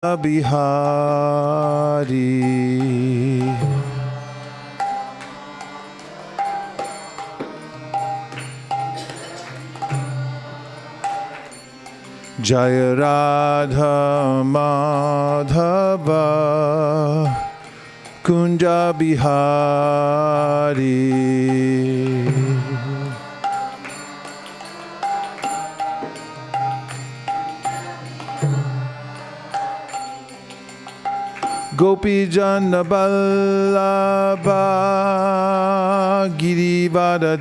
Bihari. Jaya Radha Madhava Kunja Bihari. Gopi Jana Vallabha Girivardhari.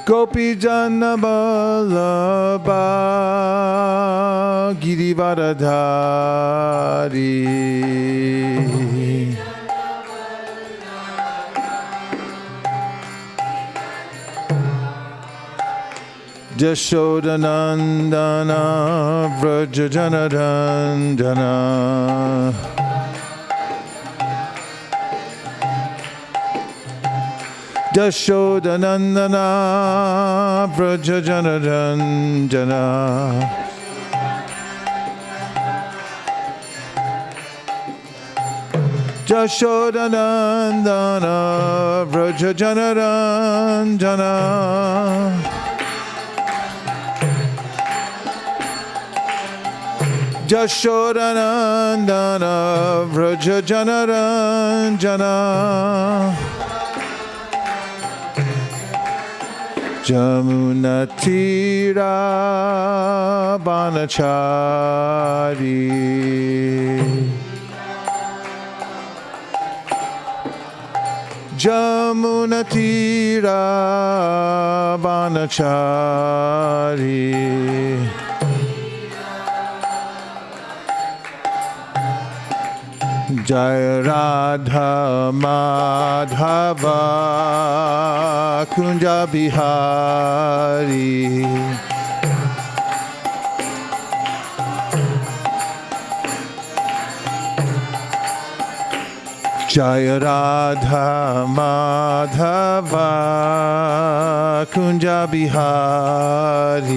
Gopi Jana Vallabha Girivardhari. Jashodanandana Vrajajanarandana. Jashodanandana Vrajajanarandana. Jashodanandana Vrajajanarandana. Jashodanandana Vrajajanarandana. Jamunatira Banachari. Jamunatira Banachari. Jaya Radha Madhava Kunja Bihari. Jaya Radha Madhava Kunja Bihari.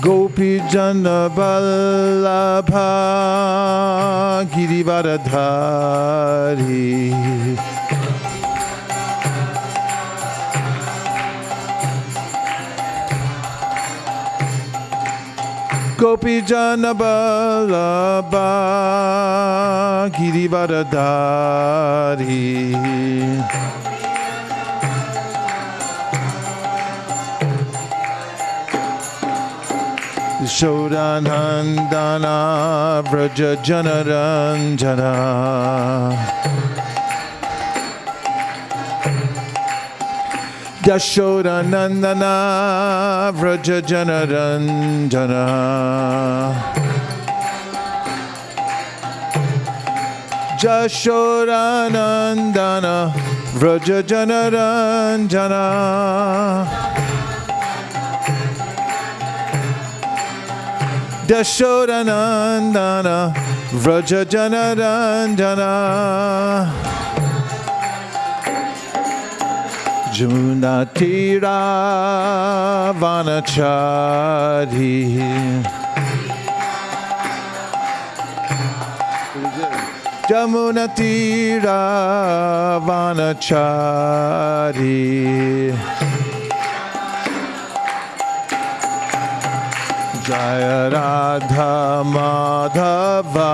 Gopi Jana Vallabha Girivardhari. Gopi Jana Vallabha Girivardhari. Shodanandana Vrajajanarandana. Yashodanandana Vrajajanarandana. Jashodanandana Vrajajanarandana. Dashodanandana Vrajajanarandana. Jamunatira Vanachari. Jamunatira Vanachari. Jaya Radha Madhava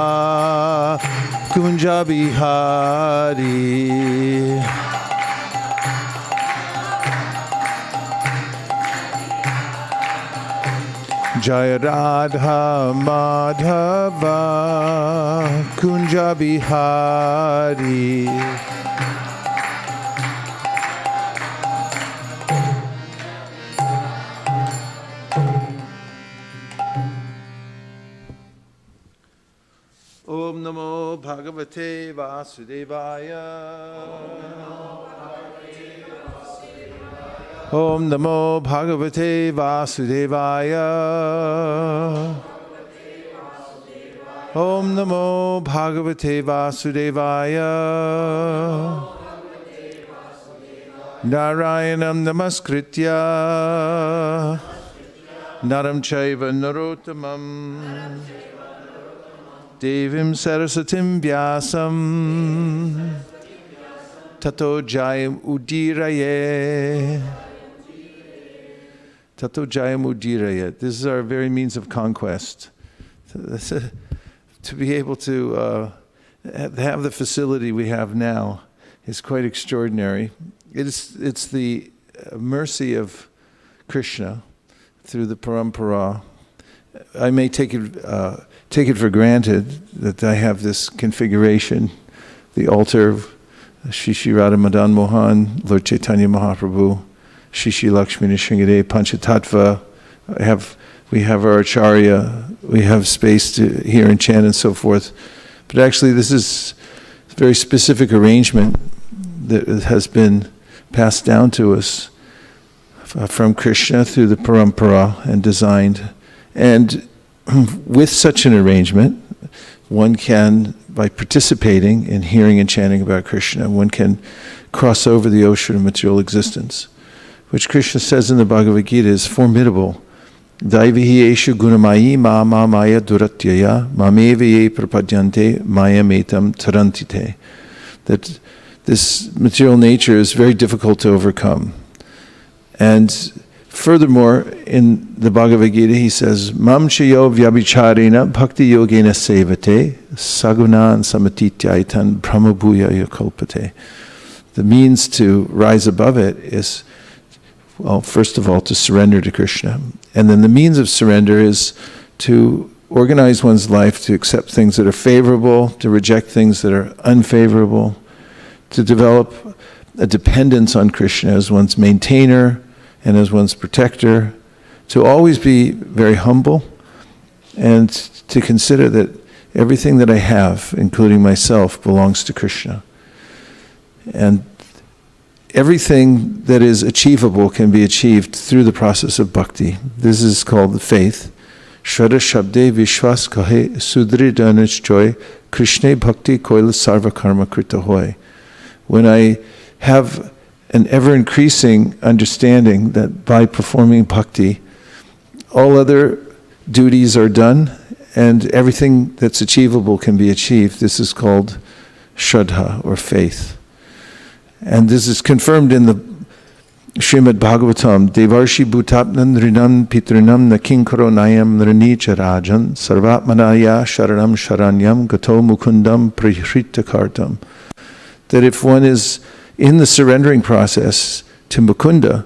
Kunja Bihari. Jaya Radha Madhava Kunja Bihari. Om Namo Bhagavate Vasudevaya. Om Namo Bhagavate Vasudevaya. Om Namo Bhagavate Vasudevaya. Narayanam Namaskritya Naram Chaiva Narottamam Devim Sarasatim Vyasam Tato Jayam Udiraye. Tato Jayam Udiraye. This is our very means of conquest. To be able to have the facility we have now is quite extraordinary. It's the mercy of Krishna through the parampara. I may take it for granted that I have this configuration, the altar of Shri Shri Radha Madan Mohan, Lord Chaitanya Mahaprabhu, Shri Shri Lakshmi Nrsimhade, Panchatattva. We have our acharya, we have space to hear and chant and so forth. But actually this is a very specific arrangement that has been passed down to us from Krishna through the parampara and designed. And with such an arrangement, one can, by participating in hearing and chanting about Krishna, one can cross over the ocean of material existence, which Krishna says in the Bhagavad Gita is formidable. Daivihi eshu gunamayi ma maya duratyaya mamevaye prapadyante maya metam tarantite. That this material nature is very difficult to overcome. And furthermore, in the Bhagavad Gita, he says, Mam chayo vyabhicharena bhakti yogena sevate sagunan samatityaitan brahmabhuya yakalpate. The means to rise above it is, well, first of all, to surrender to Krishna. And then the means of surrender is to organize one's life to accept things that are favorable, to reject things that are unfavorable, to develop a dependence on Krishna as one's maintainer and as one's protector, to always be very humble, and to consider that everything that I have, including myself, belongs to Krishna. And everything that is achievable can be achieved through the process of bhakti. This is called the faith. Shraddha Shabde Vishwas Kahe Sudrida Nischoi Krishna Bhakti Koila Sarva Karma Krita Hoy. When I have an ever-increasing understanding that by performing bhakti, all other duties are done and everything that's achievable can be achieved, this is called Shraddha, or faith. And this is confirmed in the Srimad Bhagavatam. Devarshi bhutapnan nrinam pitrinam nakinkaro nayam nranicha rajan sarvatmanaya sharanam sharanyam gato mukundam prihritakartam. That if one is in the surrendering process to Mukunda,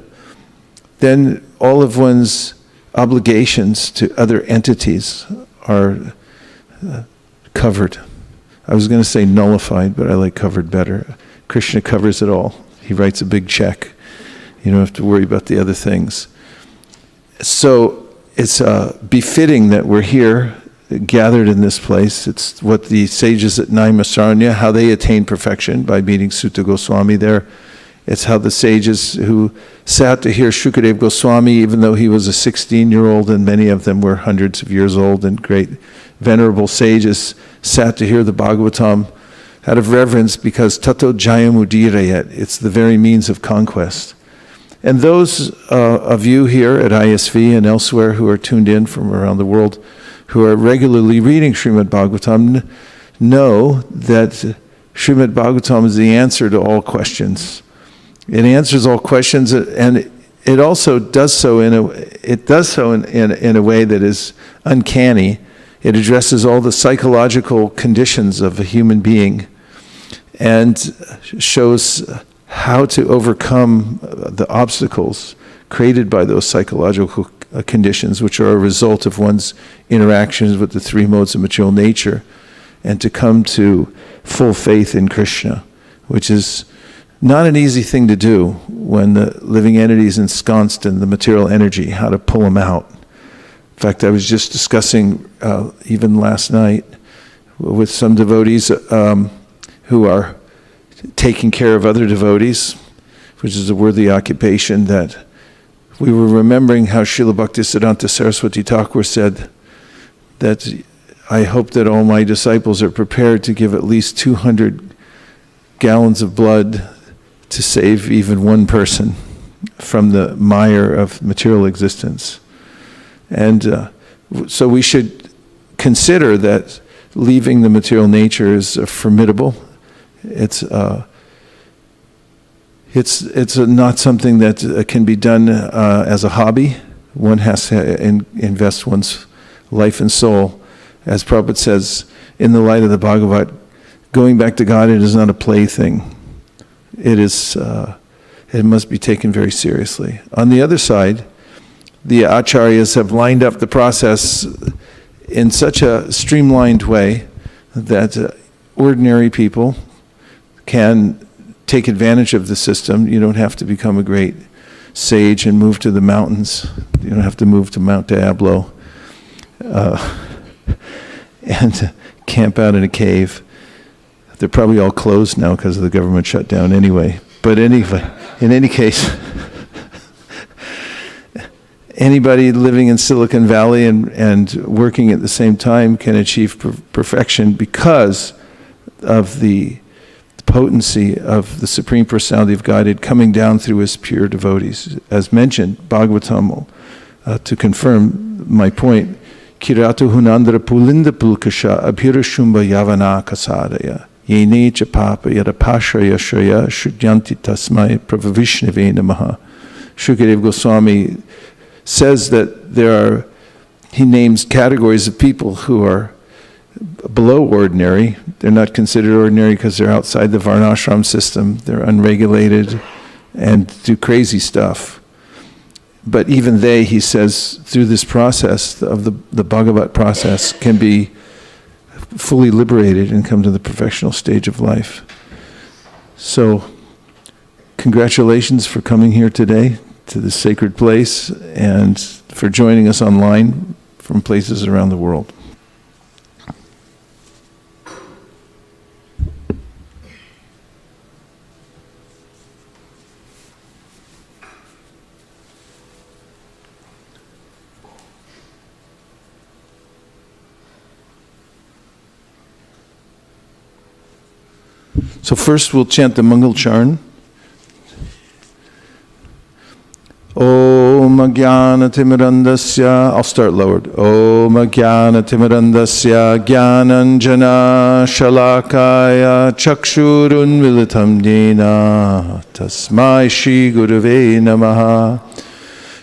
then all of one's obligations to other entities are covered. I was going to say nullified, but I like covered better. Krishna covers it all. He writes a big check. You don't have to worry about the other things. So it's befitting that we're here, gathered in this place. It's what the sages at Naimasaranya, how they attain perfection by meeting Sutta Goswami there. It's how the sages who sat to hear Shukadev Goswami, even though he was a 16-year-old, and many of them were hundreds of years old, and great venerable sages sat to hear the Bhagavatam out of reverence, because tato jayam udirayat, it's the very means of conquest. And those of you here at ISV and elsewhere who are tuned in from around the world, who are regularly reading Srimad Bhagavatam, know that Srimad Bhagavatam is the answer to all questions. It answers all questions, and it also does so in a way that is uncanny. It addresses all the psychological conditions of a human being and shows how to overcome the obstacles created by those psychological conditions, which are a result of one's interactions with the three modes of material nature, and to come to full faith in Krishna, which is not an easy thing to do when the living entity is ensconced in the material energy, how to pull them out. In fact, I was just discussing even last night with some devotees who are taking care of other devotees, which is a worthy occupation that we were remembering how Srila Bhaktisiddhanta Saraswati Thakur said that I hope that all my disciples are prepared to give at least 200 gallons of blood to save even one person from the mire of material existence. And so we should consider that leaving the material nature is formidable. It's not something that can be done as a hobby. One has to invest one's life and soul. As Prabhupada says, in the light of the Bhagavat, going back to God, it is not a plaything. It must be taken very seriously. On the other side, the acharyas have lined up the process in such a streamlined way that ordinary people can take advantage of the system. You don't have to become a great sage and move to the mountains. You don't have to move to Mount Diablo and camp out in a cave. They're probably all closed now because of the government shutdown anyway. But anyway, in any case, anybody living in Silicon Valley and working at the same time can achieve perfection because of the potency of the Supreme Personality of Godhead coming down through his pure devotees. As mentioned, Bhagavatam, to confirm my point, Kiratu Hunandra Pulinda Pulkasha Abhirashumba Yavana Kasadaya Yene Chapapa Yadapashraya Shraya Shudyanti Tasmai Pravavishnive Namaha. Shukadev Goswami says that he names categories of people who are below ordinary. They're not considered ordinary because they're outside the varnashram system. They're unregulated and do crazy stuff. But even they, he says, through this process of the Bhagavat process, can be fully liberated and come to the perfectional stage of life. So, congratulations for coming here today to this sacred place and for joining us online from places around the world. So first we'll chant the Mangal Charan. Om Jnana Timirandasya, I'll start lowered. Om Jnana Timirandasya Jnananjana Shalakaya Chakshurun Militam Dena Tasmai Shri Gurave Namaha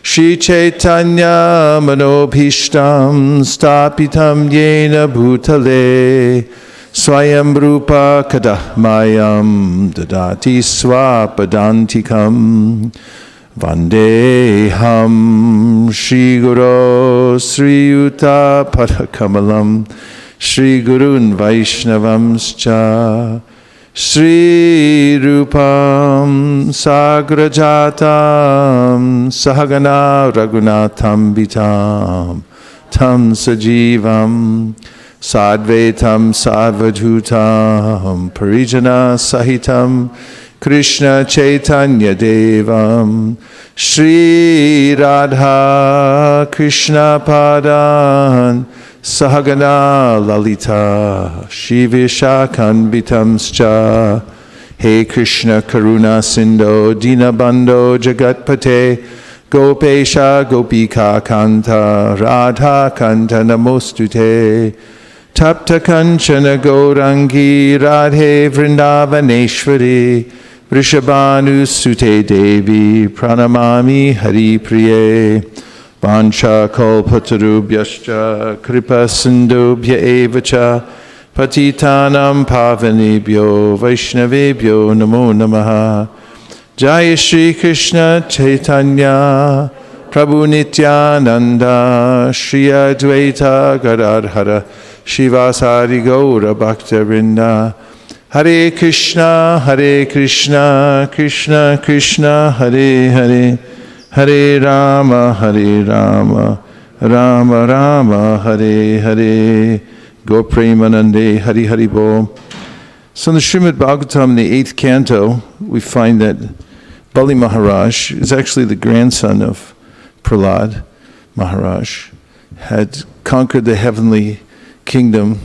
Shri Chaitanya Manobhishtam Stapitam Yena Bhutale Swayam Rupa Kadahmayam Dadati Swapadantikam Vandeham Shri Guru Sri Yuta Padakamalam Shri Gurun Vaishnavamscha Shri Rupam Sagrajatam Sahagana Raghunatham Vitam Tam Sajivam Sadvetam Sadvajutam Parijana Sahitam Krishna Chaitanya Devam Shri Radha Krishna Padan Sahagana Lalita Shivishakhan Vitamscha He Krishna Karuna Sindho Dinabandho Jagatpate Gopesha Gopika Kanta Radha Kanta Namostute Tapta Kanchana Gaurangi Radhe Vrindavaneshwari Vrishabhanu Sute Devi Pranamami Hari Priye Vancha Kalpatarubhyascha Kripa Sindhubhya Evacha Patitanam Pavanebhyo Vaishnavebhyo Namo Namaha Jaya Shri Krishna Chaitanya Prabhu Nityananda Shri Advaita Gadadhara Shivasari Gaura Bhakta Vrinda Hare Krishna Krishna Krishna Hare Hare Hare Rama Rama Rama Hare Hare Go Premanande Hari Hari Bo. So in the Srimad Bhagavatam, the 8th canto, we find that Bali Maharaj is actually the grandson of Prahlad Maharaj, had conquered the heavenly kingdom,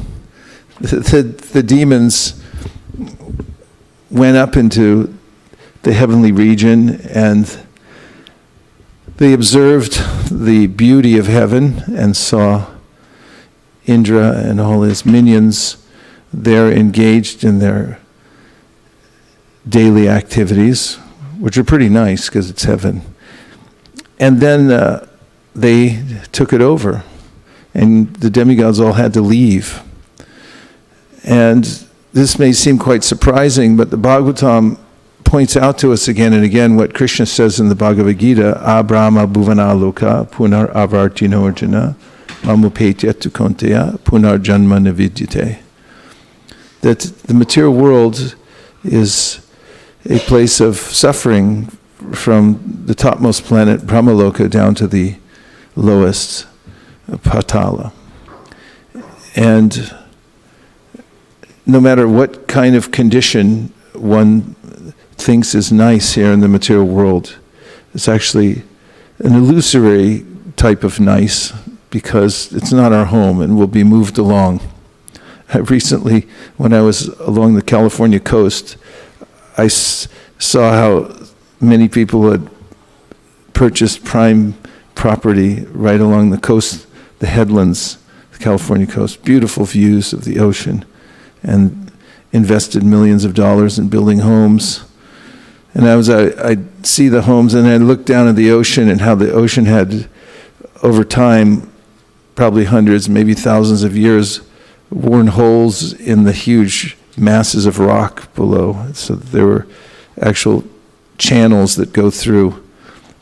the demons went up into the heavenly region and they observed the beauty of heaven and saw Indra and all his minions there engaged in their daily activities, which are pretty nice because it's heaven. And then they took it over, and the demigods all had to leave. And this may seem quite surprising, but the Bhagavatam points out to us again and again what Krishna says in the Bhagavad Gita, Abrahma bhuvana loka punar avartino arjuna mamupetya tu konteya punar janma navidyate. That the material world is a place of suffering from the topmost planet, Brahmaloka, down to the lowest, Patala. And no matter what kind of condition one thinks is nice here in the material world, it's actually an illusory type of nice because it's not our home and will be moved along. Recently, when I was along the California coast, I saw how many people had purchased prime property right along the coast, the headlands, the California coast, beautiful views of the ocean, and invested millions of dollars in building homes. And I'd see the homes and I'd look down at the ocean and how the ocean had, over time, probably hundreds, maybe thousands of years, worn holes in the huge masses of rock below. So there were actual channels that go through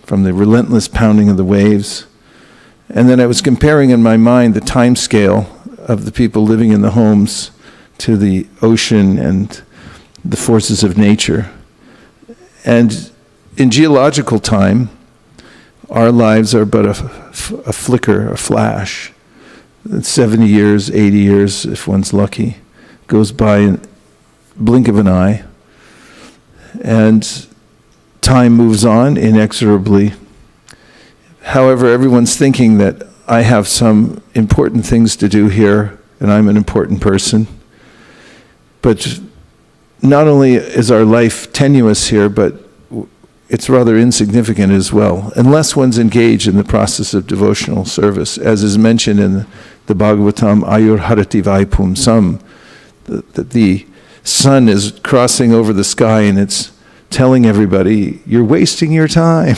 from the relentless pounding of the waves. And then I was comparing in my mind the time scale of the people living in the homes to the ocean and the forces of nature. And in geological time, our lives are but a flicker, a flash. 70 years, 80 years, if one's lucky, goes by in blink of an eye. And time moves on inexorably. However, everyone's thinking that I have some important things to do here, and I'm an important person. But not only is our life tenuous here, but it's rather insignificant as well, unless one's engaged in the process of devotional service, as is mentioned in the Bhagavatam, Ayur Harati Vaipum Sam, that the sun is crossing over the sky and it's telling everybody, you're wasting your time.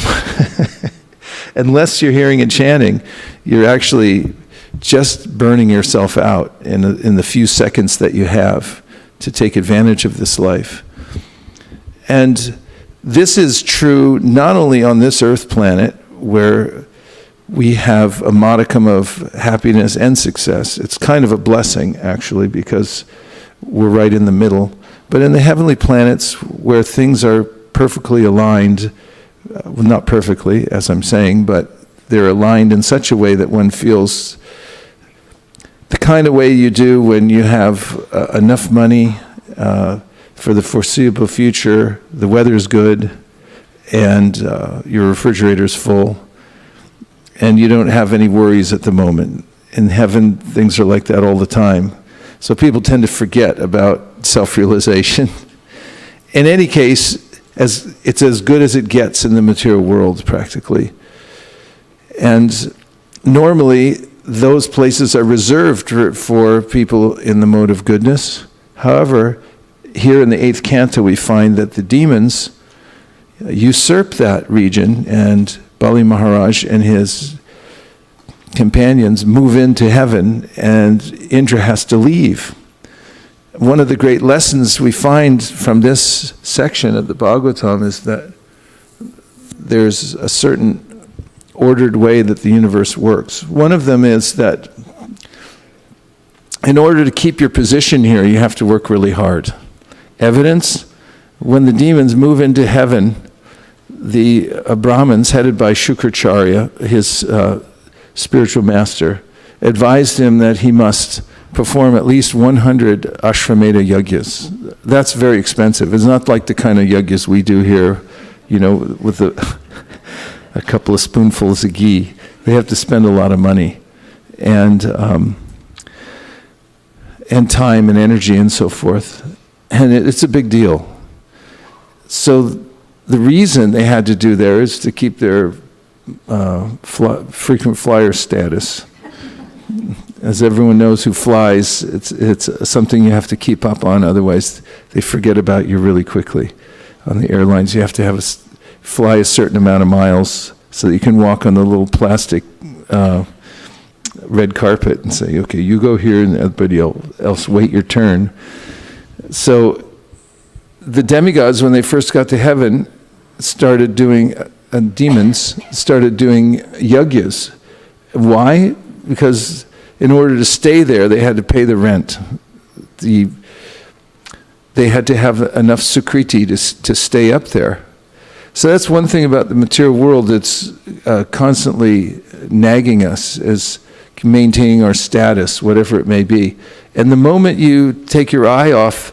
Unless you're hearing and chanting, you're actually just burning yourself out in the few seconds that you have to take advantage of this life. And this is true not only on this earth planet, where we have a modicum of happiness and success. It's kind of a blessing, actually, because we're right in the middle. But in the heavenly planets, where things are perfectly aligned, well, not perfectly, as I'm saying, but they're aligned in such a way that one feels the kind of way you do when you have enough money for the foreseeable future, the weather's good, and your refrigerator's full, and you don't have any worries at the moment. In heaven, things are like that all the time. So people tend to forget about self-realization. In any case, it's as good as it gets in the material world, practically. And normally, those places are reserved for people in the mode of goodness. However, here in the 8th canto, we find that the demons usurp that region, and Bali Maharaj and his companions move into heaven, and Indra has to leave. One of the great lessons we find from this section of the Bhagavatam is that there's a certain ordered way that the universe works. One of them is that in order to keep your position here, you have to work really hard. Evidence, when the demons move into heaven, the Brahmins, headed by Shukracharya, his spiritual master, advised him that he must perform at least 100 Ashramedha yagyas. That's very expensive. It's not like the kind of yagyas we do here, with the a couple of spoonfuls of ghee. They have to spend a lot of money and time and energy and so forth. And it's a big deal. So the reason they had to do there is to keep their frequent flyer status. As everyone knows who flies, it's something you have to keep up on, otherwise they forget about you really quickly. On the airlines, you have to fly a certain amount of miles so that you can walk on the little plastic red carpet and say, okay, you go here and everybody else wait your turn. So the demigods, when they first got to heaven, started doing, demons started doing yagyas. Why? Because in order to stay there, they had to pay the rent. They had to have enough sukriti to stay up there. So that's one thing about the material world that's constantly nagging us, is maintaining our status, whatever it may be. And the moment you take your eye off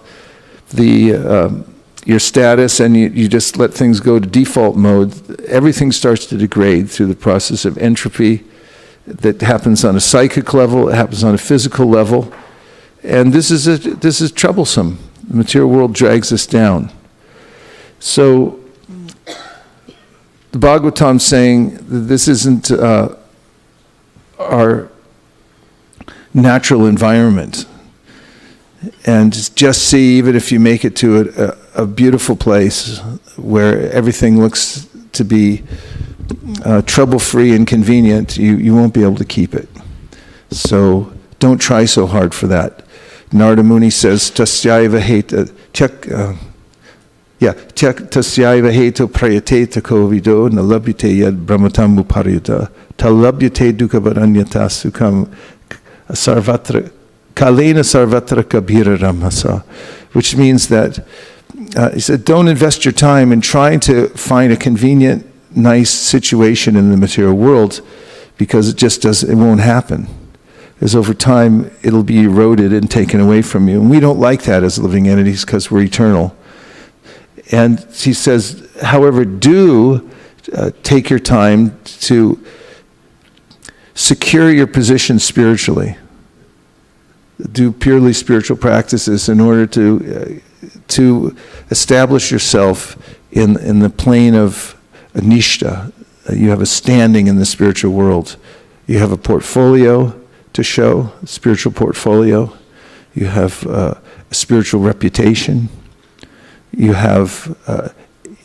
your status and you just let things go to default mode, everything starts to degrade through the process of entropy that happens on a psychic level, it happens on a physical level. And this is troublesome. The material world drags us down. So the Bhagavatam saying that this isn't our natural environment. And just see, even if you make it to a beautiful place where everything looks to be trouble-free and convenient, you won't be able to keep it. So don't try so hard for that. Narada Muni says, tasyaiva heta tasyaiva heto prayate takovido nalabhyate yad brahmatam upariyata talabhyate dukkhavaranyata sukham sarvatra kalena sarvatra kabira ramasa, which means that he said, don't invest your time in trying to find a convenient, nice situation in the material world, because it won't happen. As over time, it'll be eroded and taken away from you. And we don't like that as living entities because we're eternal. And he says, however, do take your time to secure your position spiritually. Do purely spiritual practices in order to establish yourself in the plane of nishta. You have a standing in the spiritual world. You have a portfolio to show, a spiritual portfolio. You have a spiritual reputation. You have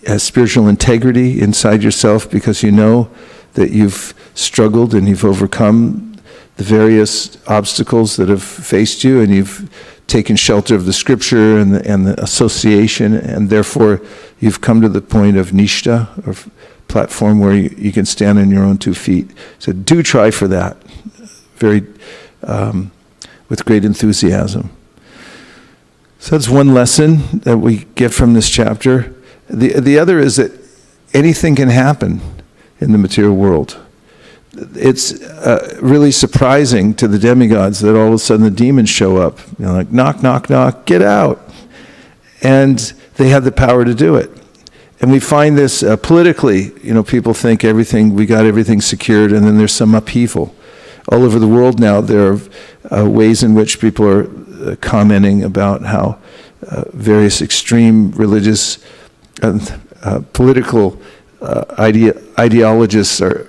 a spiritual integrity inside yourself, because you know that you've struggled and you've overcome the various obstacles that have faced you, and you've taken shelter of the scripture and the association, and therefore you've come to the point of nishta, or platform where you can stand on your own 2 feet. So do try for that, with great enthusiasm. So that's one lesson that we get from this chapter. The other is that anything can happen in the material world. It's really surprising to the demigods that all of a sudden the demons show up. Like, knock, knock, knock, get out. And they have the power to do it. And we find this politically, people think we got everything secured, and then there's some upheaval. All over the world now, there are ways in which people are commenting about how various extreme religious and political ideologists are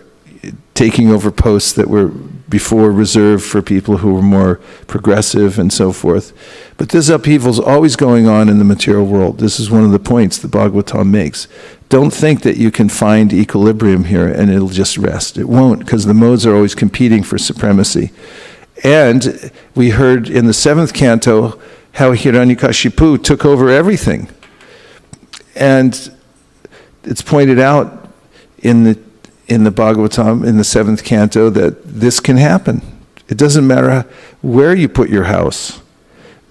taking over posts that were before reserved for people who were more progressive and so forth. But this upheaval is always going on in the material world. This is one of the points the Bhagavatam makes. Don't think that you can find equilibrium here and it'll just rest. It won't, because the modes are always competing for supremacy. And we heard in the 7th canto how Hiranyakashipu took over everything. And it's pointed out in the Bhagavatam, in the 7th canto, that this can happen. It doesn't matter where you put your house.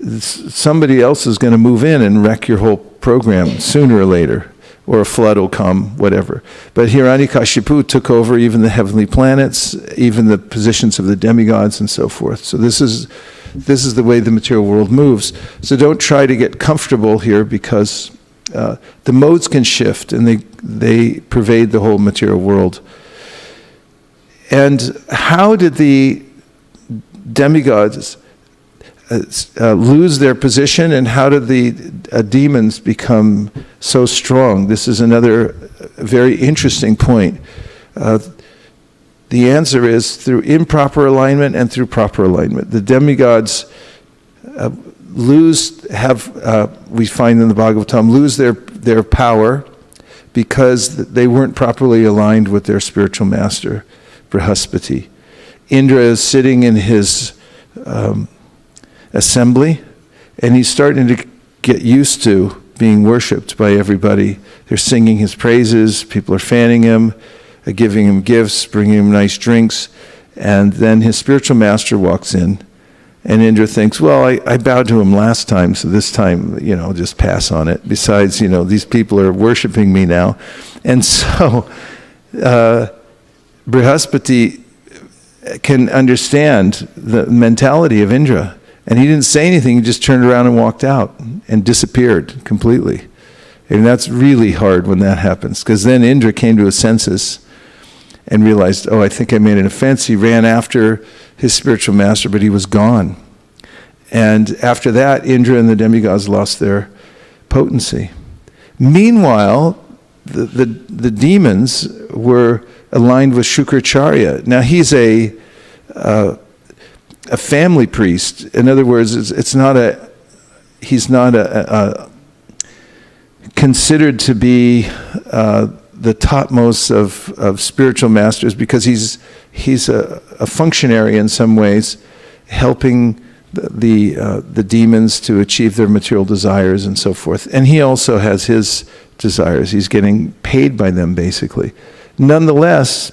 Somebody else is going to move in and wreck your whole program sooner or later, or a flood will come, whatever. But Hiranyakashipu took over even the heavenly planets, even the positions of the demigods and so forth. So this is the way the material world moves. So don't try to get comfortable here, because the modes can shift, and they pervade the whole material world. And how did the demigods lose their position, and how did the demons become so strong? This is another very interesting point. The answer is through improper alignment and through proper alignment. The demigods we find in the Bhagavatam, lose their power because they weren't properly aligned with their spiritual master, Brihaspati. Indra is sitting in his assembly, and he's starting to get used to being worshipped by everybody. They're singing his praises, people are fanning him, giving him gifts, bringing him nice drinks, and then his spiritual master walks in, and Indra thinks, well, I bowed to him last time, so this time, I'll just pass on it. Besides, these people are worshiping me now. And so Brihaspati can understand the mentality of Indra. And he didn't say anything, he just turned around and walked out and disappeared completely. And that's really hard when that happens, because then Indra came to his senses and realized, I think I made an offense. He ran after his spiritual master, but he was gone. And after that, Indra and the demigods lost their potency. Meanwhile, the demons were aligned with Shukracharya. Now he's a family priest. In other words, he's not considered to be the topmost of spiritual masters, because he's a functionary in some ways, helping the demons to achieve their material desires and so forth. And he also has his desires. He's getting paid by them, basically. Nonetheless,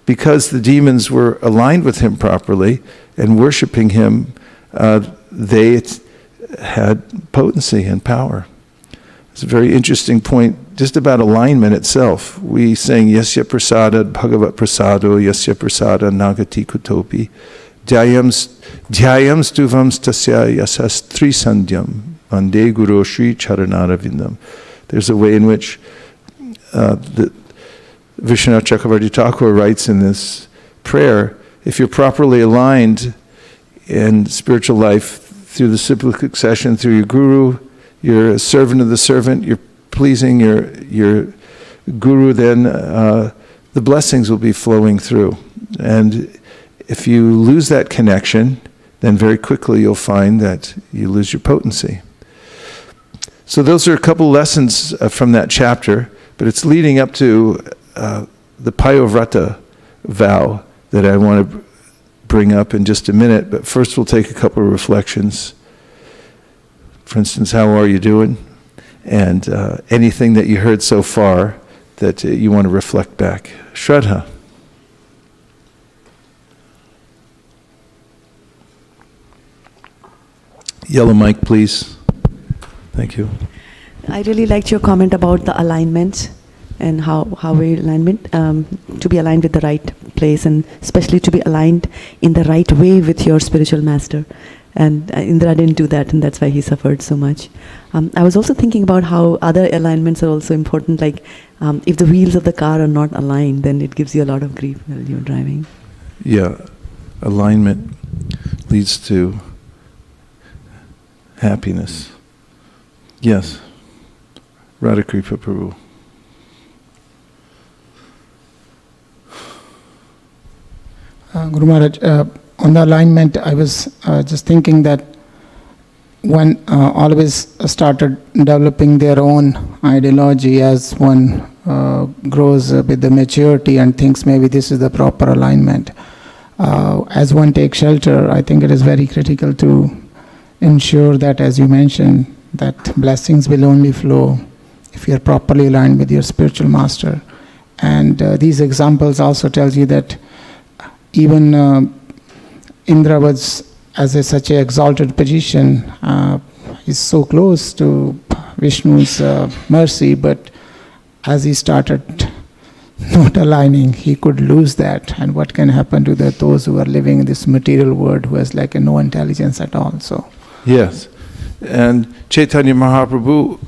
because the demons were aligned with him properly and worshiping him, they had potency and power. It's a very interesting point just about alignment itself. We sing, Yasya prasada bhagavat prasado, Yasya prasada nagati kutopi, Dhyayam stuvam stasya yasas trisandyam, Vande Guru Shri Charanara. There's a way in which Vishwanath Chakravarti Thakur writes in this prayer, if you're properly aligned in spiritual life through the cyclic succession, through your guru, you're a servant of the servant, you're pleasing your guru, then the blessings will be flowing through. And if you lose that connection, then very quickly you'll find that you lose your potency. So those are a couple lessons from that chapter, but it's leading up to the Payovrata vow that I want to bring up in just a minute, but first we'll take a couple of reflections. For instance, how are you doing? And anything that you heard so far that you want to reflect back. Shraddha. Yellow mic, please. Thank you. I really liked your comment about the alignment and how we alignment to be aligned with the right place, and especially to be aligned in the right way with your spiritual master. And Indra didn't do that, and that's why he suffered so much. I was also thinking about how other alignments are also important, like if the wheels of the car are not aligned, then it gives you a lot of grief while you're driving. Yeah, alignment leads to happiness. Yes, Radhakripa Prabhu. Guru Maharaj, on the alignment, I was just thinking that one always started developing their own ideology as one grows with the maturity and thinks maybe this is the proper alignment. As one takes shelter, I think it is very critical to ensure that, as you mentioned, that blessings will only flow if you are properly aligned with your spiritual master. And these examples also tells you that even Indra was, as such an exalted position, is so close to Vishnu's mercy, but as he started not aligning, he could lose that. And what can happen to those who are living in this material world, who has like no intelligence at all? So yes, and Chaitanya Mahaprabhu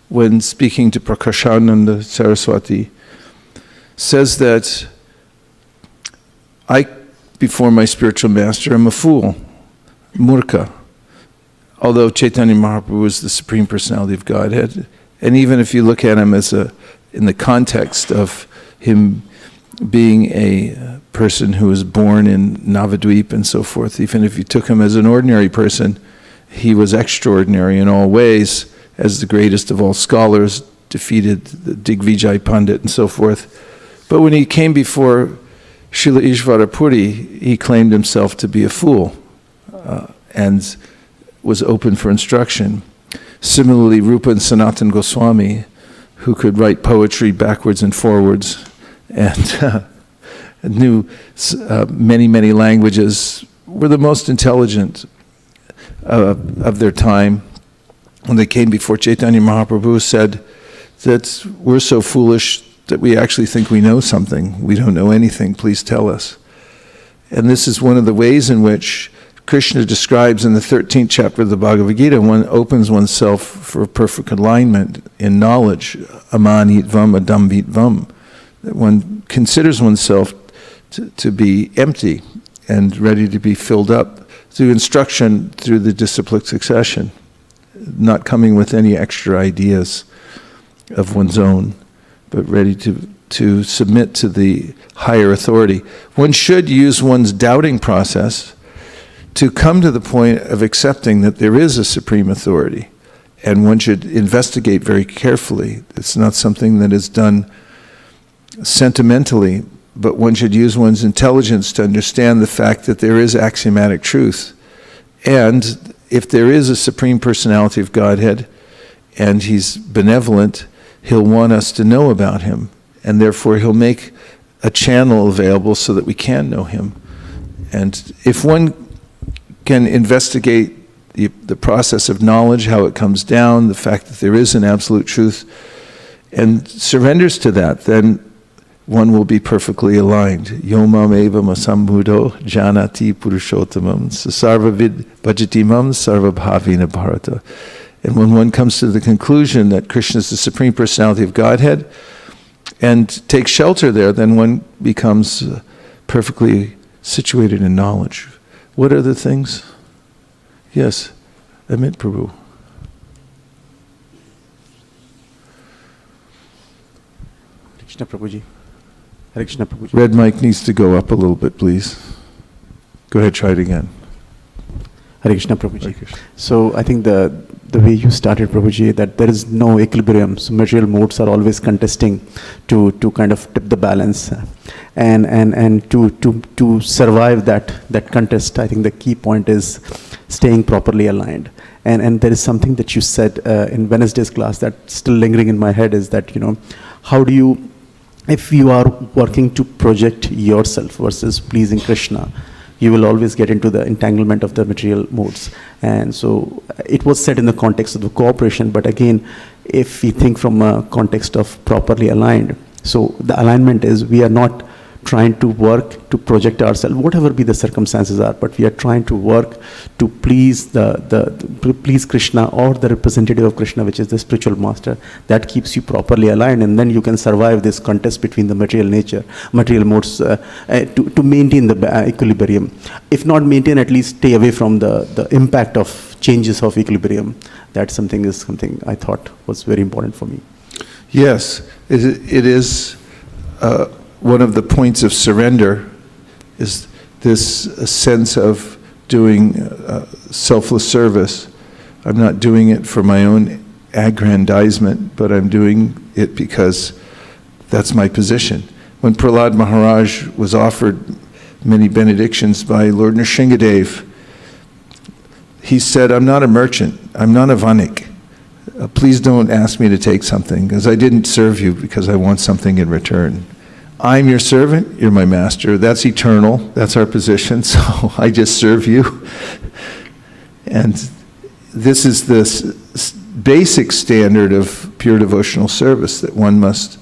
when speaking to Prakashananda Saraswati, says that I, before my spiritual master, am a fool, murka. Although Chaitanya Mahaprabhu is the Supreme Personality of Godhead, and even if you look at him as in the context of him being a person who was born in Navadvip and so forth, even if you took him as an ordinary person, he was extraordinary in all ways, as the greatest of all scholars, defeated the Digvijay Pandit and so forth. But when he came before Srila Ishvara Puri, he claimed himself to be a fool and was open for instruction. Similarly, Rupa and Sanatan Goswami, who could write poetry backwards and forwards and knew many, many languages, were the most intelligent of their time. When they came before Chaitanya Mahaprabhu, said that we're so foolish that we actually think we know something. We don't know anything, please tell us. And this is one of the ways in which Krishna describes in the 13th chapter of the Bhagavad Gita, one opens oneself for perfect alignment in knowledge, amanitvam, adambitvam, that one considers oneself to be empty and ready to be filled up through instruction through the disciplic succession, not coming with any extra ideas of one's own, but ready to submit to the higher authority. One should use one's doubting process to come to the point of accepting that there is a supreme authority, and one should investigate very carefully. It's not something that is done sentimentally, but one should use one's intelligence to understand the fact that there is axiomatic truth. And if there is a Supreme Personality of Godhead, and He's benevolent, He'll want us to know about Him, and therefore He'll make a channel available so that we can know Him. And if one can investigate the process of knowledge, how it comes down, the fact that there is an absolute truth, and surrenders to that, then one will be perfectly aligned. Yomam evam asambuddho janati purushottamam sarvavid bhajatimam sarvabhavina bharata. And when one comes to the conclusion that Krishna is the Supreme Personality of Godhead and takes shelter there, then one becomes perfectly situated in knowledge. What are the things? Yes, Amit Prabhu. Krishna Prabhuji. Hare Krishna Prabhuji. Red mic needs to go up a little bit, please. Go ahead, try it again. Hare Krishna Prabhuji. Hare Krishna. So I think the way you started, Prabhuji, that there is no equilibrium. So material modes are always contesting to kind of tip the balance, and to survive that contest. I think the key point is staying properly aligned. And there is something that you said in Wednesday's class that's still lingering in my head, is that, how do you, if you are working to project yourself versus pleasing Krishna, you will always get into the entanglement of the material modes. And so it was said in the context of the cooperation, but again, if we think from a context of properly aligned, so the alignment is we are not trying to work to project ourselves, whatever be the circumstances are, but we are trying to work to please please Krishna, or the representative of Krishna, which is the spiritual master. That keeps you properly aligned, and then you can survive this contest between the material modes to maintain the equilibrium. If not maintain, at least stay away from the impact of changes of equilibrium. That's something I thought was very important for me. Yes, it is. One of the points of surrender is this sense of doing selfless service. I'm not doing it for my own aggrandizement, but I'm doing it because that's my position. When Prahlad Maharaj was offered many benedictions by Lord Nrsingadev, he said, I'm not a merchant, I'm not a vanik. Please don't ask me to take something, because I didn't serve you because I want something in return. I'm your servant, you're my master. That's eternal, that's our position, so I just serve you. And this is the basic standard of pure devotional service, that one must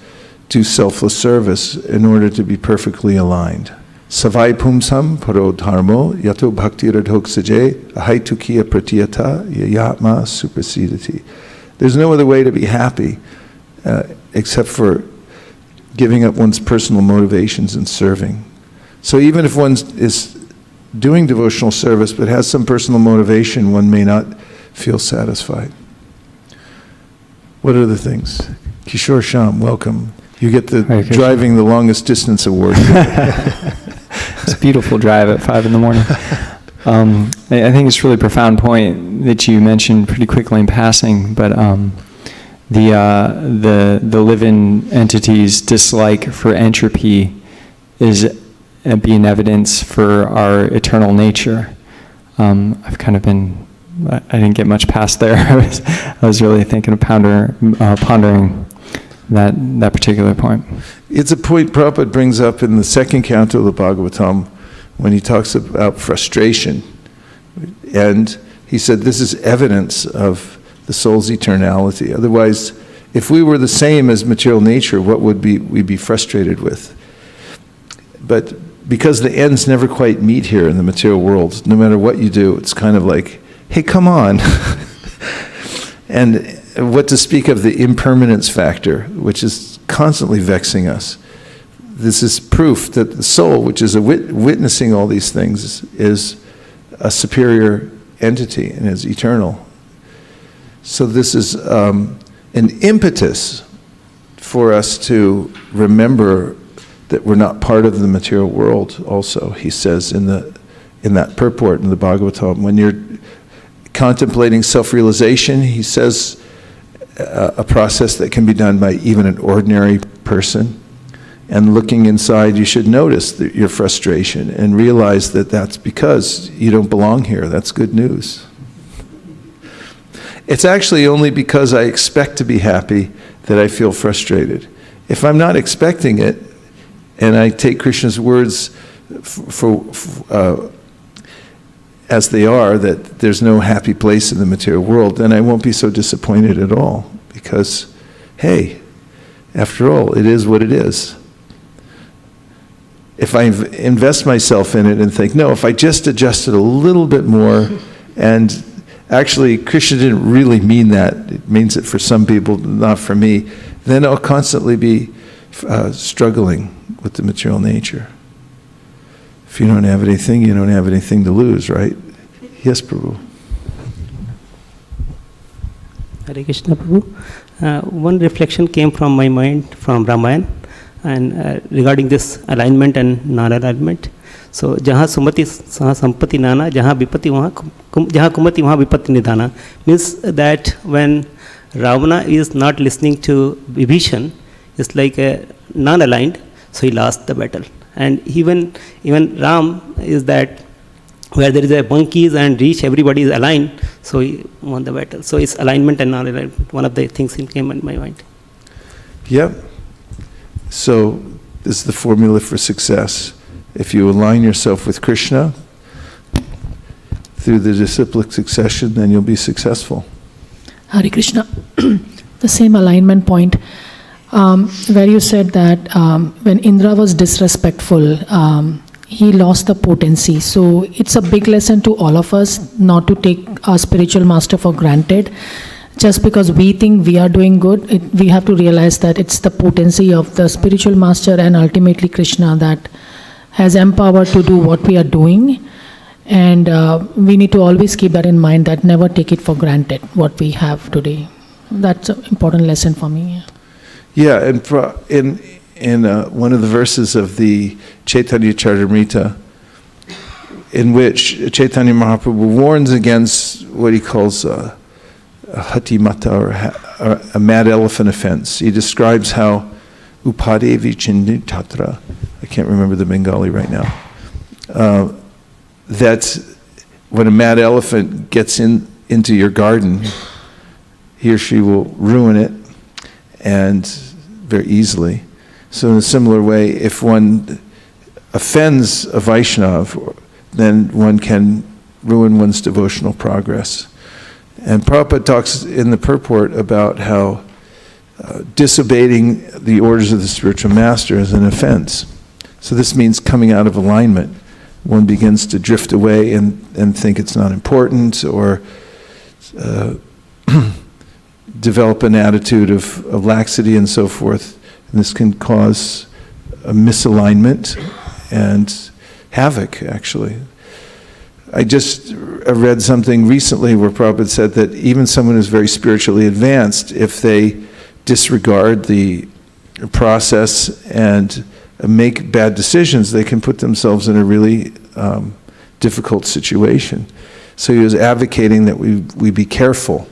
do selfless service in order to be perfectly aligned. Savai pumsam paro dharmo yato bhakti radhok saje ahai tukiya pratiyata yayatma suprasidati. There's no other way to be happy except for giving up one's personal motivations and serving. So even if one is doing devotional service but has some personal motivation, one may not feel satisfied. What are the things? Kishore Sham, welcome. You get the driving the longest distance award. It's a beautiful drive at 5 in the morning. I think it's a really profound point that you mentioned pretty quickly in passing, but the living entity's dislike for entropy is being evidence for our eternal nature. I've kind of been, I didn't get much past there. I was really thinking of pondering that particular point. It's a point Prabhupada brings up in the second canto of the Bhagavatam when he talks about frustration. And he said this is evidence of the soul's eternality. Otherwise, if we were the same as material nature, what would we be frustrated with? But because the ends never quite meet here in the material world, no matter what you do, it's kind of like, hey, come on. And what to speak of the impermanence factor, which is constantly vexing us. This is proof that the soul, which is witnessing all these things, is a superior entity and is eternal. So this is an impetus for us to remember that we're not part of the material world also, he says in that purport in the Bhagavatam. When you're contemplating self-realization, he says a process that can be done by even an ordinary person. And looking inside, you should notice your frustration and realize that that's because you don't belong here. That's good news. It's actually only because I expect to be happy that I feel frustrated. If I'm not expecting it, and I take Krishna's words as they are, that there's no happy place in the material world, then I won't be so disappointed at all. Because, hey, after all, it is what it is. If I invest myself in it and think, no, if I just adjusted a little bit more, and actually Krishna didn't really mean that, it means it for some people, not for me, then I'll constantly be struggling with the material nature. If you don't have anything, you don't have anything to lose, right? Yes, Prabhu. Hare Krishna, Prabhu. One reflection came from my mind from Ramayana and regarding this alignment and non-alignment. So, jahan sumati saha sampati nana, jahan vipati jahan kumati wahan vipatti nidhana, means that when Ravana is not listening to Vibhishan, it's like a non-aligned, so he lost the battle. And even Ram is that where there is a monkeys and reach, everybody is aligned, so he won the battle. So it's alignment and non-alignment. One of the things that came in my mind. Yep. So this is the formula for success. If you align yourself with Krishna through the disciplic succession, then you'll be successful. Hare Krishna. The same alignment point, where you said that when Indra was disrespectful, he lost the potency. So it's a big lesson to all of us not to take our spiritual master for granted. Just because we think we are doing good, we have to realize that it's the potency of the spiritual master and ultimately Krishna that has empowered to do what we are doing. And we need to always keep that in mind, that never take it for granted, what we have today. That's an important lesson for me. Yeah, and in one of the verses of the Chaitanya Charitamrita, in which Chaitanya Mahaprabhu warns against what he calls a hatimata, or a mad elephant offense. He describes how upadevi chinditatra, I can't remember the Bengali right now, that when a mad elephant gets into your garden, he or she will ruin it, and very easily. So in a similar way, if one offends a Vaishnav, then one can ruin one's devotional progress. And Prabhupada talks in the purport about how disobeying the orders of the spiritual master is an offense. So this means coming out of alignment. One begins to drift away and think it's not important, or develop an attitude of laxity and so forth. And this can cause a misalignment and havoc, actually. I just read something recently where Prabhupada said that even someone who's very spiritually advanced, if they disregard the process and make bad decisions, they can put themselves in a really difficult situation. So he was advocating that we be careful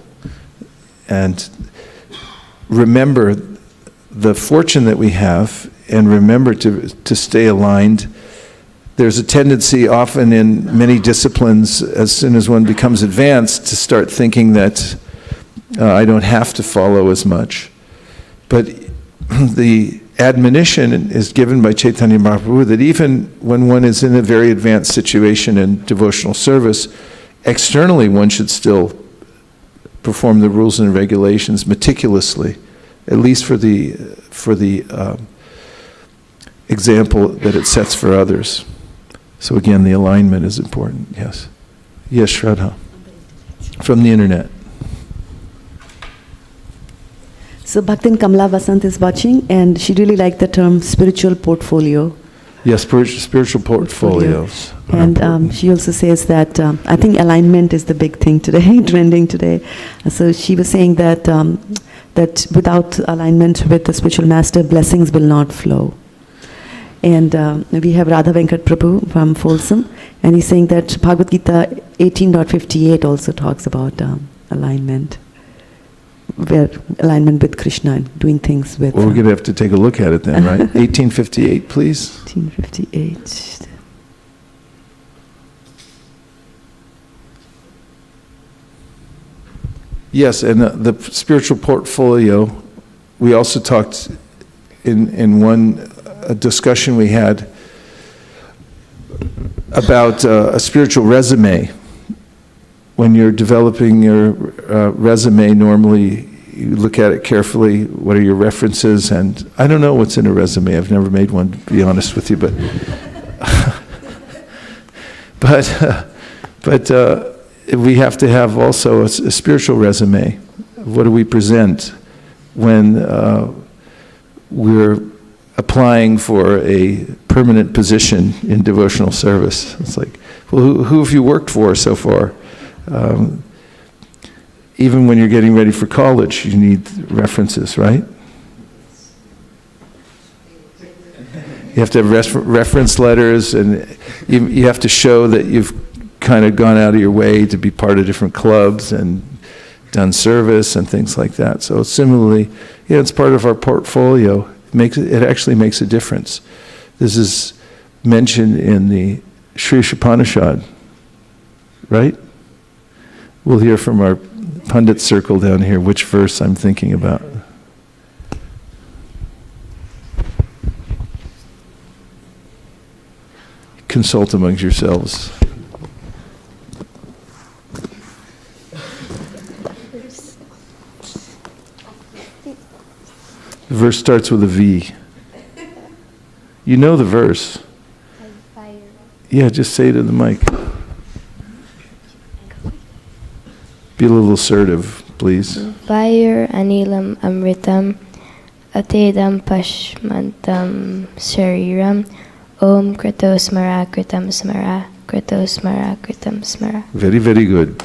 and remember the fortune that we have, and remember to stay aligned. There's a tendency often in many disciplines, as soon as one becomes advanced, to start thinking that I don't have to follow as much. But the admonition is given by Chaitanya Mahaprabhu that even when one is in a very advanced situation in devotional service, externally one should still perform the rules and regulations meticulously, at least for the example that it sets for others. So again, the alignment is important, yes. Yes, Shraddha, from the internet. So Bhaktin Kamla Vasant is watching, and she really liked the term spiritual portfolio. Yes, spiritual portfolios. And she also says that I think alignment is the big thing today, trending today. So she was saying that that without alignment with the spiritual master, blessings will not flow. And we have Radha Venkat Prabhu from Folsom, and he's saying that Bhagavad Gita 18.58 also talks about alignment, where alignment with Krishna and doing things with... Well, we're going to have to take a look at it then, right? 1858, please. 1858. Yes, and the spiritual portfolio, we also talked in one discussion we had about a spiritual resume. When you're developing your resume, normally you look at it carefully. What are your references? And I don't know what's in a resume. I've never made one, to be honest with you. But we have to have also a spiritual resume. What do we present when we're applying for a permanent position in devotional service? It's like, well, who have you worked for so far? Even when you're getting ready for college, you need references, right? You have to have reference letters, and you have to show that you've kind of gone out of your way to be part of different clubs and done service and things like that. So similarly, it's part of our portfolio. It actually makes a difference. This is mentioned in the Sri Upanishad, right? We'll hear from our pundit circle down here which verse I'm thinking about. Consult amongst yourselves. The verse starts with a V. You know the verse. Yeah, just say it to the mic. Be a little assertive, please. Vair anilam amritam atedam pashmantam shariram om kritosmara kritam smara kritosmara kritam smara. Very, very good.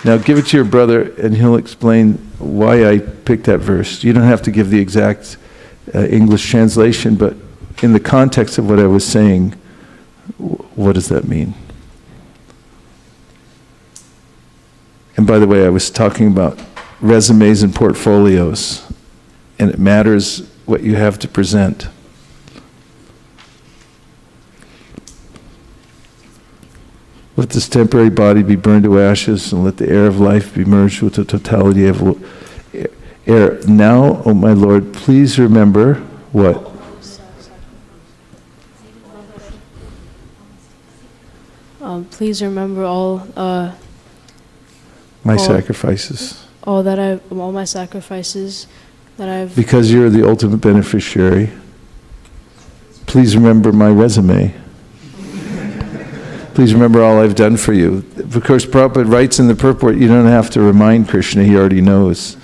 Now give it to your brother and he'll explain why I picked that verse. You don't have to give the exact English translation, but in the context of what I was saying, what does that mean? And by the way, I was talking about resumes and portfolios, and it matters what you have to present. Let this temporary body be burned to ashes, and let the air of life be merged with the totality of air. Now, O my Lord, please remember what? Please remember all My sacrifices. all my sacrifices that I've. Because you're the ultimate beneficiary, please remember my resume. Please remember all I've done for you. Of course, Prabhupada writes in the purport, you don't have to remind Krishna, he already knows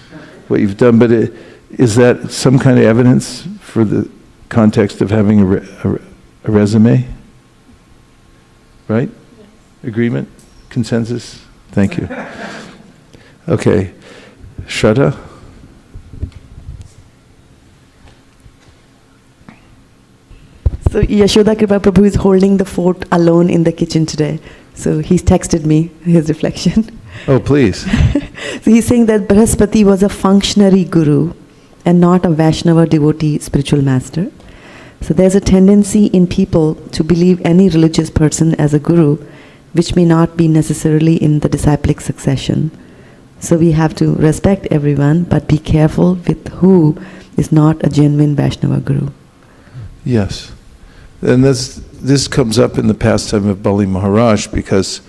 what you've done. But is that some kind of evidence for the context of having a resume? Right? Agreement? Consensus? Thank you. Okay. Shraddha? So Yashoda Kripa Prabhu is holding the fort alone in the kitchen today. So he's texted me his reflection. Oh, please. So he's saying that Brahaspati was a functionary guru and not a Vaishnava devotee spiritual master. So there's a tendency in people to believe any religious person as a guru, which may not be necessarily in the disciplic succession. So we have to respect everyone, but be careful with who is not a genuine Vaishnava guru. Yes. And this comes up in the pastime of Bali Maharaj, because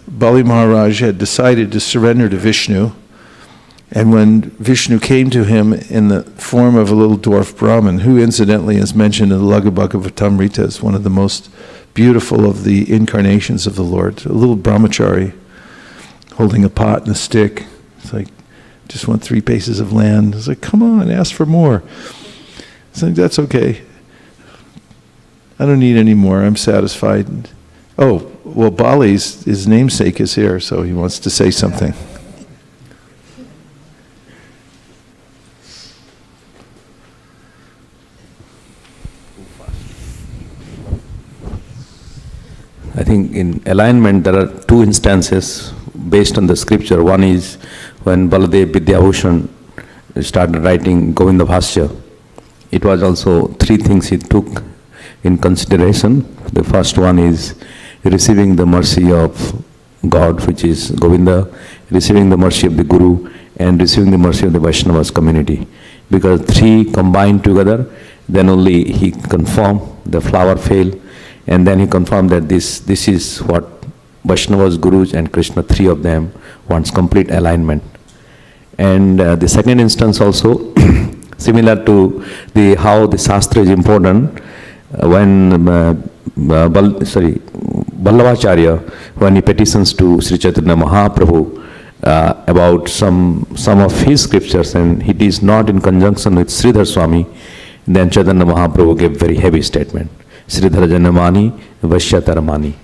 Bali Maharaj had decided to surrender to Vishnu, and when Vishnu came to him in the form of a little dwarf Brahmin, who incidentally is mentioned in the Laghu Bhagavatamrita as one of the most beautiful of the incarnations of the Lord, a little brahmachari holding a pot and a stick. It's like, just want 3 paces of land. It's like, come on, ask for more. It's like, that's okay. I don't need any more. I'm satisfied. Oh, well, Bali's, his namesake is here, so he wants to say something. I think in alignment there are 2 instances based on the scripture. One is when Baladev Vidyabhushan started writing Govinda Bhashya. It was also 3 things he took in consideration. The first one is receiving the mercy of God, which is Govinda, receiving the mercy of the Guru, and receiving the mercy of the Vaishnavas community. Because 3 combined together, then only he confirmed the flower fell, and then he confirmed that this is what Vaishnavas, Gurus and Krishna, 3 of them wants complete alignment. And the second instance also, similar to how the Shastra is important, when Vallabhacharya, when he petitions to Sri Chaitanya Mahaprabhu about some of his scriptures, and it is not in conjunction with Sridhar Swami, then Chaitanya Mahaprabhu gave very heavy statement. Sridhar Janamani, Vaishyataramani.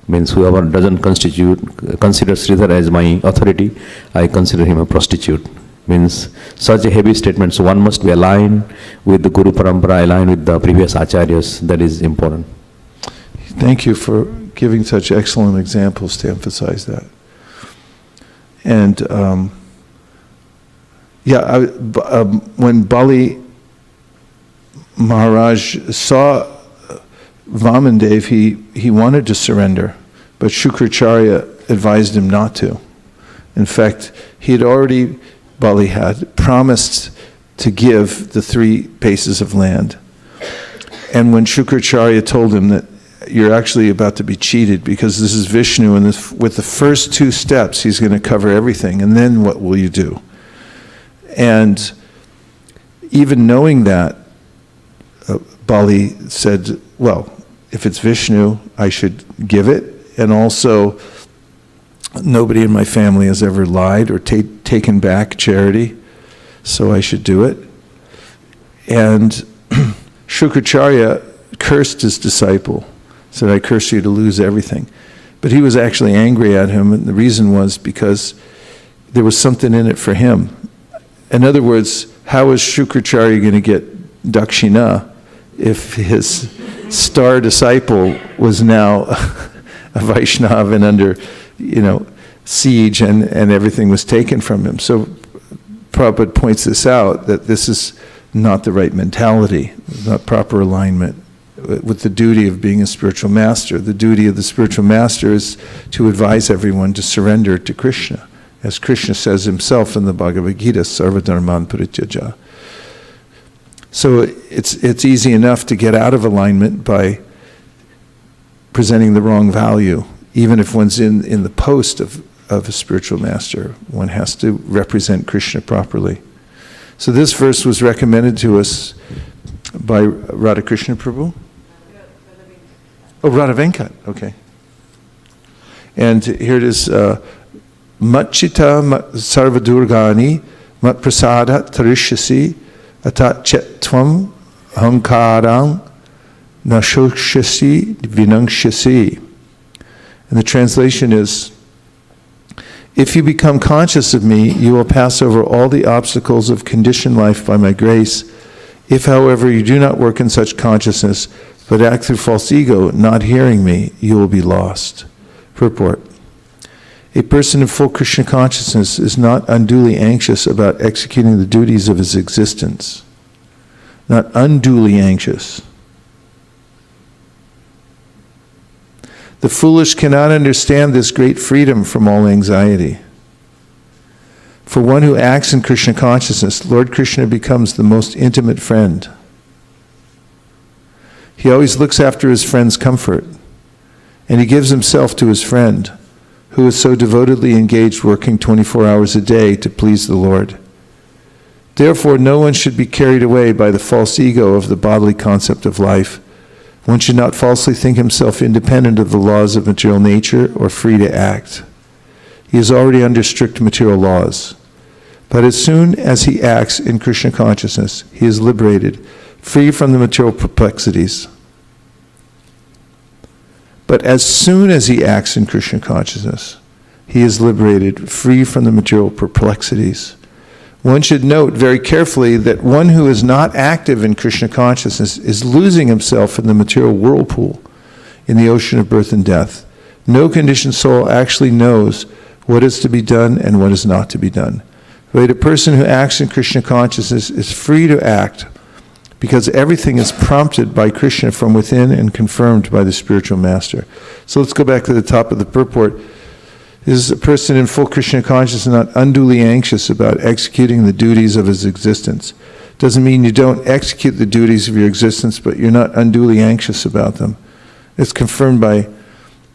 Means whoever doesn't consider Sridhar as my authority, I consider him a prostitute. Means such a heavy statement. So one must be aligned with the Guru Parampara, aligned with the previous Acharyas. That is important. Thank you for giving such excellent examples to emphasize that. And when Bali Maharaj saw Vamandev, he wanted to surrender, but Shukracharya advised him not to. In fact, Bali had promised to give the 3 paces of land. And when Shukracharya told him that you're actually about to be cheated because this is Vishnu, and with the first 2 steps, he's going to cover everything, and then what will you do? And even knowing that, Bali said, well, if it's Vishnu, I should give it, and also nobody in my family has ever lied or taken back charity, so I should do it. And Shukracharya cursed his disciple, said, I curse you to lose everything. But he was actually angry at him, and the reason was because there was something in it for him. In other words, how is Shukracharya going to get dakshina if his star disciple was now a Vaishnava and under, siege, and everything was taken from him? So Prabhupada points this out, that this is not the right mentality, not proper alignment with the duty of being a spiritual master. The duty of the spiritual master is to advise everyone to surrender to Krishna. As Krishna says himself in the Bhagavad Gita, Sarva Dharman Parityaja. So it's easy enough to get out of alignment by presenting the wrong value. Even if one's in the post of a spiritual master, one has to represent Krishna properly. So this verse was recommended to us by Radhakrishna Prabhu. Oh, Radha Venkat, okay. And here it is, Matchita sarvadurgani mat prasada tarishyasi atat chetvam hankarang nashokshyasi vinangsyasi. And the translation is, if you become conscious of me, you will pass over all the obstacles of conditioned life by my grace. If, however, you do not work in such consciousness, but act through false ego, not hearing me, you will be lost. Purport. A person in full Krishna consciousness is not unduly anxious about executing the duties of his existence. Not unduly anxious. The foolish cannot understand this great freedom from all anxiety. For one who acts in Krishna consciousness, Lord Krishna becomes the most intimate friend. He always looks after his friend's comfort, and he gives himself to his friend, who is so devotedly engaged working 24 hours a day to please the Lord. Therefore, no one should be carried away by the false ego of the bodily concept of life. One should not falsely think himself independent of the laws of material nature or free to act. He is already under strict material laws. But as soon as he acts in Krishna consciousness, he is liberated, free from the material perplexities. But as soon as he acts in Krishna consciousness, he is liberated, free from the material perplexities. One should note very carefully that one who is not active in Krishna consciousness is losing himself in the material whirlpool, in the ocean of birth and death. No conditioned soul actually knows what is to be done and what is not to be done. But a person who acts in Krishna consciousness is free to act because everything is prompted by Krishna from within and confirmed by the spiritual master. So let's go back to the top of the purport. Is a person in full Krishna consciousness not unduly anxious about executing the duties of his existence? Doesn't mean you don't execute the duties of your existence, but you're not unduly anxious about them. It's confirmed by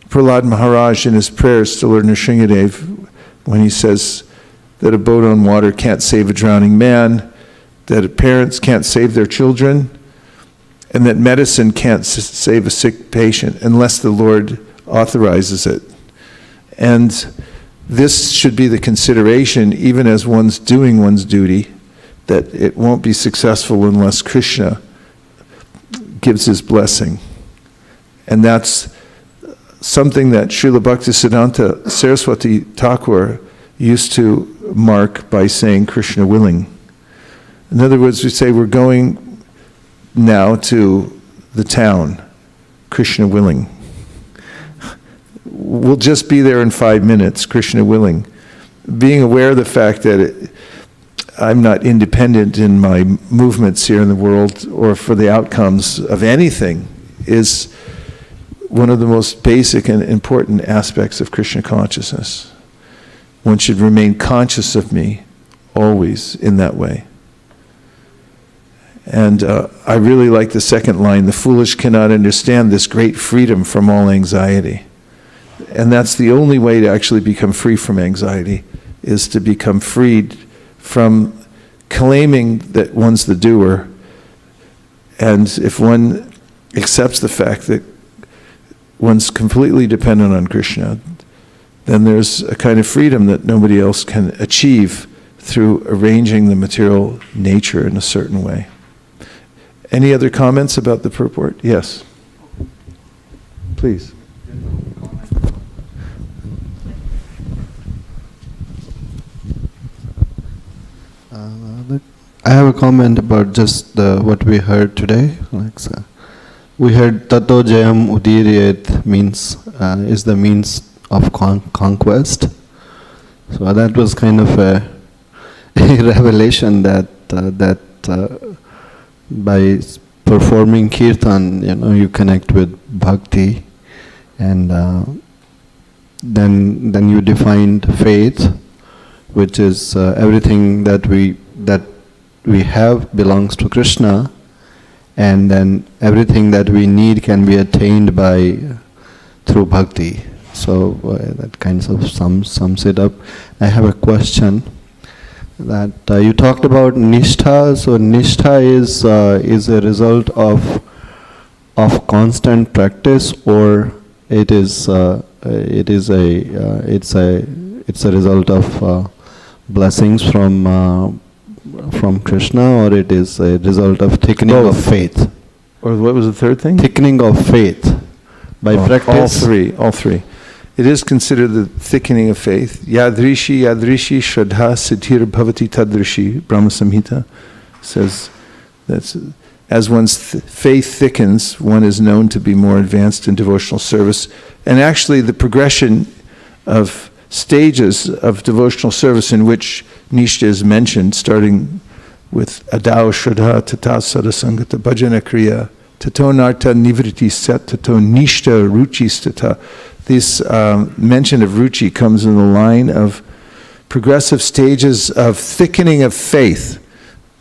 Prahlad Maharaj in his prayers to Lord Nrsingadev when he says that a boat on water can't save a drowning man, that parents can't save their children, and that medicine can't save a sick patient unless the Lord authorizes it. And this should be the consideration, even as one's doing one's duty, that it won't be successful unless Krishna gives his blessing. And that's something that Srila Bhaktisiddhanta Saraswati Thakur used to mark by saying Krishna willing. In other words, we say we're going now to the town, Krishna willing. We'll just be there in 5 minutes, Krishna willing. Being aware of the fact that I'm not independent in my movements here in the world or for the outcomes of anything is one of the most basic and important aspects of Krishna consciousness. One should remain conscious of me always in that way. And I really like the second line, the foolish cannot understand this great freedom from all anxiety. And that's the only way to actually become free from anxiety, is to become freed from claiming that one's the doer. And if one accepts the fact that one's completely dependent on Krishna, then there's a kind of freedom that nobody else can achieve through arranging the material nature in a certain way. Any other comments about the purport? Yes. Please. I have a comment about just what we heard today. We heard Tato Jayam Udiryet means is the means of conquest. So that was kind of a revelation that by performing kirtan, you connect with bhakti, and then you defined faith, which is everything that we have belongs to Krishna, and then everything that we need can be attained through bhakti. So that kind of sums it up. I have a question that you talked about nishtha. So nishtha is a result of constant practice, or it is a it's a result of blessings from Krishna, or it is a result of thickening of faith? Or what was the third thing? Thickening of faith by practice. All three. It is considered the thickening of faith. Yadrishi shraddha siddhir bhavati tadrishi, Brahma Samhita says that's as one's faith thickens, one is known to be more advanced in devotional service. And actually the progression of stages of devotional service in which Nishta is mentioned, starting with Adao Shraddha, Tata Sadasangata, Bhajana Kriya, Tato Narta Nivriti Sat, Tato Nishta Ruchi Stata. This mention of Ruchi comes in the line of progressive stages of thickening of faith.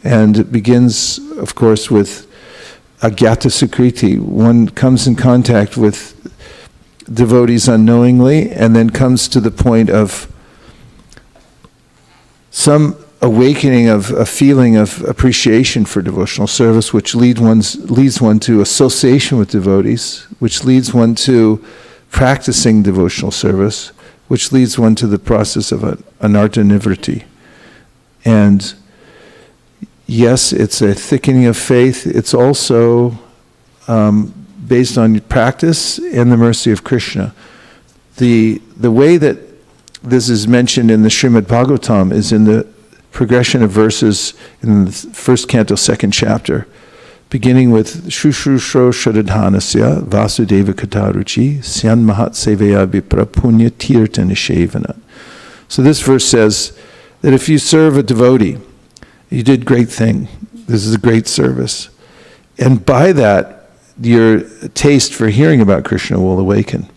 And it begins, of course, with Agyata Sukriti. One comes in contact with devotees unknowingly, and then comes to the point of some awakening of a feeling of appreciation for devotional service, which leads one to association with devotees, which leads one to practicing devotional service, which leads one to the process of anartha nivriti. And yes, it's a thickening of faith. It's also based on practice and the mercy of Krishna. The way that this is mentioned in the Srimad Bhagavatam is in the progression of verses in the first canto, second chapter, beginning with Shushrusho Shradhanasya Vasudeva Kataruchi Syan Mahat Seveya Vipra Punya Tirtha Nishevana. So this verse says that if you serve a devotee, you did great thing. This is a great service. And by that, your taste for hearing about Krishna will awaken.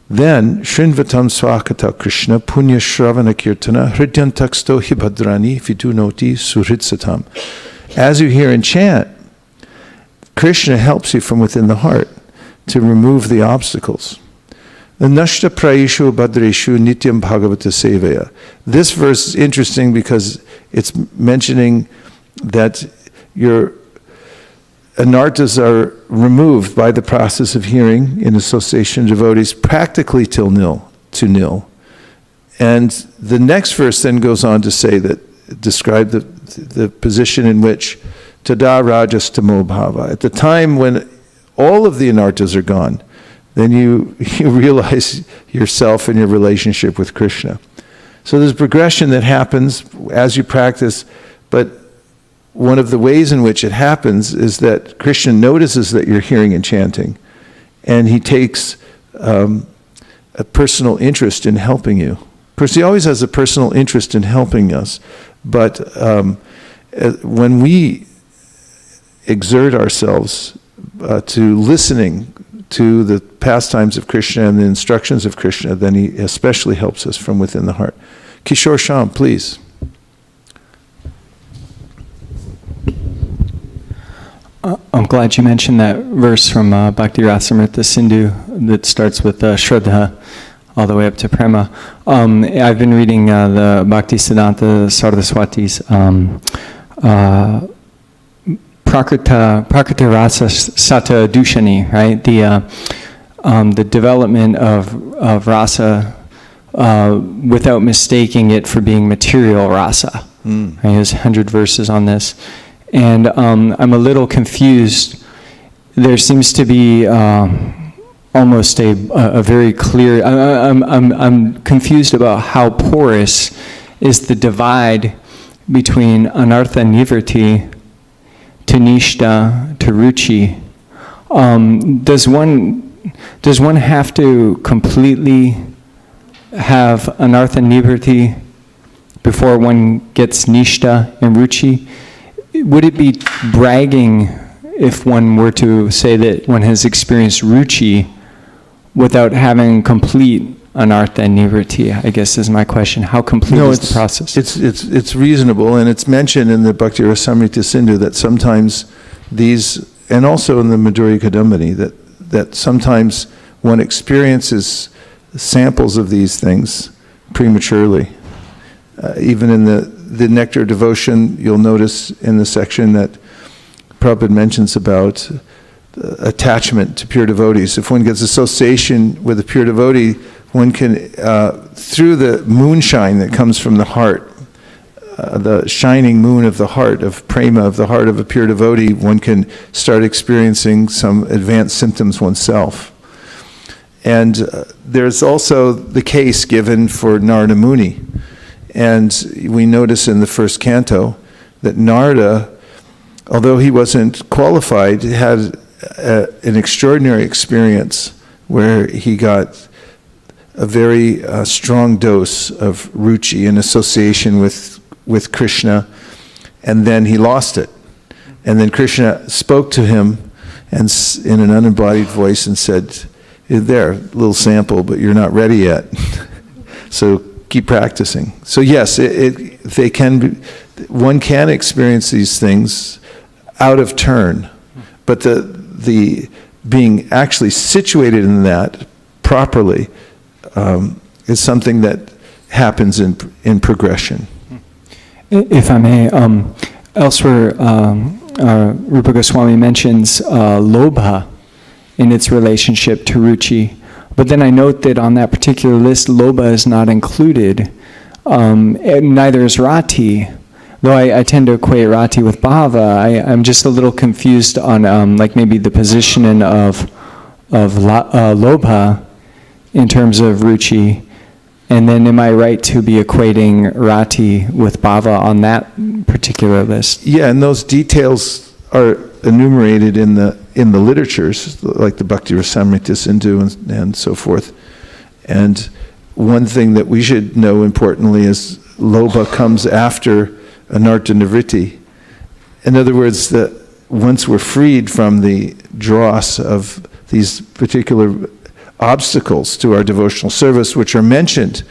Then, Shrinvatam Swakata Krishna Punya Shravana Kirtana Hridyantaksto Hibhadrani Vidunoti Suhritsatam. As you hear and chant, Krishna helps you from within the heart to remove the obstacles. The Nashta Praishu Bhadreshu Nityam Bhagavata Sevaya. This verse is interesting because it's mentioning that your anarthas are removed by the process of hearing in association of devotees practically to nil. And the next verse then goes on to say that, describe the position in which tada rajas tamo bhava. At the time when all of the anarthas are gone, then you realize yourself and your relationship with Krishna. So there's progression that happens as you practice, but one of the ways in which it happens is that Krishna notices that you're hearing and chanting, and he takes a personal interest in helping you. Of course, he always has a personal interest in helping us, but when we exert ourselves to listening to the pastimes of Krishna and the instructions of Krishna, then he especially helps us from within the heart. Kishore Sham, please. I'm glad you mentioned that verse from Bhakti Rasamrita Sindhu that starts with Shraddha all the way up to Prema. I've been reading the Bhakti Siddhanta Saraswati's Prakrita Rasa Sata Dushani, right? The development of rasa without mistaking it for being material rasa. Right? There's 100 verses on this. And I'm a little confused. There seems to be almost a very clear, I'm confused about how porous is the divide between anartha nivriti to nishta to ruchi. Does one have to completely have anartha nivriti before one gets nishta and ruchi? Would it be bragging if one were to say that one has experienced ruchi without having complete anartha and nivriti? I guess is my question. How complete is the process? It's reasonable, and it's mentioned in the Bhakti Rasamrita Sindhu that sometimes these, and also in the Madhurya Kadambini, that sometimes one experiences samples of these things prematurely. Even in the Nectar of Devotion, you'll notice in the section that Prabhupada mentions about attachment to pure devotees. If one gets association with a pure devotee, one can, through the moonshine that comes from the heart, the shining moon of the heart, of prema, of the heart of a pure devotee, one can start experiencing some advanced symptoms oneself. And there's also the case given for Narada Muni. And we notice in the first canto that Narada, although he wasn't qualified, had an extraordinary experience where he got a very strong dose of ruchi in association with Krishna, and then he lost it. And then Krishna spoke to him and in an unembodied voice and said, there, little sample, but you're not ready yet. So keep practicing. So yes, they can be, one can experience these things out of turn, but the being actually situated in that properly is something that happens in progression. If I may, elsewhere, Rupa Goswami mentions lobha in its relationship to ruchi. But then I note that on that particular list, lobha is not included. And neither is rati. Though I tend to equate rati with bhava, I'm just a little confused on like maybe the positioning of lobha in terms of ruchi. And then am I right to be equating rati with bhava on that particular list? Yeah, and those details are enumerated in the literatures, like the Bhakti Rasamrita Sindhu and so forth. And one thing that we should know importantly is lobha comes after anartha nivritti. In other words, that once we're freed from the dross of these particular obstacles to our devotional service, which are mentioned,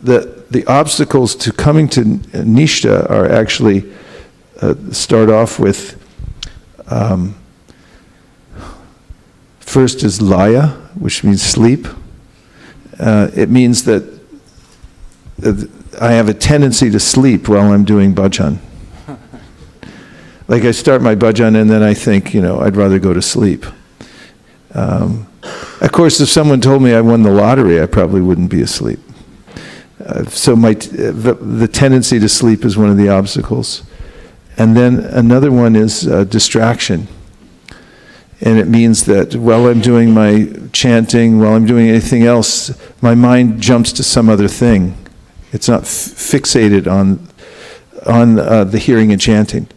the obstacles to coming to Nishtha are actually start off with first is laya, which means sleep. It means that I have a tendency to sleep while I'm doing bhajan. Like I start my bhajan and then I think, I'd rather go to sleep. Of course, if someone told me I won the lottery, I probably wouldn't be asleep. So the tendency to sleep is one of the obstacles. And then another one is distraction. And it means that while I'm doing my chanting, while I'm doing anything else, my mind jumps to some other thing. It's not fixated on the hearing and chanting.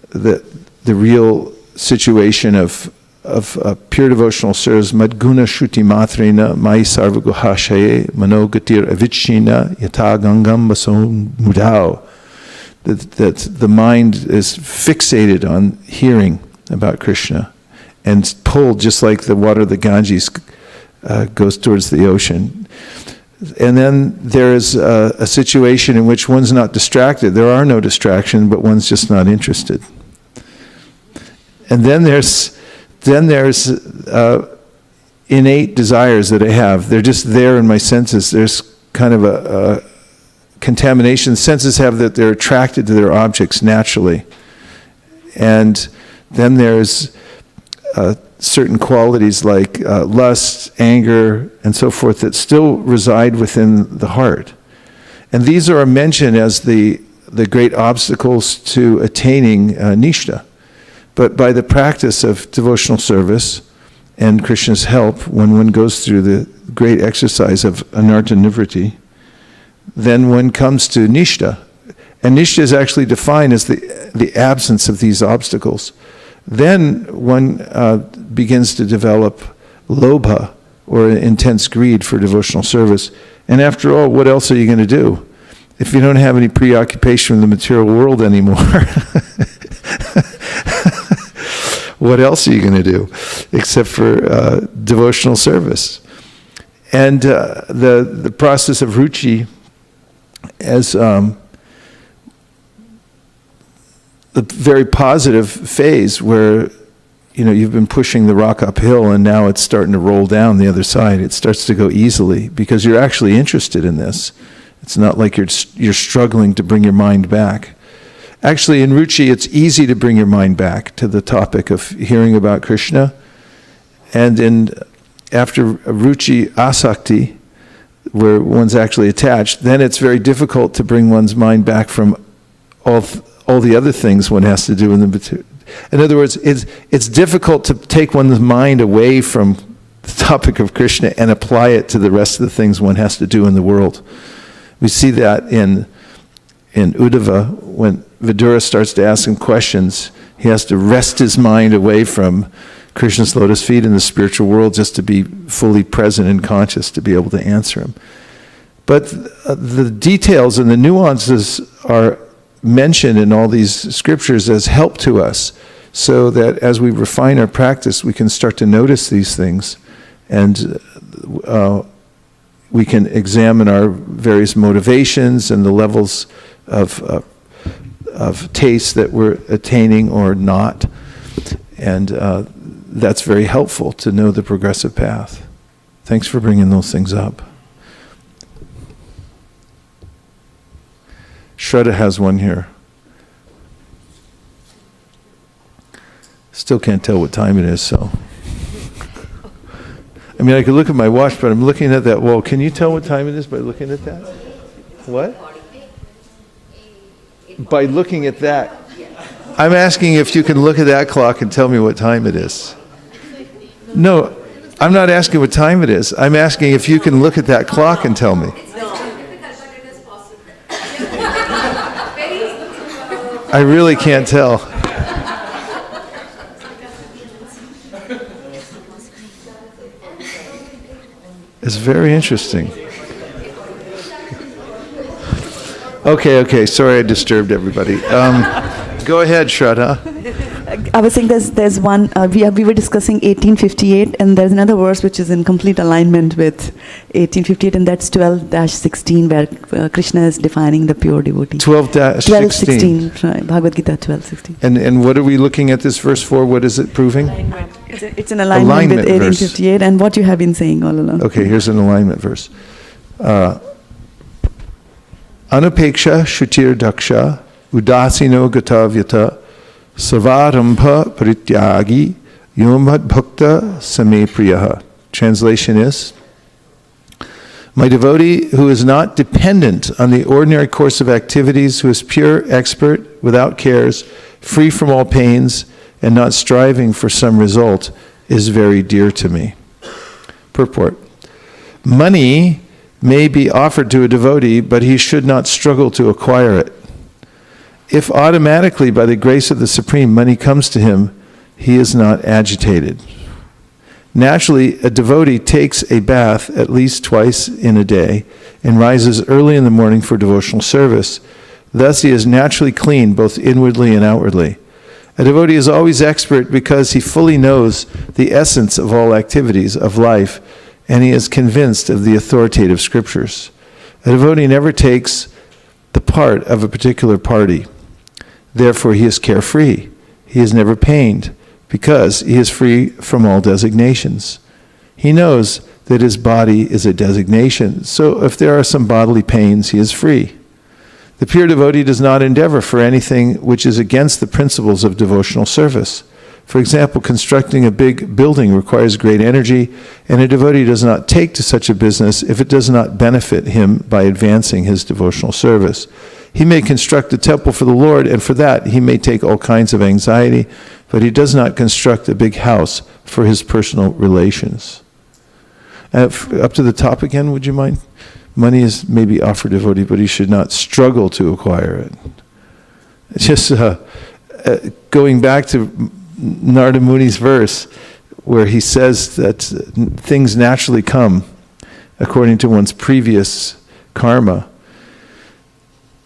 The real situation of pure devotional service, madguna shruti matrena mai sarva guhashaye manogatir avichina yata gangam basom mudao. That the mind is fixated on hearing about Krishna and pulled just like the water of the Ganges goes towards the ocean. And then there is a situation in which one's not distracted. There are no distractions, but one's just not interested. And then there's innate desires that I have. They're just there in my senses. There's kind of a contamination. Senses have that they're attracted to their objects naturally. And then there's certain qualities like lust, anger, and so forth that still reside within the heart. And these are mentioned as the great obstacles to attaining Nishtha. But by the practice of devotional service and Krishna's help, when one goes through the great exercise of anartha nivritti, then one comes to Nishtha. And Nishtha is actually defined as the absence of these obstacles. Then one begins to develop lobha, or intense greed for devotional service. And after all, what else are you going to do? If you don't have any preoccupation with the material world anymore, what else are you going to do except for devotional service? And the process of ruchi as the very positive phase where you've been pushing the rock uphill and now it's starting to roll down the other side. It starts to go easily because you're actually interested in this. It's not like you're struggling to bring your mind back. Actually, in Ruchi, it's easy to bring your mind back to the topic of hearing about Krishna. And after Ruchi Asakti, where one's actually attached, then it's very difficult to bring one's mind back from all the other things one has to do in the. In other words, it's difficult to take one's mind away from the topic of Krishna and apply it to the rest of the things one has to do in the world. We see that in Uddhava, when Vidura starts to ask him questions, he has to wrest his mind away from Krishna's lotus feet in the spiritual world just to be fully present and conscious to be able to answer him. But the details and the nuances are mentioned in all these scriptures as help to us, so that as we refine our practice, we can start to notice these things, and we can examine our various motivations and the levels of taste that we're attaining or not. And that's very helpful to know the progressive path. Thanks for bringing those things up. Shraddha has one here. Still can't tell what time it is, so. I mean, I could look at my watch, but I'm looking at that wall. Can you tell what time it is by looking at that? What? By looking at that. I'm asking if you can look at that clock and tell me what time it is. No, I'm not asking what time it is. I'm asking if you can look at that clock and tell me. I really can't tell. It's very interesting. Okay, sorry I disturbed everybody. Go ahead, Shraddha. I was saying there's one, we were discussing 1858, and there's another verse which is in complete alignment with 1858, and that's 12-16, where Krishna is defining the pure devotee. 12-16. Right, Bhagavad Gita 12-16. And what are we looking at this verse for? What is it proving? It's in alignment with 1858, and what you have been saying all along. Okay, here's an alignment verse. Anupeksha shutir daksha udasino gatavyata sarvarambha parityagi yomad bhakta same priyaha. Translation is, my devotee who is not dependent on the ordinary course of activities, who is pure, expert, without cares, free from all pains, and not striving for some result, is very dear to me. Purport. Money may be offered to a devotee, but he should not struggle to acquire it. If automatically, by the grace of the Supreme, money comes to him, he is not agitated. Naturally, a devotee takes a bath at least twice in a day and rises early in the morning for devotional service. Thus, he is naturally clean, both inwardly and outwardly. A devotee is always expert because he fully knows the essence of all activities of life, and he is convinced of the authoritative scriptures. A devotee never takes the part of a particular party. Therefore, he is carefree. He is never pained because he is free from all designations. He knows that his body is a designation, so if there are some bodily pains, he is free. The pure devotee does not endeavor for anything which is against the principles of devotional service. For example, constructing a big building requires great energy, and a devotee does not take to such a business if it does not benefit him by advancing his devotional service. He may construct a temple for the Lord, and for that he may take all kinds of anxiety, but he does not construct a big house for his personal relations. Up to the top again, would you mind? Money is maybe offered to devotee, but he should not struggle to acquire it. It's just going back to Narada Muni's verse, where he says that things naturally come according to one's previous karma.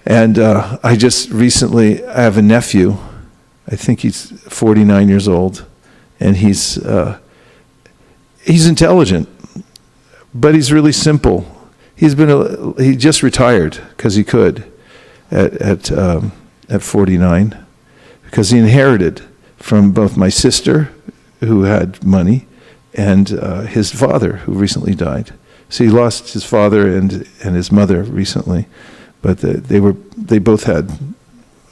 And I just recently, I have a nephew, I think he's 49 years old, and he's intelligent, but he's really simple. He just retired because he could at 49, because he inherited from both my sister, who had money, and his father, who recently died. So he lost his father and his mother recently, but they both had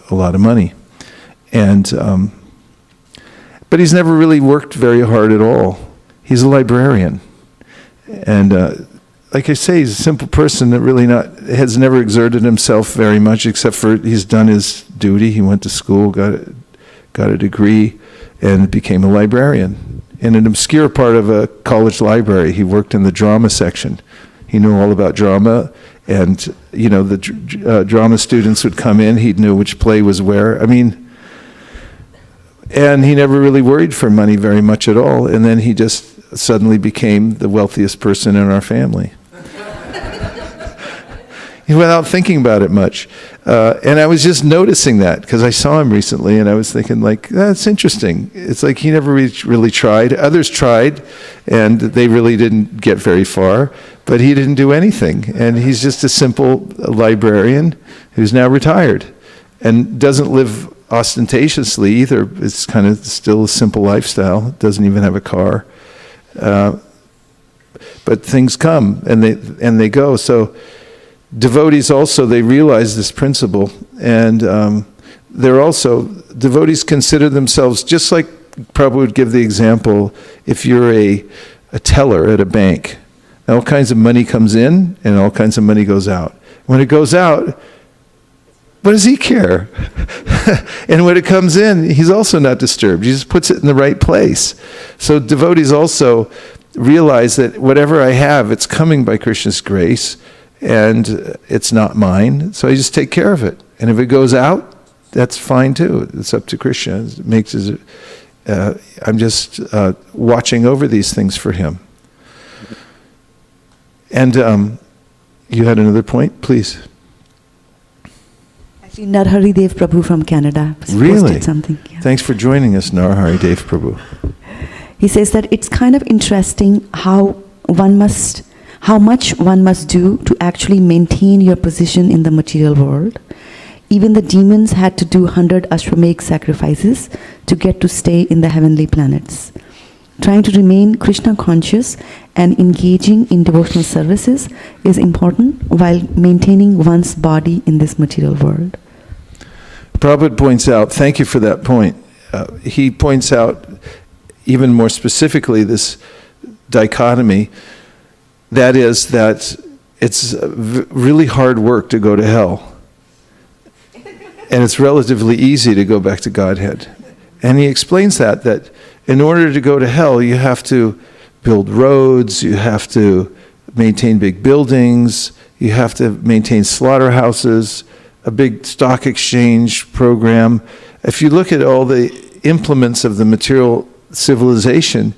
a lot of money. And, but he's never really worked very hard at all. He's a librarian. And like I say, he's a simple person that really has never exerted himself very much, except for he's done his duty. He went to school, got a degree, and became a librarian. In an obscure part of a college library, he worked in the drama section. He knew all about drama, and the drama students would come in. He knew which play was where. I mean, and he never really worried for money very much at all. And then he just suddenly became the wealthiest person in our family. Without thinking about it much. And I was just noticing that because I saw him recently, and I was thinking, like, that's interesting. It's like he never really tried. Others tried, and they really didn't get very far, but he didn't do anything. And he's just a simple librarian who's now retired and doesn't live ostentatiously either. It's kind of still a simple lifestyle. Doesn't even have a car. But things come, and they go. So devotees also, they realize this principle, and devotees consider themselves, just like Prabhupada would give the example, if you're a teller at a bank, and all kinds of money comes in and all kinds of money goes out. When it goes out, what does he care? And when it comes in, he's also not disturbed. He just puts it in the right place. So devotees also realize that whatever I have, it's coming by Krishna's grace, and it's not mine, so I just take care of it. And if it goes out, that's fine too. It's up to Krishna. I'm just watching over these things for him. And you had another point, please. Actually, Narhari Dev Prabhu from Canada Really? posted something. Yeah. Thanks for joining us, Narhari Dev Prabhu. He says that it's kind of interesting how much one must do to actually maintain your position in the material world. Even the demons had to do 100 Ashwamedh sacrifices to get to stay in the heavenly planets. Trying to remain Krishna conscious and engaging in devotional services is important while maintaining one's body in this material world. Prabhupada points out, thank you for that point. He points out even more specifically this dichotomy. That is that it's really hard work to go to hell. And it's relatively easy to go back to Godhead. And he explains that in order to go to hell, you have to build roads, you have to maintain big buildings, you have to maintain slaughterhouses, a big stock exchange program. If you look at all the implements of the material civilization,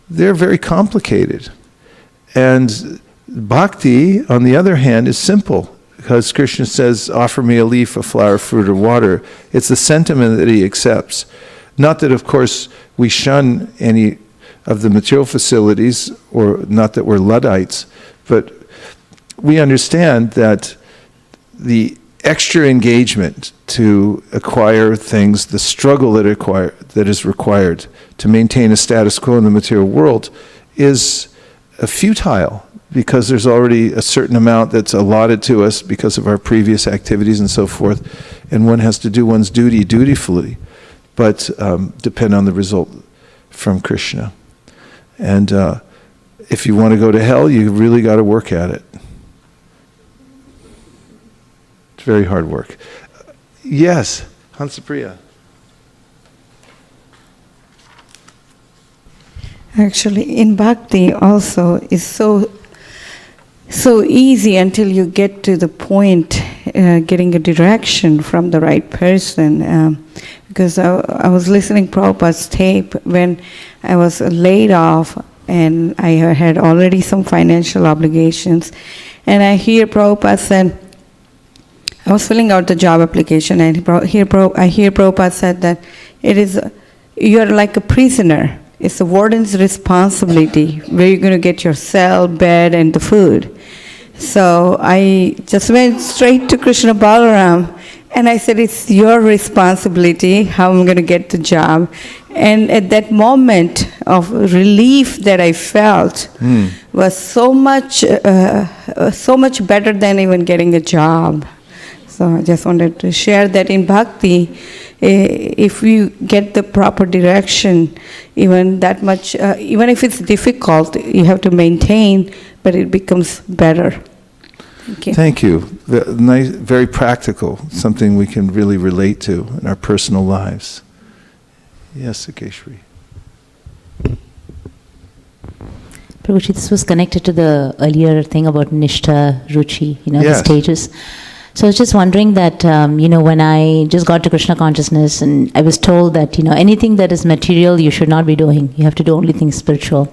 they're very complicated. And bhakti, on the other hand, is simple, because Krishna says, offer me a leaf, a flower, fruit, or water. It's the sentiment that he accepts. Not that, of course, we shun any of the material facilities, or not that we're Luddites, but we understand that the extra engagement to acquire things, the struggle that is required to maintain a status quo in the material world is futile, because there's already a certain amount that's allotted to us because of our previous activities and so forth, and one has to do one's duty dutifully, but depend on the result from Krishna. And if you want to go to hell, you really got to work at it. It's very hard work. Yes, Hansapriya. Actually, in bhakti also is so easy until you get to the point getting a direction from the right person. Because I was listening Prabhupada's tape when I was laid off and I had already some financial obligations, and I hear Prabhupada said, I was filling out the job application, and I hear Prabhupada said that you're like a prisoner. It's the warden's responsibility where you're going to get your cell, bed, and the food. So I just went straight to Krishna Balaram, and I said, it's your responsibility how I'm going to get the job. And at that moment of relief that I felt was so much better than even getting a job. So I just wanted to share that in bhakti, if you get the proper direction, even that much, even if it's difficult, you have to maintain, but it becomes better. Thank you. Thank you. Nice, very practical, something we can really relate to in our personal lives. Yes, Sakeshri. Prabhuji, this was connected to the earlier thing about Nishtha, Ruchi, Yes. the stages. So I was just wondering that, when I just got to Krishna consciousness and I was told that, anything that is material you should not be doing. You have to do only things spiritual.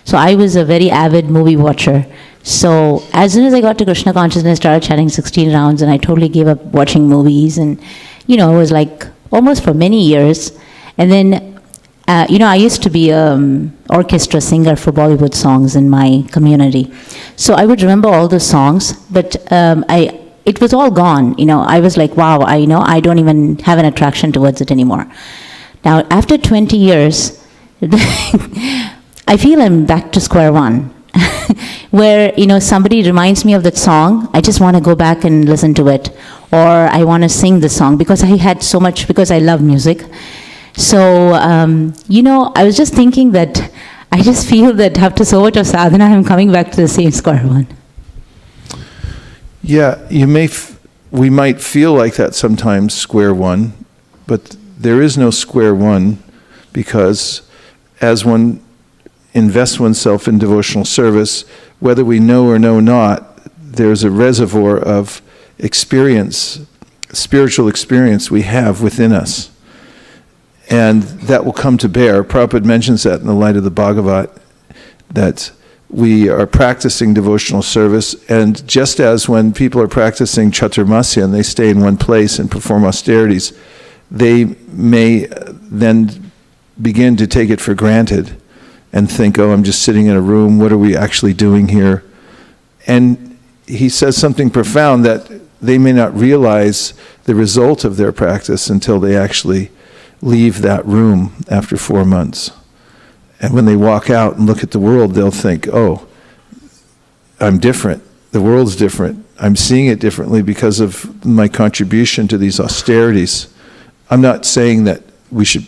So I was a very avid movie watcher. So as soon as I got to Krishna consciousness, I started chanting 16 rounds and I totally gave up watching movies. And, it was like almost for many years. And then I used to be an orchestra singer for Bollywood songs in my community. So I would remember all the songs, but it was all gone. I was like, wow, I don't even have an attraction towards it anymore. Now, after 20 years, I feel I'm back to square one. Where, somebody reminds me of that song, I just want to go back and listen to it. Or I want to sing the song because I love music. So, I was just thinking that I just feel that after so much of sadhana, I'm coming back to the same square one. Yeah, we might feel like that sometimes, square one, but there is no square one, because as one invests oneself in devotional service, whether we know or know not, there's a reservoir of experience, spiritual experience we have within us. And that will come to bear. Prabhupada mentions that in the light of the Bhagavat, that we are practicing devotional service, and just as when people are practicing chaturmasya and they stay in one place and perform austerities, they may then begin to take it for granted and think, oh, I'm just sitting in a room, what are we actually doing here? And he says something profound, that they may not realize the result of their practice until they actually leave that room after 4 months. And when they walk out and look at the world, they'll think, oh, I'm different. The world's different. I'm seeing it differently because of my contribution to these austerities. I'm not saying that we should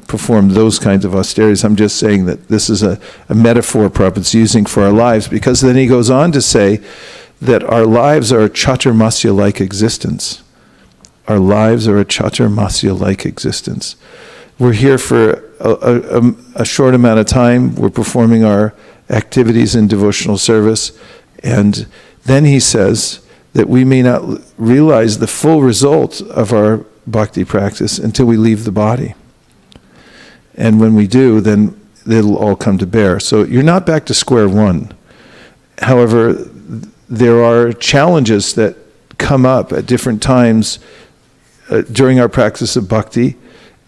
perform those kinds of austerities. I'm just saying that this is a metaphor Prabhupada's using for our lives, because then he goes on to say that our lives are a chaturmasya-like existence. Our lives are a chaturmasya-like existence. We're here for a short amount of time. We're performing our activities in devotional service. And then he says that we may not realize the full result of our bhakti practice until we leave the body. And when we do, then it'll all come to bear. So you're not back to square one. However, there are challenges that come up at different times during our practice of bhakti,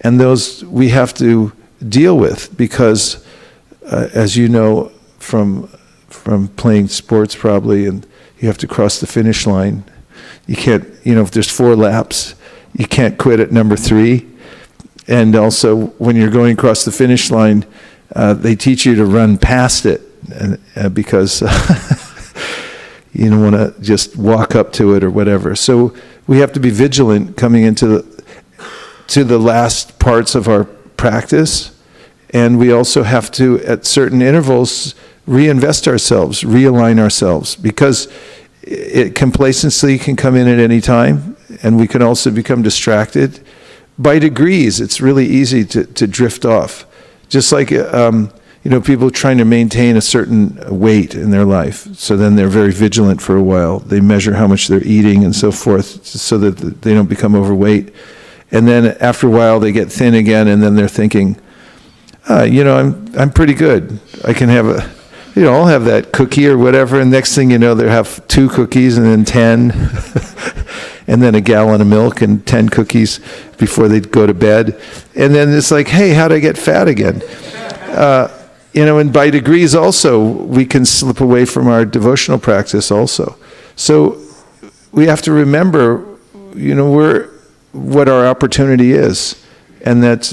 and those we have to deal with, because as you know from playing sports probably, and you have to cross the finish line. You can't, if there's 4 laps, you can't quit at number 3. And also, when you're going across the finish line, they teach you to run past it, because you don't want to just walk up to it or whatever. So we have to be vigilant coming into the last parts of our practice, and we also have to, at certain intervals, reinvest ourselves, realign ourselves, because complacency can come in at any time, and we can also become distracted. By degrees, it's really easy to drift off. Just like people trying to maintain a certain weight in their life, so then they're very vigilant for a while. They measure how much they're eating and so forth, so that they don't become overweight. And then after a while, they get thin again, and then they're thinking, I'm pretty good. I can have I'll have that cookie or whatever, and next thing you know, they have 2 cookies and then 10, and then a gallon of milk and 10 cookies before they go to bed. And then it's like, hey, how'd I get fat again? And by degrees also, we can slip away from our devotional practice also. So we have to remember, what our opportunity is, and that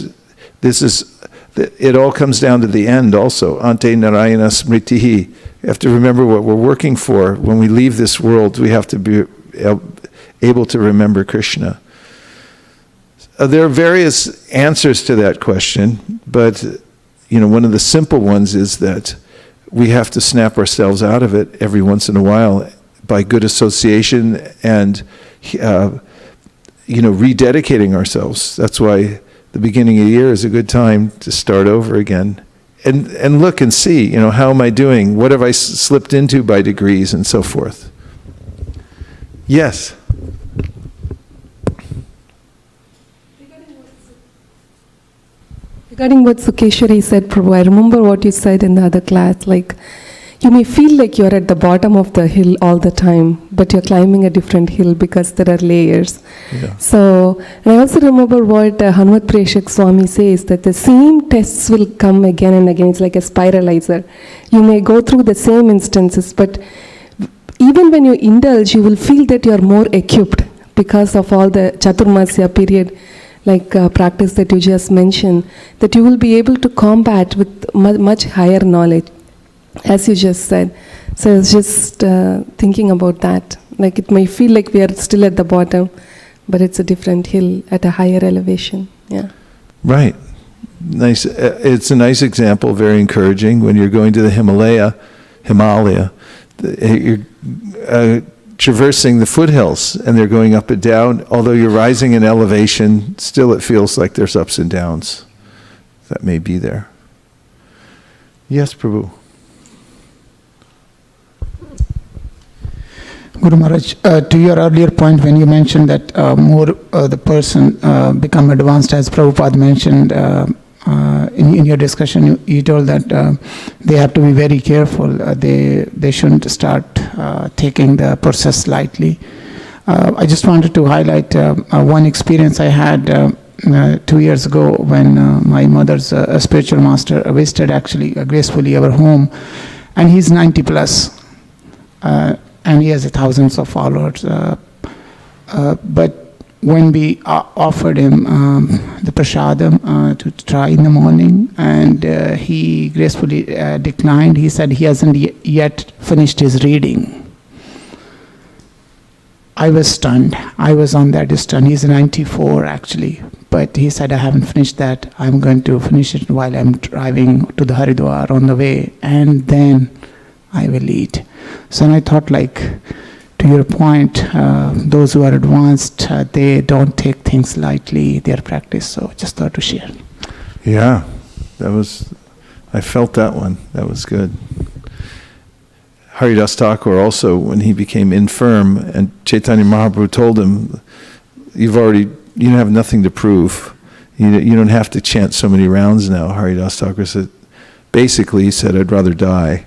it all comes down to the end also. Ante Narayana Smritihi. You have to remember what we're working for. When we leave this world, we have to be able to remember Krishna? There are various answers to that question, but one of the simple ones is that we have to snap ourselves out of it every once in a while by good association and rededicating ourselves. That's why the beginning of the year is a good time to start over again and look and see, how am I doing? What have I slipped into by degrees and so forth? Yes. Regarding what Sukeshwari said, Prabhu, I remember what you said in the other class, like you may feel like you're at the bottom of the hill all the time, but you're climbing a different hill because there are layers. Yeah. So, and I also remember what Hanumat Preshak Swami says, that the same tests will come again and again. It's like a spiralizer. You may go through the same instances, but even when you indulge, you will feel that you're more equipped because of all the Chaturmasya period, like practice that you just mentioned, that you will be able to combat with much higher knowledge, as you just said. So I was just thinking about that. Like it may feel like we are still at the bottom, but it's a different hill at a higher elevation. Yeah. Right. Nice. It's a nice example, very encouraging. When you're going to the Himalaya, you're traversing the foothills and they're going up and down. Although you're rising in elevation, still it feels like there's ups and downs that may be there. Yes, Prabhu. Guru Maharaj, to your earlier point when you mentioned that more the person become advanced, as Prabhupada mentioned in your discussion, you told that they have to be very careful. They shouldn't start taking the process lightly. I just wanted to highlight one experience I had 2 years ago when my mother's spiritual master visited actually gracefully our home, and he's 90 plus. And he has thousands of followers. But when we offered him the prasadam to try in the morning, and he gracefully declined, he said he hasn't yet finished his reading. I was stunned. I was on that stunned. He's 94 actually. But he said, I haven't finished that. I'm going to finish it while I'm driving to the Haridwar on the way, and then I will eat. So I thought, like, to your point, those who are advanced, they don't take things lightly, their practice. So just thought to share. Yeah, I felt that one. That was good. Haridas Thakur also, when he became infirm, and Chaitanya Mahaprabhu told him, you have nothing to prove. You don't have to chant so many rounds now. Haridas Thakur said, basically, he said, I'd rather die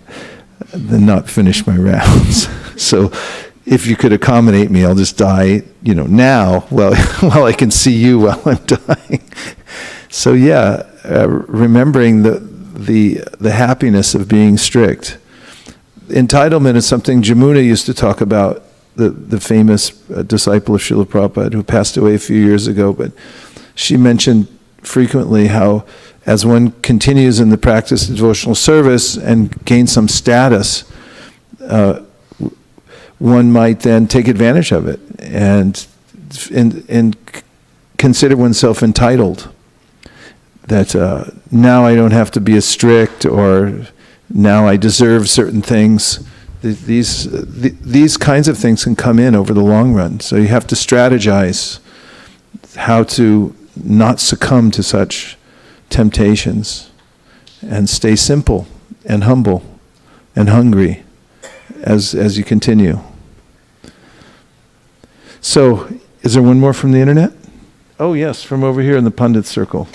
than not finish my rounds. So if you could accommodate me, I'll just die, now, while I can see you while I'm dying. So yeah, remembering the happiness of being strict. Entitlement is something Jamuna used to talk about, the famous disciple of Srila Prabhupada who passed away a few years ago, but she mentioned frequently how as one continues in the practice of devotional service and gains some status, one might then take advantage of it and consider oneself entitled. That now I don't have to be as strict, or now I deserve certain things. These kinds of things can come in over the long run. So you have to strategize how to not succumb to such temptations and stay simple and humble and hungry as you continue. So, is there one more from the internet? Oh yes, from over here in the Pundit circle.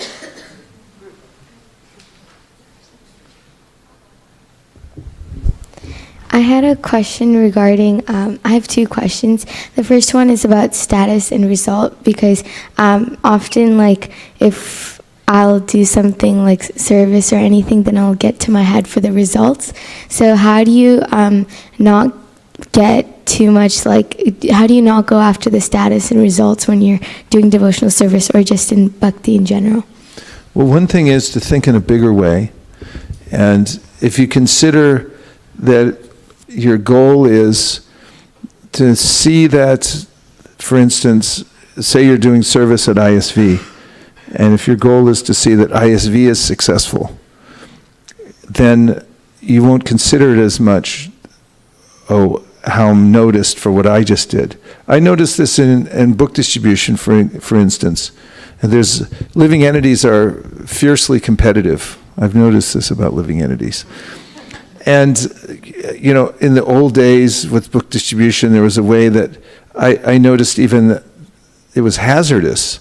I had a question regarding, I have two questions. The first one is about status and result, because often, like, if I'll do something like service or anything, then I'll get to my head for the results. So how do you not get too much, like, how do you not go after the status and results when you're doing devotional service or just in bhakti in general? Well, one thing is to think in a bigger way. And if you consider that your goal is to see that for instance, say you're doing service at ISV, and if your goal is to see that ISV is successful, then you won't consider it as much, oh, how I'm noticed for what I just did. I noticed this in book distribution, for instance. And living entities are fiercely competitive. I've noticed this about living entities. And, you know, in the old days with book distribution, there was a way that I noticed even that it was hazardous.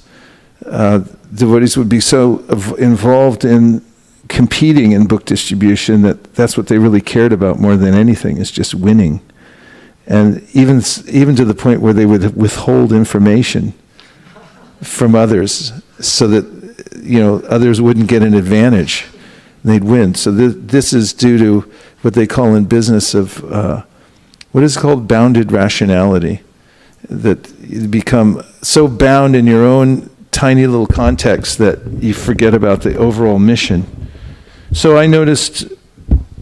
Devotees would be so involved in competing in book distribution that's what they really cared about more than anything, is just winning. And even to the point where they would withhold information from others so that, you know, others wouldn't get an advantage. They'd win. So this is due to what they call in business of, what is called bounded rationality, that you become so bound in your own tiny little context that you forget about the overall mission. So I noticed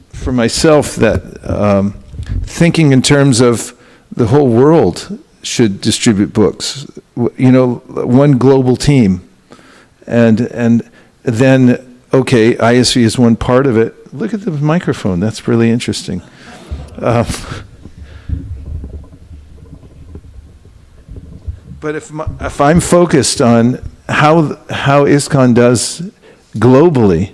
for myself that thinking in terms of the whole world should distribute books, you know, one global team. And then, okay, ISV is one part of it. Look at the microphone, that's really interesting. But if I'm focused on how ISKCON does globally,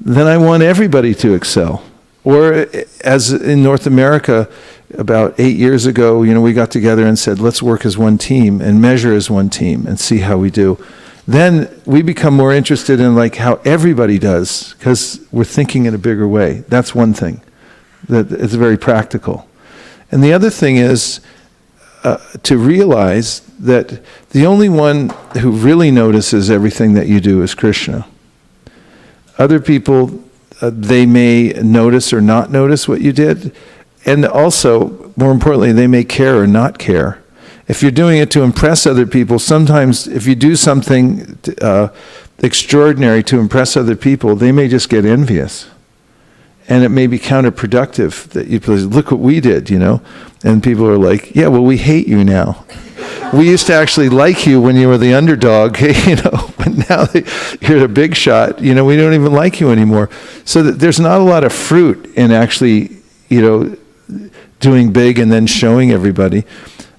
then I want everybody to excel. Or as in North America, about 8 years ago, you know, we got together and said, let's work as one team and measure as one team and see how we do. Then we become more interested in like how everybody does, because we're thinking in a bigger way. That's one thing. That it's very practical. And the other thing is to realize that the only one who really notices everything that you do is Krishna. Other people, they may notice or not notice what you did. And also, more importantly, they may care or not care. If you're doing it to impress other people, sometimes if you do something extraordinary to impress other people, they may just get envious. And it may be counterproductive that you look what we did, you know. And people are like, yeah, well, we hate you now. We used to actually like you when you were the underdog, you know, but now that you're a big shot, you know, we don't even like you anymore. So that there's not a lot of fruit in actually, you know, doing big and then showing everybody.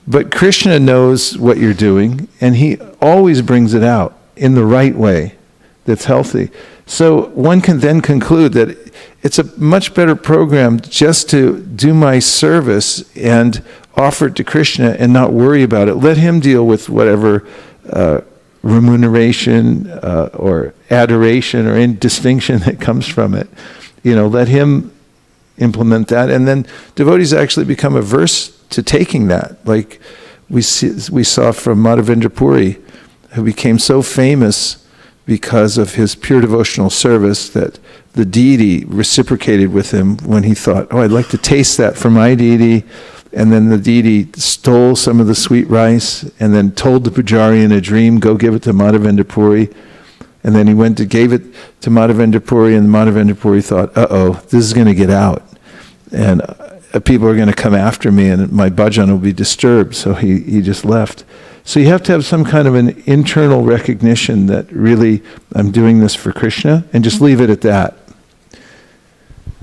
But Krishna knows what you're doing, and he always brings it out in the right way that's healthy. So one can then conclude that it's a much better program just to do my service and offer it to Krishna and not worry about it. Let him deal with whatever remuneration or adoration or distinction that comes from it. You know, let him implement that, and then devotees actually become averse to taking that. Like we saw from Madhavendra Puri, who became so famous because of his pure devotional service that the deity reciprocated with him when he thought, oh, I'd like to taste that for my deity. And then the deity stole some of the sweet rice and then told the pujari in a dream, go give it to Madhavendra Puri. And then he went to gave it to Madhavendra Puri, and Madhavendra Puri thought, uh-oh, this is going to get out. And people are going to come after me and my bhajan will be disturbed. So he just left. So you have to have some kind of an internal recognition that really I'm doing this for Krishna, and just leave it at that.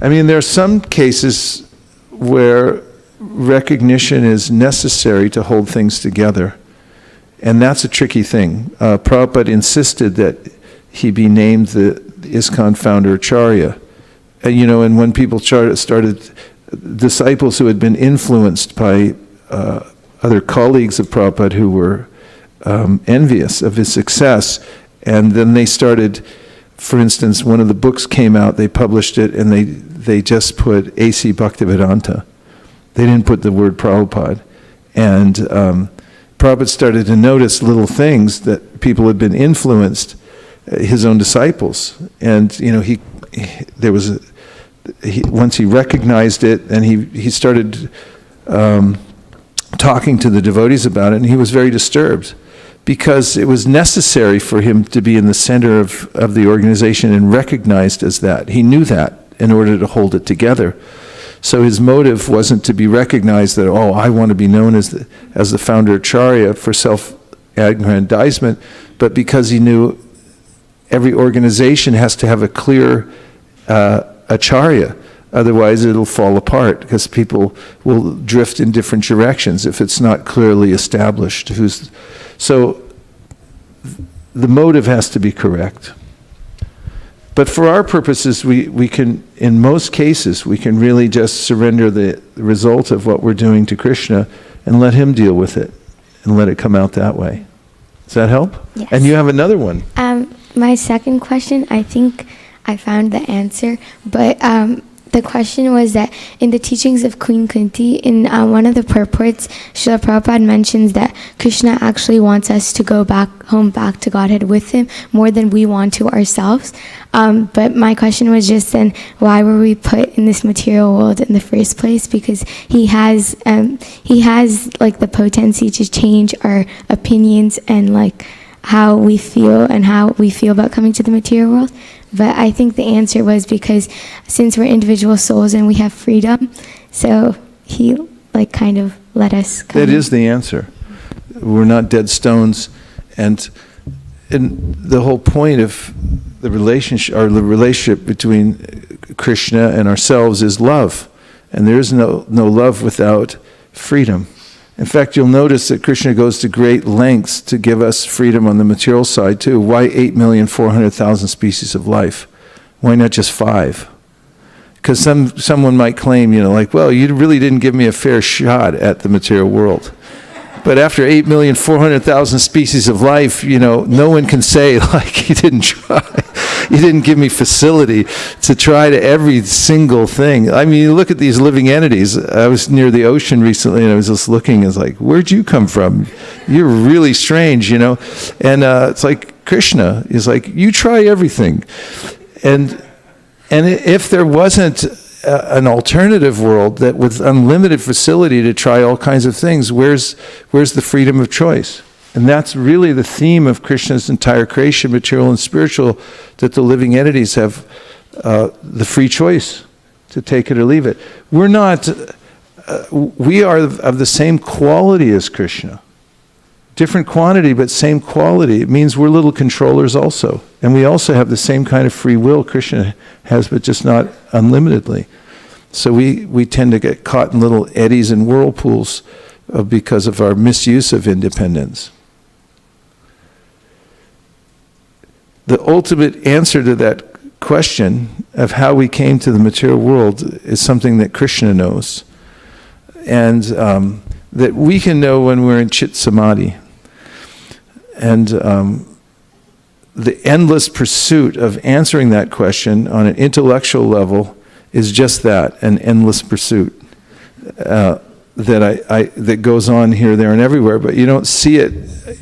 I mean, there are some cases where recognition is necessary to hold things together, and that's a tricky thing. Prabhupada insisted that he be named the ISKCON founder Acharya. You know, and when people started, disciples who had been influenced by other colleagues of Prabhupada who were envious of his success, and then they started, for instance, one of the books came out, they published it, and they just put A.C. Bhaktivedanta. They didn't put the word Prabhupada. And Prabhupada started to notice little things that people had been influenced, his own disciples. And, you know, once he recognized it, and he started talking to the devotees about it, and he was very disturbed because it was necessary for him to be in the center of the organization and recognized as that. He knew that in order to hold it together. So his motive wasn't to be recognized that, oh, I want to be known as the founder Acharya for self-aggrandizement, but because he knew every organization has to have a clear Acharya. Otherwise, it'll fall apart because people will drift in different directions if it's not clearly established. So the motive has to be correct. But for our purposes, we can, in most cases, we can really just surrender the result of what we're doing to Krishna and let him deal with it and let it come out that way. Does that help? Yes. And you have another one. My second question, I think I found the answer, but the question was that in the teachings of Queen Kunti, in one of the purports, Srila Prabhupada mentions that Krishna actually wants us to go back to Godhead with him more than we want to ourselves. But my question was just then, why were we put in this material world in the first place? Because he has like the potency to change our opinions and like how we feel about coming to the material world. But I think the answer was because since we're individual souls and we have freedom, so he like kind of let us come. That is the answer. We're not dead stones. And the whole point of the relationship between Krishna and ourselves is love. And there is no love without freedom. In fact, you'll notice that Krishna goes to great lengths to give us freedom on the material side too. Why 8,400,000 species of life? Why not just 5? Because someone might claim, like, well, you really didn't give me a fair shot at the material world. But after 8,400,000 species of life, no one can say, like, you didn't try. You didn't give me facility to try to every single thing. I mean, you look at these living entities. I was near the ocean recently, and I was just looking. I was like, where'd you come from? You're really strange, And it's like Krishna is like, you try everything. And if there wasn't an alternative world that with unlimited facility to try all kinds of things, where's the freedom of choice? And that's really the theme of Krishna's entire creation, material and spiritual, that the living entities have the free choice to take it or leave it. We are of the same quality as Krishna. Different quantity, but same quality. It means we're little controllers also. And we also have the same kind of free will Krishna has, but just not unlimitedly. So we tend to get caught in little eddies and whirlpools because of our misuse of independence. The ultimate answer to that question of how we came to the material world is something that Krishna knows. And that we can know when we're in Chit Samadhi. And the endless pursuit of answering that question on an intellectual level is just that, an endless pursuit that goes on here, there, and everywhere, but you don't see it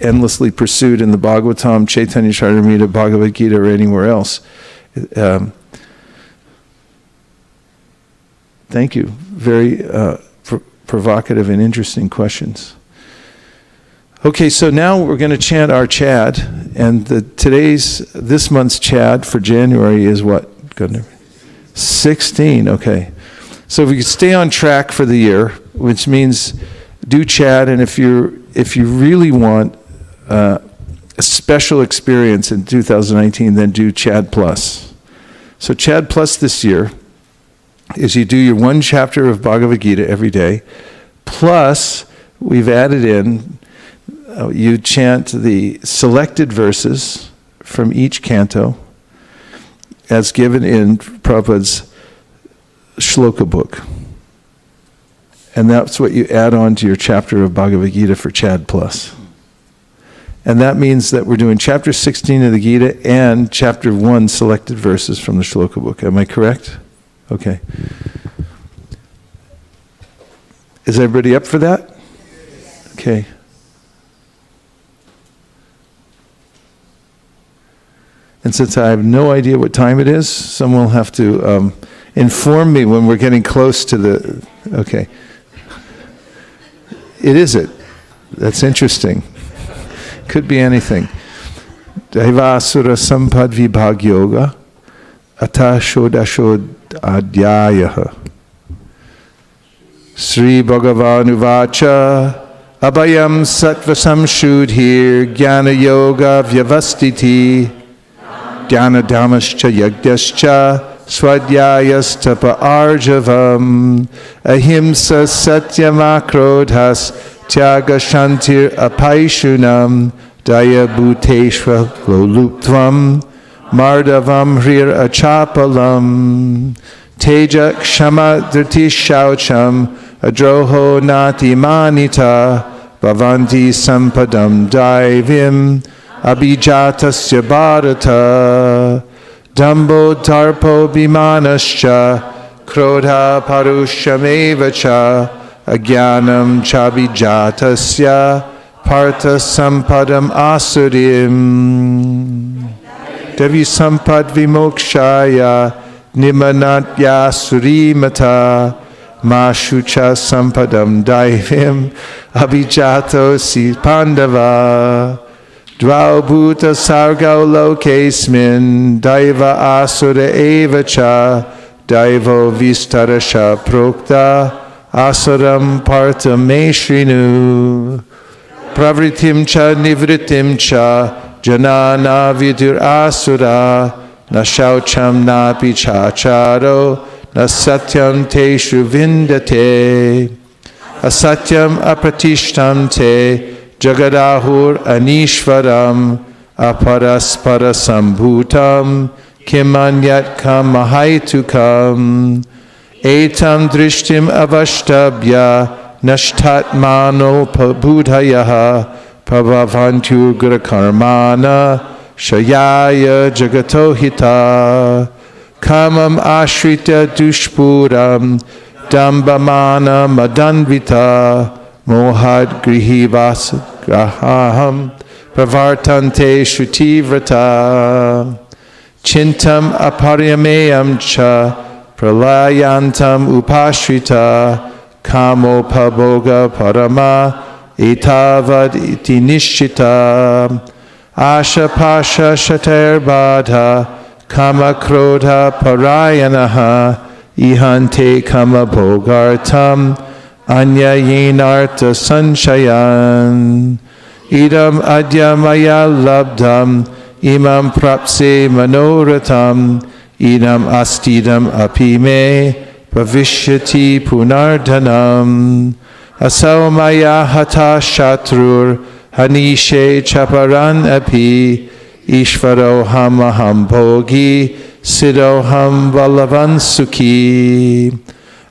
endlessly pursued in the Bhagavatam, Chaitanya Charitamrita, Bhagavad Gita, or anywhere else. Thank you. Very provocative and interesting questions. Okay, so now we're going to chant our Chad, and this month's Chad for January is what? 16, okay. So if we could stay on track for the year, which means do Chad, and if you really want a special experience in 2019, then do Chad Plus. So Chad Plus this year is you do your one chapter of Bhagavad Gita every day, plus we've added in, you chant the selected verses from each canto as given in Prabhupada's shloka book. And that's what you add on to your chapter of Bhagavad Gita for Chad Plus. And that means that we're doing chapter 16 of the Gita and chapter 1 selected verses from the shloka book. Am I correct? Okay. Is everybody up for that? Okay. And since I have no idea what time it is, someone will have to inform me when we're getting close to the... Okay. It. That's interesting. Could be anything. Daivasura sampad vibhag yoga ata shodashod adhyayaha Sri Bhagavan Uvacha Abhayam Sattva Samshudhir Jnana Yoga Vyavastiti Jnana Dhamascha Yagdascha Swadhyayastapa Arjavam Ahimsa Satyam Akrodhas Tyaga Shantir Apaishunam Daya Bhuteshva Loluptvam Mardavam Hrir Achapalam Teja Kshama Dhriti Shaucham Adroho Nati Manita Bhavanti Sampadam Daivim Abhijatasya Bharata Dambo Darpo Bhimanascha Krodha Parushamevacha Agyanam Chabhijatasya Partha Sampadam Asurim Devi Sampad Vimokshaya Nimanatya Surimata Mashucha Sampadam Daivim Abhijato Si Pandava Dvaubhuta Sargau Lokesmin Daiva Asura Evacha Daivo Vistarasha Prokta Asuram Partha Meshrinu Pravritim Cha Nivritim Cha Janana Vidur Asura Na Shaucham Na Pichacharo Na Satyam Teshu Vindate Asatyam Apratishtam Te Jagadahur Anishvaram Aparaspara Sambhutam Kimanyat Kam Mahaitukam Etam Drishtim Avashtabhya Nashtatmano Budhayaha Prabhavantur Gurakarmana Shayaya Jagatohita Kamam Ashrita Dushpuram Dambamana Madanvita Mohad Grihivas Graham Pravartante Shutivrata Chintam Aparyameyam Cha Pralayantam Upashrita Kamo Paboga Parama Etavad Iti Nishchita Asha Pasha Shater Badha Kama Krodha Parayanaha Ihante Kama Bogartam Anya Yenartha Sanshayan Idam Adya Maya Labdam Imam Prapse Manoratam Idam Astidam Apime Bhavishyati Punardhanam Asau Maya Hata Shatrur Hanishe Chaparan Api Ishvaro Hamaham Bhogi Siddhoham Valavan Sukhi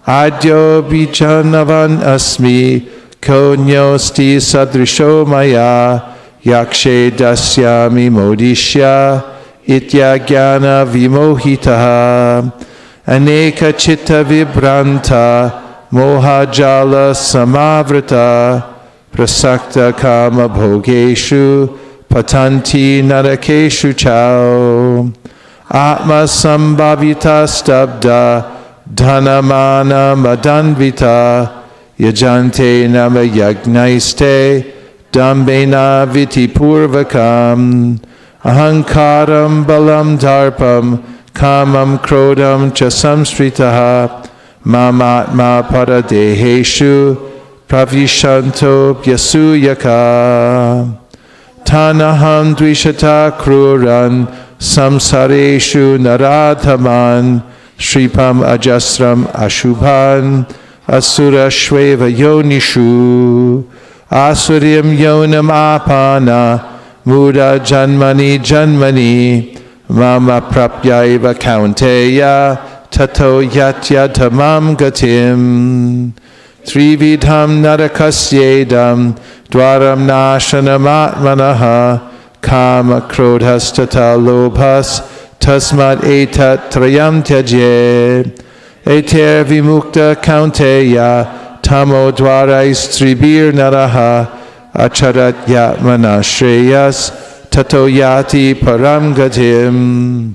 Adyo Bijanavan Asmi Konyosti Sadrisho Maya Yakshe Dasyami Modishya Itya Jnana Vimohitaha Aneka Chitta Vibranta Moha Jala Samavrata Prasakta Kama Bhogeshu Patanti Narakeshu Chao Atma Sambhavita Stabda Dhanamana Madanvita Yajante Nama Yagnaiste Dambena Viti Purvakam Ahankaram Balam Darpam Kamam Krodam Cha Samsritaha Mamatma Paradeheshu Pravishanto Pyasuyaka Tanaham Dvishata Kruran Samsareshu Naradhaman Shripam Ajasram Ashubhan Asura Shveva Yonishu Asuryam Yonam Apana Muda Janmani Janmani Mama Prapyaiva Kaunteya Tato Yatya Tamam Gatim Trividham Narakasyedam Dwaram Nashanam Atmanaha Kama Krodhastata Lobhas Tasmat Etat Trayam Tyaje Eter Vimukta Kaunteya Tamo Dwarais Tribir Naraha Acharat Yatmana Shreyas Tato Yati Param Gatim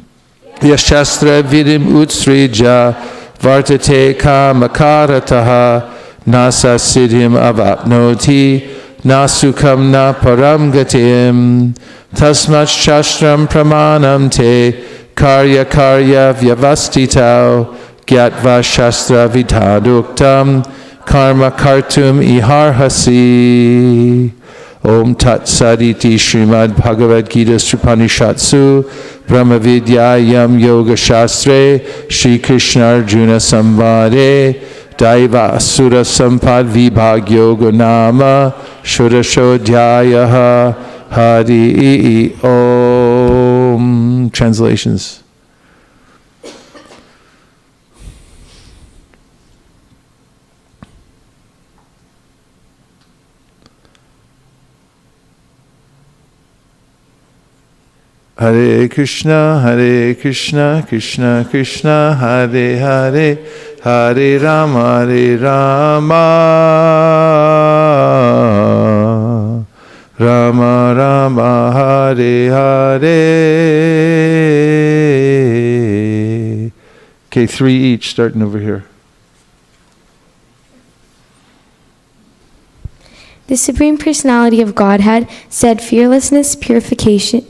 Yashastra Vidim Utsrija Vartate Kamakarataha Nasa Siddhim Avapnoti Nasukam Na Param Gatim Tasmat Shastram Pramanam Te Karya Karya Vyavastitau Gyatva Shastra Vitaduktam karma kartum iharhasi. Om Tat Saditi Srimad Bhagavad Gita Supanishatsu Brahma Vidyayam Yoga Shastre Shri Krishna Arjuna Samvade Daiva Asura Sampad Vibhag Yoga Nama Shurashodhyayaha Hari Om. Translations. Hare Krishna, Krishna Krishna, Hare Hare, Hare Rama, Rama Rama, Hare Hare. Okay, 3 each, starting over here. The Supreme Personality of Godhead said fearlessness, purification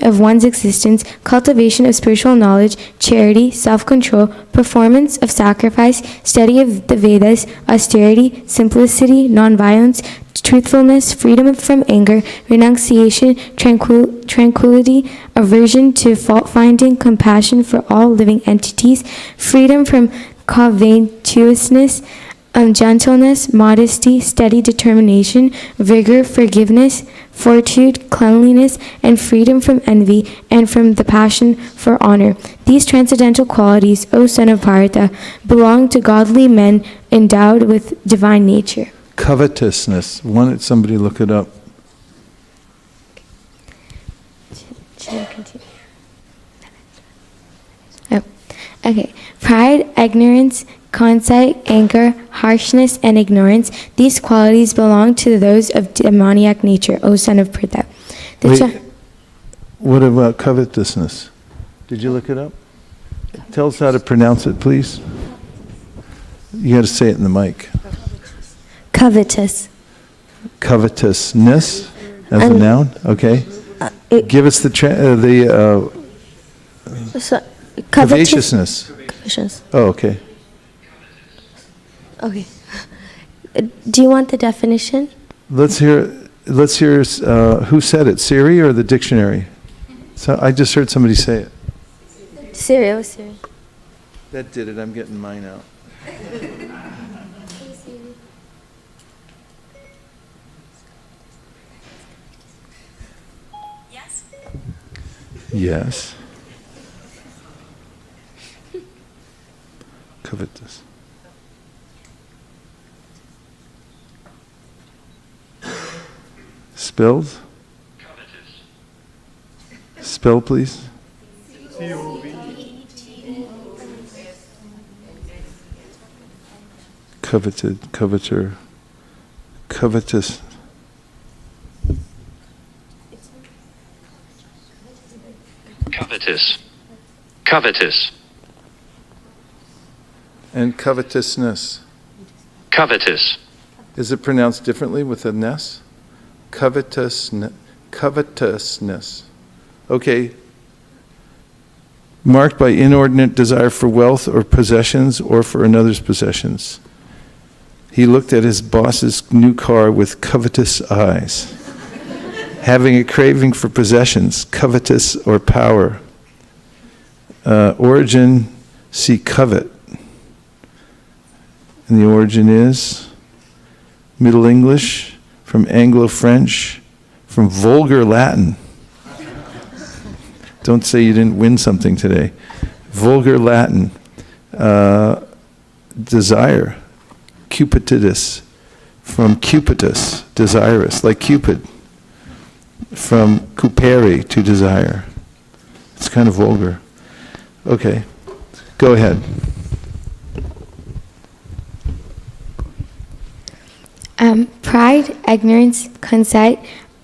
of one's existence, cultivation of spiritual knowledge, charity, self-control, performance of sacrifice, study of the Vedas, austerity, simplicity, non-violence, truthfulness, freedom from anger, renunciation, tranquility, aversion to fault-finding, compassion for all living entities, freedom from covetousness, gentleness, modesty, steady determination, vigor, forgiveness, fortitude, cleanliness, and freedom from envy and from the passion for honor. These transcendental qualities, O son of Bharata, belong to godly men endowed with divine nature. Covetousness. Somebody look it up. Should I continue? Oh, okay. Pride, ignorance, conceit, anger, harshness, and ignorance. These qualities belong to those of demoniac nature, O son of Pritha. What about covetousness? Did you look it up? Tell us how to pronounce it, please. You got to say it in the mic. Covetous. Covetousness as a noun. Okay. Give us covetousness. Oh, okay. Okay. Do you want the definition? Let's hear. Who said it? Siri or the dictionary? So I just heard somebody say it. Siri. That did it. I'm getting mine out. Yes. Covetous. Spelled? Spell, please. Coveted, coveter, covetous. Covetous. And covetousness. Covetous. Is it pronounced differently with a ness? Covetousness. Okay. Marked by inordinate desire for wealth or possessions or for another's possessions. He looked at his boss's new car with covetous eyes. Having a craving for possessions, covetous or power. Origin, see covet. And the origin is Middle English, from Anglo-French, from vulgar Latin. Don't say you didn't win something today. Vulgar Latin. Desire. Cupiditous. From cupitus, desirous, like Cupid. From cupere, to desire. It's kind of vulgar. Okay, go ahead. Pride, ignorance, conceit,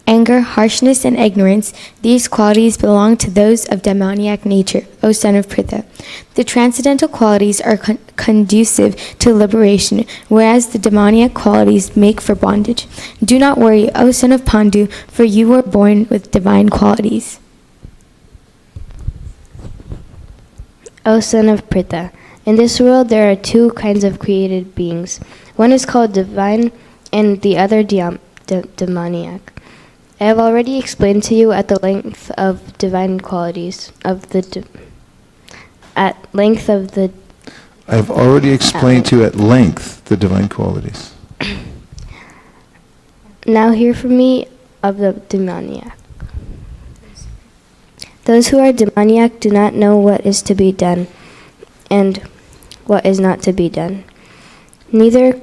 anger, harshness, and ignorance. These qualities belong to those of demoniac nature, O son of Pritha. The transcendental qualities are conducive to liberation, whereas the demoniac qualities make for bondage. Do not worry, O son of Pandu, for you were born with divine qualities. O son of Pritha, In this world, there are two kinds of created beings. One is called divine, and the other demoniac. I have already explained to you at the length of divine qualities I've already explained to you at length the divine qualities. Now hear from me of the demoniac. Those who are demoniac do not know what is to be done and what is not to be done. Neither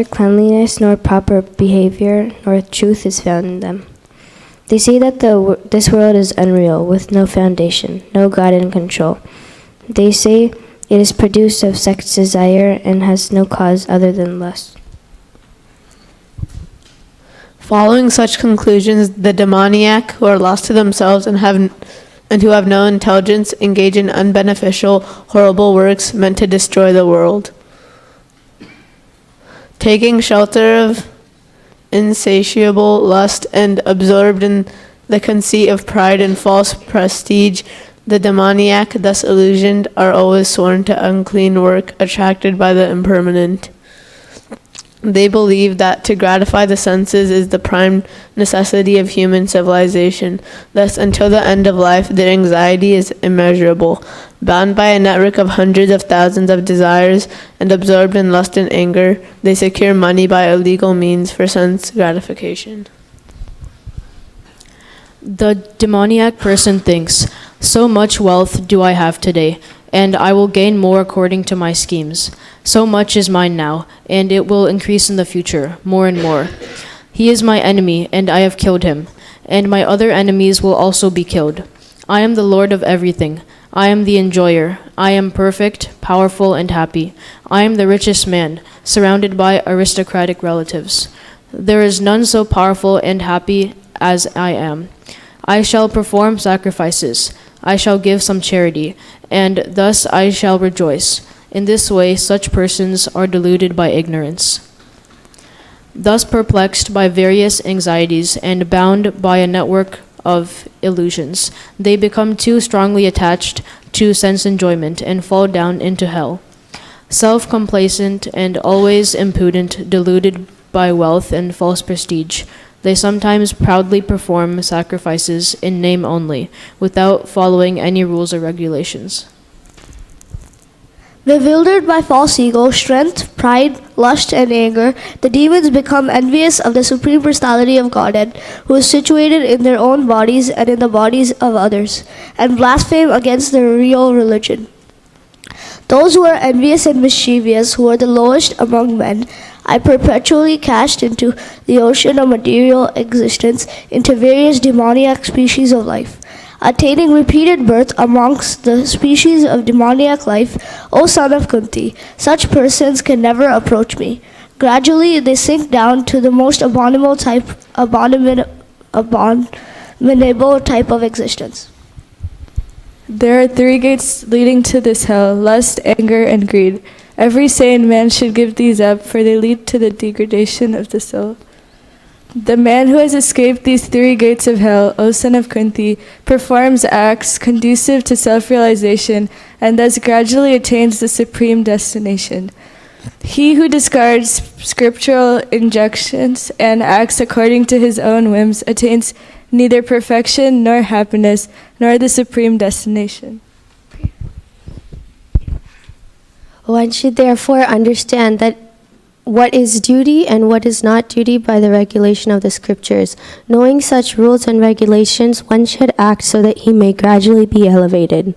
cleanliness nor proper behavior nor truth is found in them. They say that this world is unreal, with no foundation, no God in control. They say it is produced of sex desire and has no cause other than lust. Following such conclusions, the demoniac, who are lost to themselves and who have no intelligence, engage in unbeneficial, horrible works meant to destroy the world. Taking shelter of insatiable lust and absorbed in the conceit of pride and false prestige, the demoniac, thus illusioned, are always sworn to unclean work, attracted by the impermanent. They believe that to gratify the senses is the prime necessity of human civilization. Thus, until the end of life, their anxiety is immeasurable. Bound by a network of hundreds of thousands of desires and absorbed in lust and anger, they secure money by illegal means for sense gratification. The demoniac person thinks, "So much wealth do I have today, and I will gain more according to my schemes. So much is mine now, and it will increase in the future, more and more. He is my enemy, and I have killed him, and my other enemies will also be killed. I am the Lord of everything. I am the enjoyer. I am perfect, powerful, and happy. I am the richest man, surrounded by aristocratic relatives. There is none so powerful and happy as I am. I shall perform sacrifices. I shall give some charity, and thus I shall rejoice. In this way, such persons are deluded by ignorance. Thus perplexed by various anxieties and bound by a network of illusions, they become too strongly attached to sense enjoyment and fall down into hell. Self-complacent and always impudent, deluded by wealth and false prestige, they sometimes proudly perform sacrifices in name only, without following any rules or regulations. Bewildered by false ego, strength, pride, lust, and anger, the demons become envious of the supreme personality of Godhead, who is situated in their own bodies and in the bodies of others, and blaspheme against the real religion. Those who are envious and mischievous, who are the lowest among men, I perpetually cast into the ocean of material existence, into various demoniac species of life. Attaining repeated birth amongst the species of demoniac life, O son of Kunti, such persons can never approach me. Gradually they sink down to the most abominable type of existence. There are 3 gates leading to this hell: lust, anger, and greed. Every sane man should give these up, for they lead to the degradation of the soul. The man who has escaped these 3 gates of hell, O son of Kunti, performs acts conducive to self-realization and thus gradually attains the supreme destination. He who discards scriptural injunctions and acts according to his own whims attains neither perfection nor happiness nor the supreme destination. One should therefore understand that what is duty and what is not duty by the regulation of the scriptures. Knowing such rules and regulations, one should act so that he may gradually be elevated.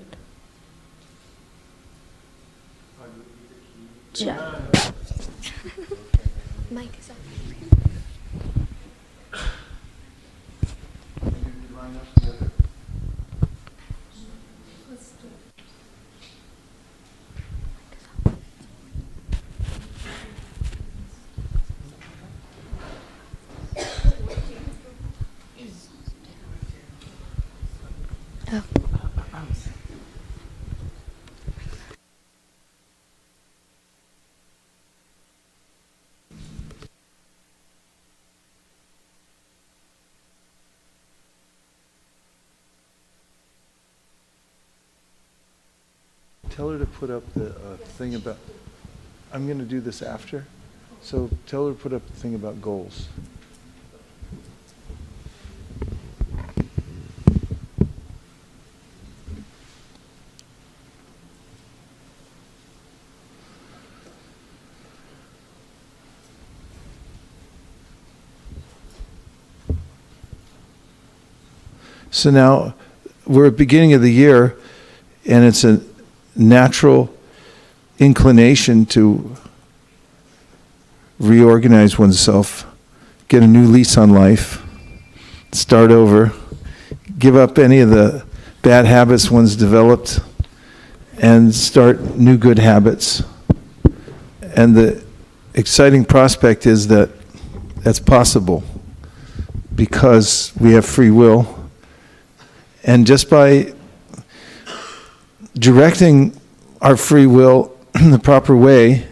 tell her to put up the thing about, I'm going to do this after, so tell her to put up the thing about goals. So now we're at the beginning of the year, and it's a natural inclination to reorganize oneself, get a new lease on life, start over, give up any of the bad habits one's developed, and start new good habits. And the exciting prospect is that that's possible because we have free will. And just by directing our free will in the proper way,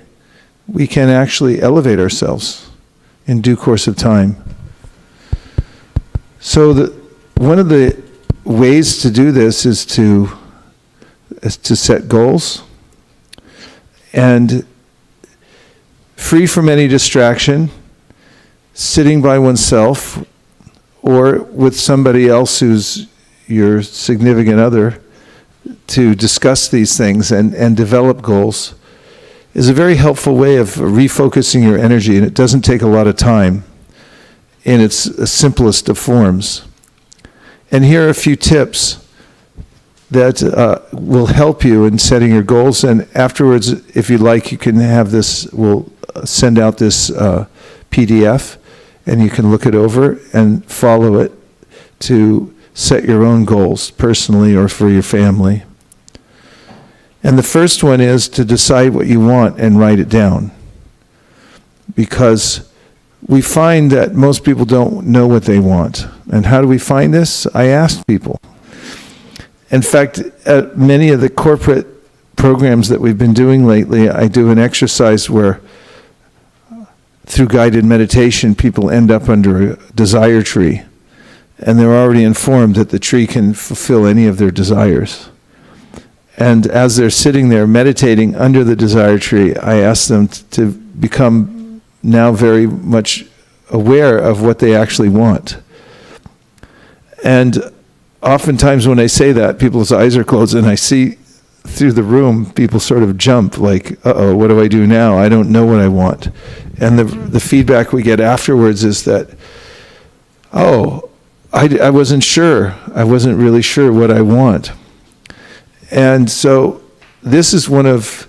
we can actually elevate ourselves in due course of time. So one of the ways to do this is to set goals, and free from any distraction, sitting by oneself or with somebody else who's your significant other to discuss these things and develop goals is a very helpful way of refocusing your energy, and it doesn't take a lot of time in its simplest of forms. And here are a few tips that will help you in setting your goals, and afterwards, if you like, you can have this, we'll send out this PDF, and you can look it over and follow it to set your own goals personally or for your family. And the first one is to decide what you want and write it down. Because we find that most people don't know what they want. And how do we find this? I asked people. In fact, at many of the corporate programs that we've been doing lately, I do an exercise where through guided meditation, people end up under a desire tree. And they're already informed that the tree can fulfill any of their desires. And as they're sitting there meditating under the desire tree, I ask them to become now very much aware of what they actually want. And oftentimes when I say that, people's eyes are closed, and I see through the room, people sort of jump like, uh-oh, what do I do now? I don't know what I want. And the feedback we get afterwards is that, oh, I wasn't sure. I wasn't really sure what I want. And so this is one of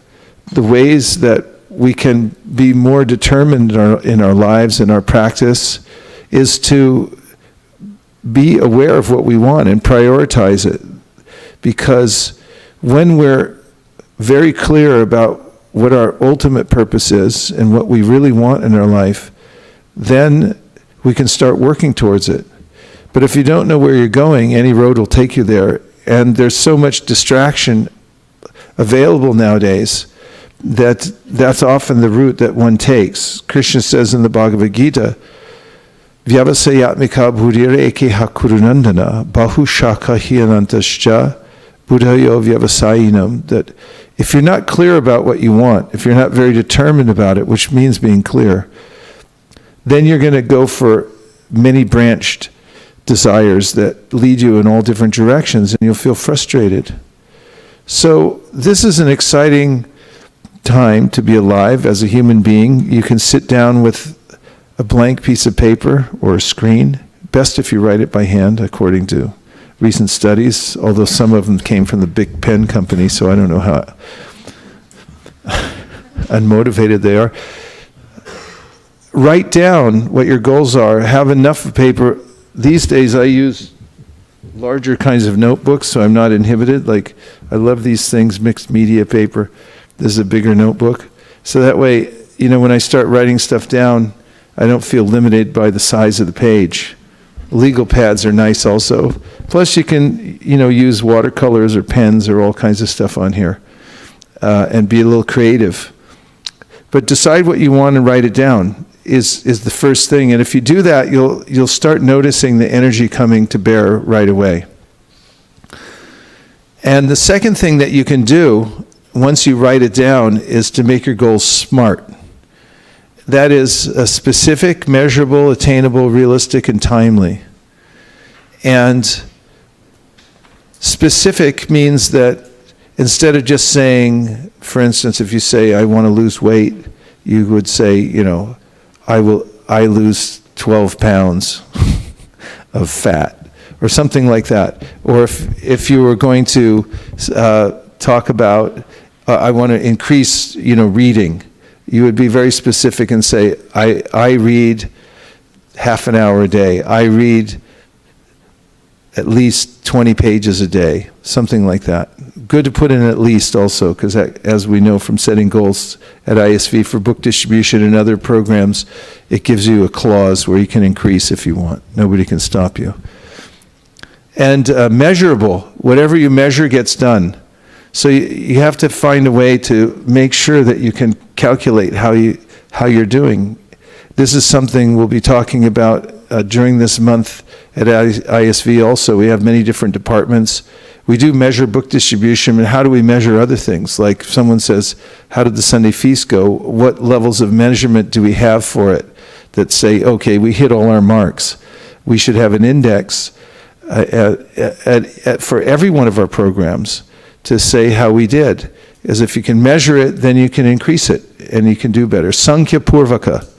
the ways that we can be more determined in our lives and our practice, is to be aware of what we want and prioritize it. Because when we're very clear about what our ultimate purpose is and what we really want in our life, then we can start working towards it. But if you don't know where you're going, any road will take you there. And there's so much distraction available nowadays that that's often the route that one takes. Krishna says in the Bhagavad Gita, Vyavasayatmika bhudireke hakurunandana bahushaka hiyanantascha buddhayo vyavasayinam, that if you're not clear about what you want, if you're not very determined about it, which means being clear, then you're going to go for many branched desires that lead you in all different directions, and you'll feel frustrated. So this is an exciting time to be alive as a human being. You can sit down with a blank piece of paper or a screen, best if you write it by hand, according to recent studies, although some of them came from the big pen company, so I don't know how unmotivated they are. Write down what your goals are. Have enough paper. These days I use larger kinds of notebooks, so I'm not inhibited. Like, I love these things, mixed media paper. This is a bigger notebook. So that way, when I start writing stuff down, I don't feel limited by the size of the page. Legal pads are nice also. Plus you can, use watercolors or pens or all kinds of stuff on here, and be a little creative. But decide what you want and write it down is the first thing. And if you do that, you'll start noticing the energy coming to bear right away. And the second thing that you can do once you write it down, is to make your goals SMART. That is specific, measurable, attainable, realistic, and timely. And specific means that instead of just saying, for instance, if you say, I want to lose weight, you would say, I lose 12 pounds of fat, or something like that. Or if you were going to talk about, I want to increase, reading, you would be very specific and say, I read half an hour a day. I read at least 20 pages a day, something like that. Good to put in at least also, because as we know from setting goals at ISV for book distribution and other programs, it gives you a clause where you can increase if you want. Nobody can stop you. And measurable, whatever you measure gets done. So you have to find a way to make sure that you can calculate how you're doing. This is something we'll be talking about during this month at ISV also. We have many different departments. We do measure book distribution, and how do we measure other things? Like if someone says, how did the Sunday feast go? What levels of measurement do we have for it that say, okay, we hit all our marks? We should have an index for every one of our programs to say how we did. As if you can measure it, then you can increase it, and you can do better. Sankhya Purvaka.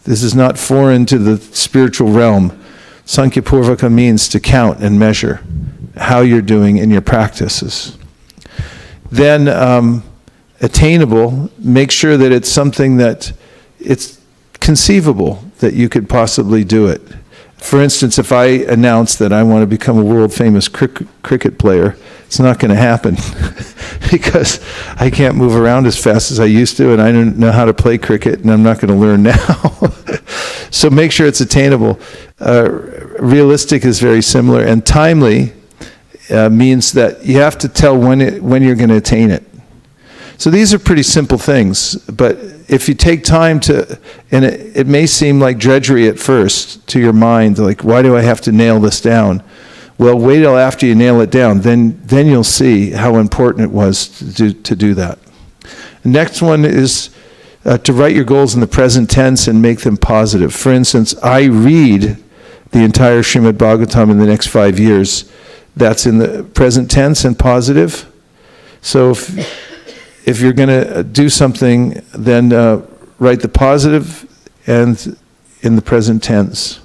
This is not foreign to the spiritual realm. Sankhya Purvaka means to count and measure how you're doing in your practices. Then attainable, make sure that it's something that it's conceivable that you could possibly do it. For instance, if I announce that I want to become a world famous cricket player, it's not going to happen because I can't move around as fast as I used to, and I don't know how to play cricket, and I'm not going to learn now. So make sure it's attainable. Realistic is very similar, and timely means that you have to tell when you're going to attain it. So these are pretty simple things, but if you take time to, and it may seem like drudgery at first to your mind, like, why do I have to nail this down? Well, wait till after you nail it down, then you'll see how important it was to do that. The next one is to write your goals in the present tense and make them positive. For instance, I read the entire Srimad Bhagavatam in the next 5 years. That's in the present tense and positive. So if you're going to do something, then write the positive and in the present tense.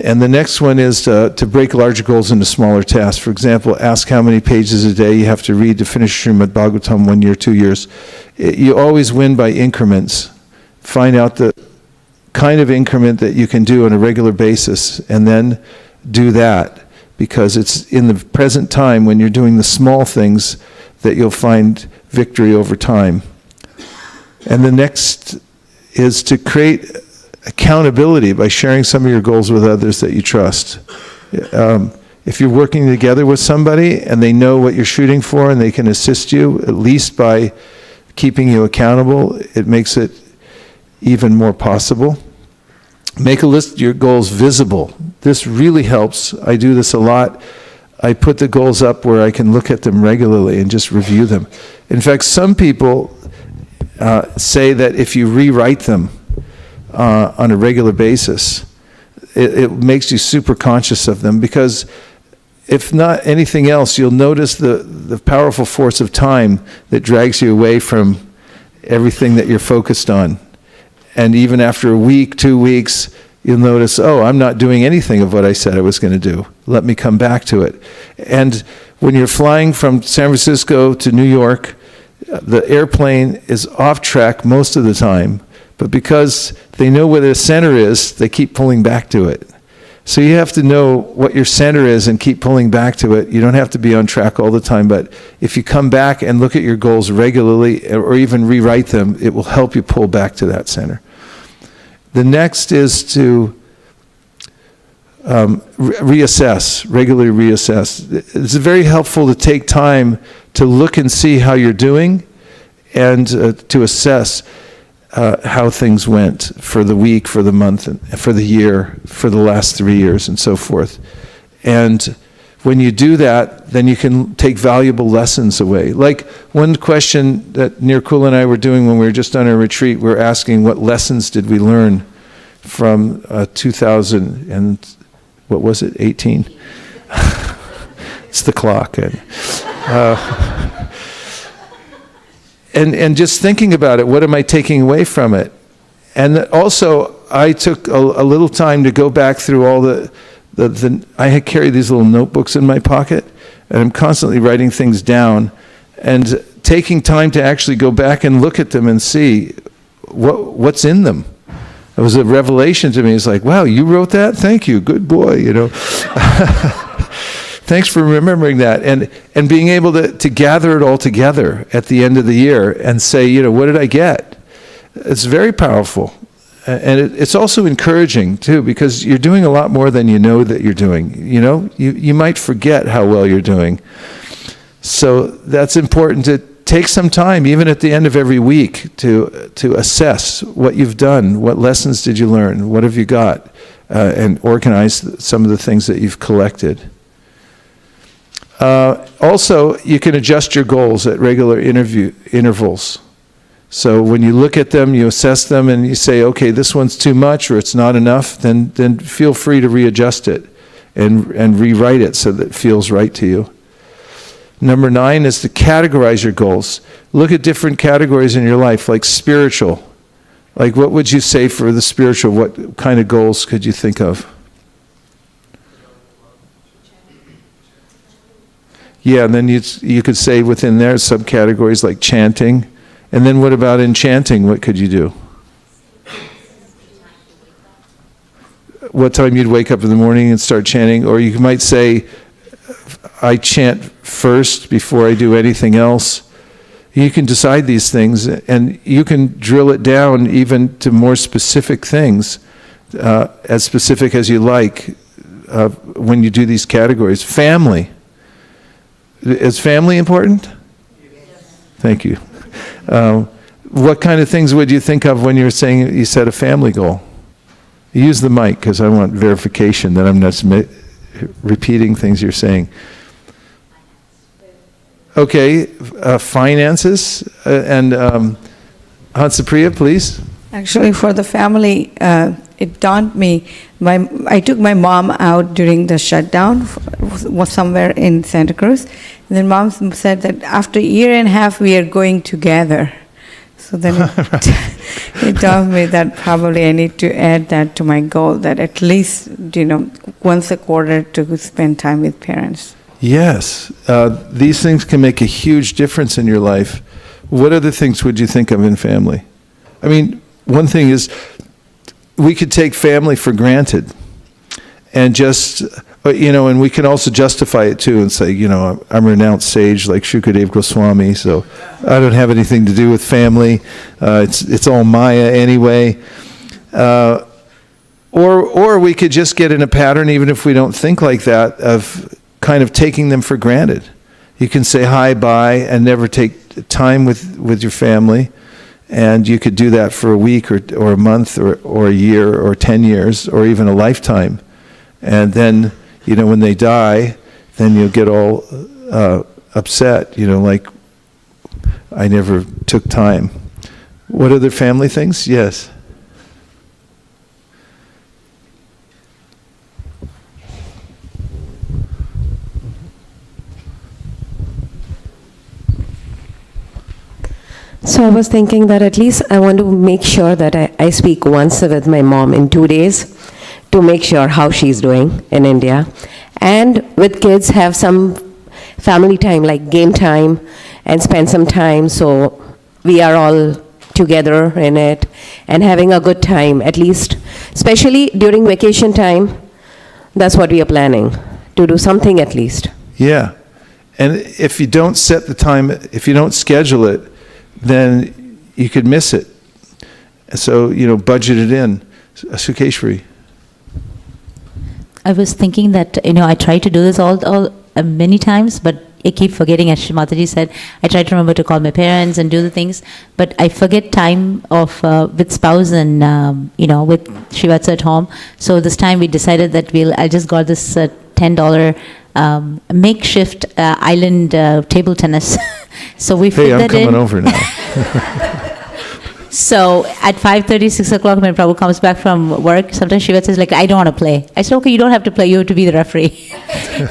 And the next one is to break larger goals into smaller tasks. For example, ask how many pages a day you have to read to finish Srimad Bhagavatam 1 year, 2 years. You always win by increments. Find out the kind of increment that you can do on a regular basis, and then do that, because it's in the present time when you're doing the small things that you'll find victory over time. And the next is to create accountability by sharing some of your goals with others that you trust. If you're working together with somebody and they know what you're shooting for and they can assist you, at least by keeping you accountable, it makes it even more possible. Make a list of your goals visible. This really helps. I do this a lot. I put the goals up where I can look at them regularly and just review them. In fact, some people say that if you rewrite them on a regular basis, it makes you super conscious of them, because if not anything else, you'll notice the powerful force of time that drags you away from everything that you're focused on. And even after a week, 2 weeks, you'll notice, oh, I'm not doing anything of what I said I was going to do. Let me come back to it. And when you're flying from San Francisco to New York, the airplane is off track most of the time, but because they know where the center is, they keep pulling back to it. So you have to know what your center is and keep pulling back to it. You don't have to be on track all the time, but if you come back and look at your goals regularly, or even rewrite them, it will help you pull back to that center. The next is to regularly reassess. It's very helpful to take time to look and see how you're doing, and to assess how things went for the week, for the month, and for the year, for the last 3 years, and so forth. And when you do that, then you can take valuable lessons away. Like one question that Nirkul and I were doing when we were just on our retreat, we were asking what lessons did we learn from 2000 and, what was it, 18? It's the clock. And just thinking about it, what am I taking away from it? And also, I took a little time to go back through all I had carried these little notebooks in my pocket, and I'm constantly writing things down, and taking time to actually go back and look at them and see what's in them. It was a revelation to me. It's like, wow, you wrote that? Thank you, good boy, you know. Thanks for remembering that, and being able to gather it all together at the end of the year and say, you know, what did I get? It's very powerful. And it's also encouraging, too, because you're doing a lot more than you know that you're doing. You know, you might forget how well you're doing. So that's important to take some time, even at the end of every week, to assess what you've done, what lessons did you learn, what have you got, and organize some of the things that you've collected. Also, you can adjust your goals at regular intervals. So when you look at them, you assess them, and you say, okay, this one's too much or it's not enough, then feel free to readjust it and rewrite it so that it feels right to you. Number 9 is to categorize your goals. Look at different categories in your life, like spiritual. Like what would you say for the spiritual? What kind of goals could you think of? Yeah, and then you could say within there subcategories like chanting. And then what about enchanting? What could you do? What time you'd wake up in the morning and start chanting? Or you might say, I chant first before I do anything else. You can decide these things, and you can drill it down even to more specific things, as specific as you like, when you do these categories. Family. Is family important? Thank you. What kind of things would you think of when you're saying you set a family goal? Use the mic, because I want verification that I'm not repeating things you're saying. Okay, finances, and Hansapriya, please. Actually, for the family, it dawned me. I took my mom out during the shutdown, was somewhere in Santa Cruz. And then mom said that after a year and a half, we are going together. So then it dawned me that probably I need to add that to my goal, that at least, you know, once a quarter to spend time with parents. Yes, these things can make a huge difference in your life. What other things would you think of in family? I mean, one thing is, we could take family for granted and just, you know, and we can also justify it too and say, you know, I'm a renounced sage like Shukadev Goswami, so I don't have anything to do with family. It's all Maya anyway. Or we could just get in a pattern, even if we don't think like that, of kind of taking them for granted. You can say hi, bye, and never take time with your family. And you could do that for a week or a month or a year or 10 years or even a lifetime. And then, you know, when they die, then you'll get all upset, you know, like, I never took time. What other family things? Yes. So I was thinking that at least I want to make sure that I speak once with my mom in 2 days to make sure how she's doing in India. And with kids, have some family time, like game time, and spend some time so we are all together in it and having a good time, at least, especially during vacation time. That's what we are planning, to do something at least. Yeah. And if you don't set the time, if you don't schedule it, then you could miss it. So, you know, budget it in. Sukeshwari. I was thinking that, you know, I try to do this all many times, but I keep forgetting, as Mataji said, I try to remember to call my parents and do the things, but I forget time of with spouse and, you know, with Shivatsa at home. So this time we decided that I just got this $10 makeshift island table tennis. So we fit Hey, I'm that in. coming over now. So at 5:30, 6 o'clock, when Prabhu comes back from work, sometimes Shiva says, like, I don't want to play. I said, okay, you don't have to play, you have to be the referee.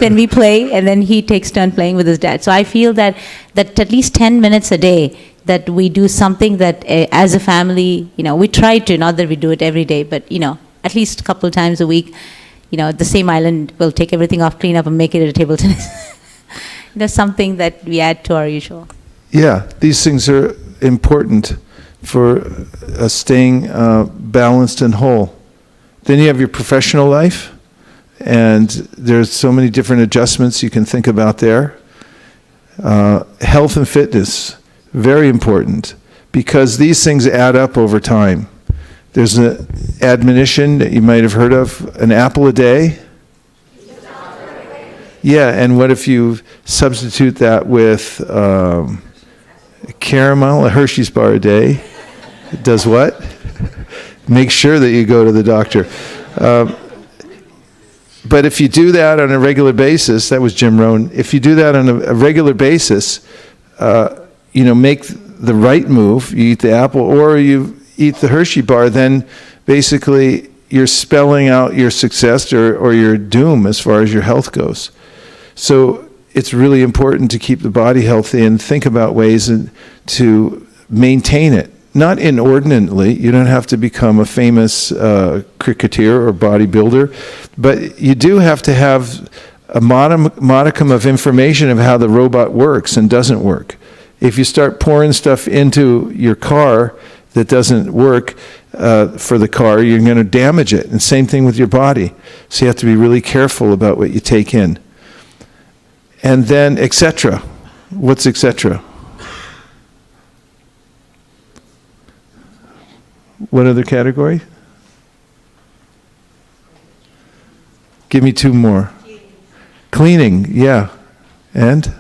Then we play, and then he takes turn playing with his dad. So I feel that at least 10 minutes a day, that we do something that as a family, we try to, not that we do it every day, but, at least a couple of times a week, the same island, we'll take everything off, clean up, and make it a table tennis. Something that we add to our usual. Yeah, these things are important for staying balanced and whole. Then you have your professional life, and there's so many different adjustments you can think about there. Health and fitness, very important, because these things add up over time. There's an admonition that you might have heard of, an apple a day. Yeah, and what if you substitute that with caramel, a Hershey's bar a day? It does what? Make sure that you go to the doctor. But if you do that on a regular basis, that was Jim Rohn, if you do that on a regular basis, make the right move, you eat the apple or you eat the Hershey bar, then basically you're spelling out your success or your doom as far as your health goes. So it's really important to keep the body healthy and think about ways to maintain it. Not inordinately, you don't have to become a famous cricketer or bodybuilder, but you do have to have a modicum of information of how the robot works and doesn't work. If you start pouring stuff into your car that doesn't work for the car, you're going to damage it. And same thing with your body. So you have to be really careful about what you take in. And then, etc. What's etc.? What other category? Give me two more. Cleaning, yeah. And?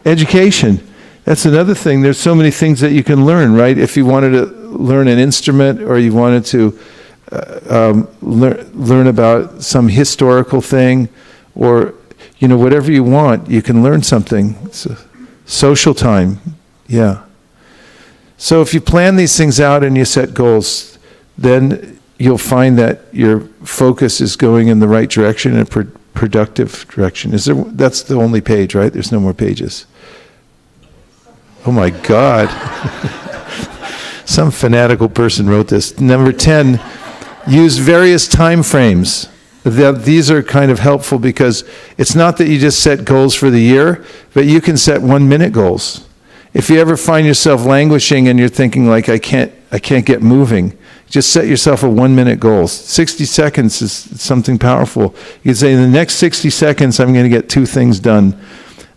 Education. That's another thing. There's so many things that you can learn, right? If you wanted to learn an instrument or you wanted to learn about some historical thing or, whatever you want, you can learn something. So, social time, yeah. So if you plan these things out and you set goals, then you'll find that your focus is going in the right direction, in a productive direction. That's the only page, right? There's no more pages. Oh my God. Some fanatical person wrote this. Number 10, use various time frames. These are kind of helpful because it's not that you just set goals for the year, but you can set 1-minute goals. If you ever find yourself languishing and you're thinking like, I can't get moving, just set yourself a 1-minute goal. 60 seconds is something powerful. You can say, in the next 60 seconds, I'm going to get 2 things done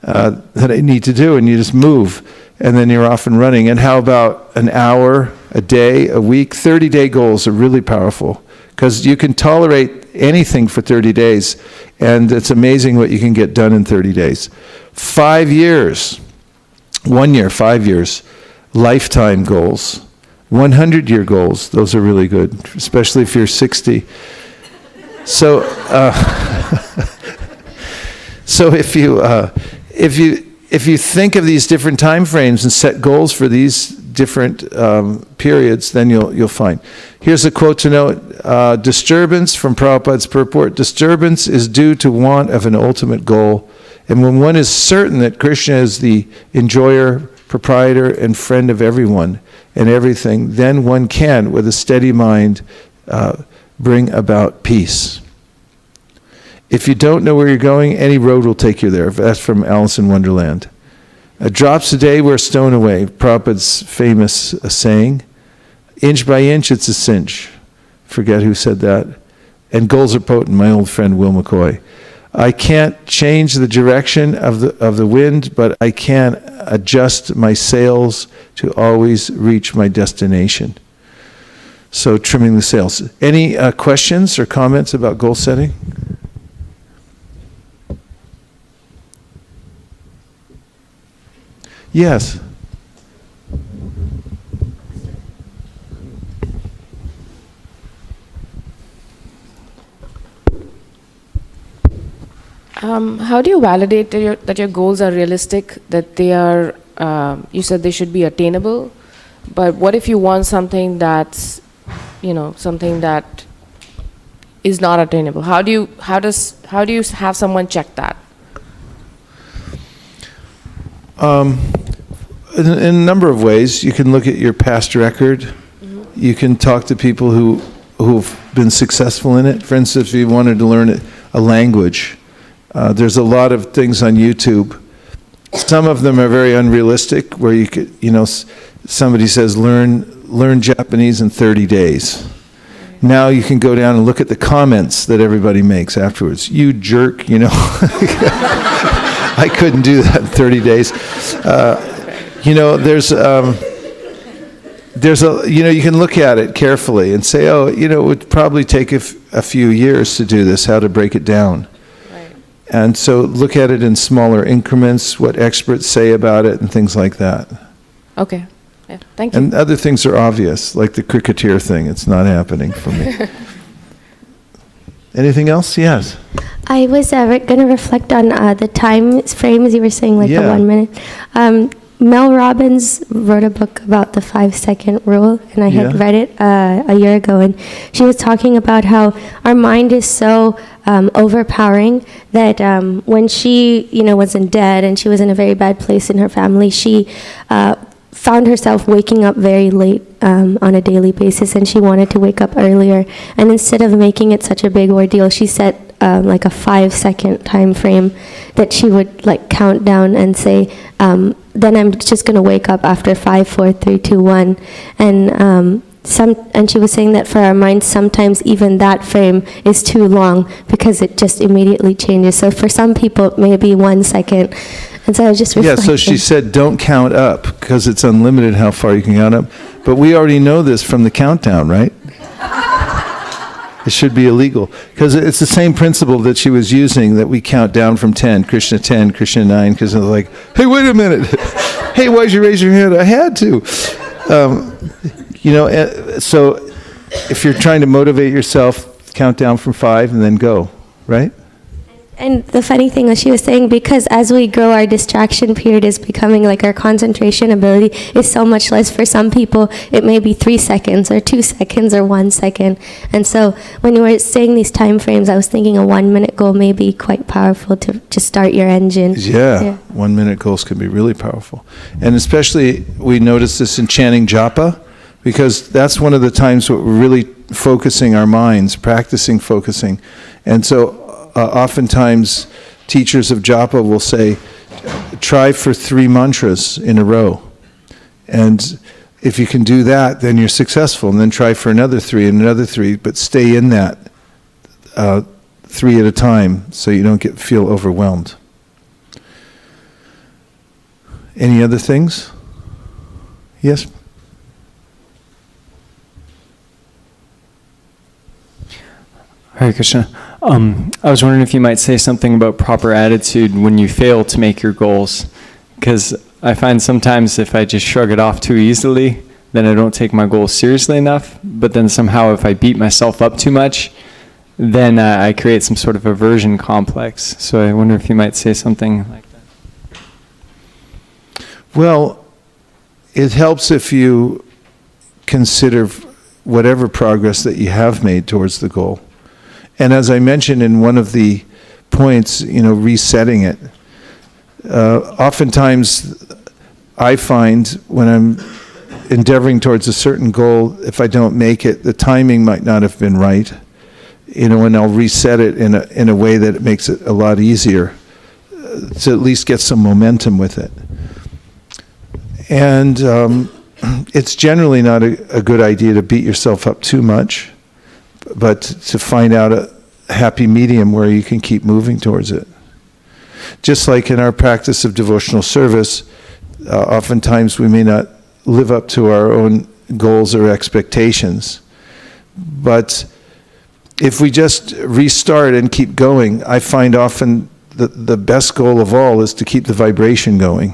that I need to do, and you just move, and then you're off and running. And how about an hour, a day, a week? 30-day goals are really powerful because you can tolerate anything for 30 days, and it's amazing what you can get done in 30 days. 5 years. 1 year, 5 years, lifetime goals, 100-year goals. Those are really good, especially if you're 60. So, so if you think of these different time frames and set goals for these different periods, then you'll find. Here's a quote to note: disturbance from Prabhupada's purport. Disturbance is due to want of an ultimate goal. And when one is certain that Krishna is the enjoyer, proprietor, and friend of everyone and everything, then one can, with a steady mind, bring about peace. If you don't know where you're going, any road will take you there. That's from Alice in Wonderland. Drops a day, we're a stone away. Prabhupada's famous saying. Inch by inch, it's a cinch. Forget who said that. And goals are potent, my old friend Will McCoy. I can't change the direction of the wind, but I can adjust my sails to always reach my destination. So trimming the sails. Any questions or comments about goal setting? Yes. How do you validate that your goals are realistic, that they are, you said they should be attainable, but what if you want something that's, something that is not attainable? How do you have someone check that? In a number of ways. You can look at your past record. You can talk to people who've been successful in it. For instance, if you wanted to learn a language, there's a lot of things on YouTube. Some of them are very unrealistic, where you could, somebody says learn Japanese in 30 days. Now you can go down and look at the comments that everybody makes afterwards. You jerk, I couldn't do that in 30 days. You can look at it carefully and say, it would probably take a few years to do this, how to break it down. Right. And so look at it in smaller increments, what experts say about it, and things like that. Okay. Yeah, thank you. And other things are obvious, like the cricketer thing. It's not happening for me. Anything else? Yes. I was going to reflect on the time frames you were saying, like the 1 minute. Mel Robbins wrote a book about the 5-second rule, and I had read it a year ago, and she was talking about how our mind is so overpowering that when she, was in debt and she was in a very bad place in her family, she found herself waking up very late on a daily basis, and she wanted to wake up earlier. And instead of making it such a big ordeal, she set like a 5-second time frame that she would like count down and say, then I'm just going to wake up after 5, 4, 3, 2, 1. And she was saying that for our minds, sometimes even that frame is too long because it just immediately changes. So for some people, it may be 1 second. And so I was just reflecting. Yeah, so she said don't count up because it's unlimited how far you can count up. But we already know this from the countdown, right? It should be illegal because it's the same principle that she was using, that we count down from 10, Krishna 10, Krishna 9, because they're like, hey, wait a minute. Hey, why'd you raise your hand? I had to. So if you're trying to motivate yourself, count down from 5 and then go, right? And the funny thing was, she was saying, because as we grow, our distraction period is becoming like our concentration ability is so much less. For some people, it may be 3 seconds or 2 seconds or 1 second. And so when you were saying these time frames, I was thinking a 1 minute goal may be quite powerful to just start your engine. Yeah. 1 minute goals can be really powerful. And especially we notice this in chanting japa, because that's one of the times where we're really focusing our minds, practicing focusing. And so oftentimes, teachers of japa will say, try for 3 mantras in a row. And if you can do that, then you're successful. And then try for another 3 and another 3, but stay in that 3 at a time so you don't feel overwhelmed. Any other things? Yes? Hare Krishna. I was wondering if you might say something about proper attitude when you fail to make your goals. Because I find sometimes if I just shrug it off too easily, then I don't take my goals seriously enough. But then somehow if I beat myself up too much, then I create some sort of aversion complex. So I wonder if you might say something like that. Well, it helps if you consider whatever progress that you have made towards the goal. And as I mentioned in one of the points, resetting it. Oftentimes, I find when I'm endeavoring towards a certain goal, if I don't make it, the timing might not have been right. And I'll reset it in a way that it makes it a lot easier to at least get some momentum with it. And it's generally not a good idea to beat yourself up too much, but to find out a happy medium where you can keep moving towards it. Just like in our practice of devotional service, oftentimes we may not live up to our own goals or expectations. But if we just restart and keep going, I find often the best goal of all is to keep the vibration going.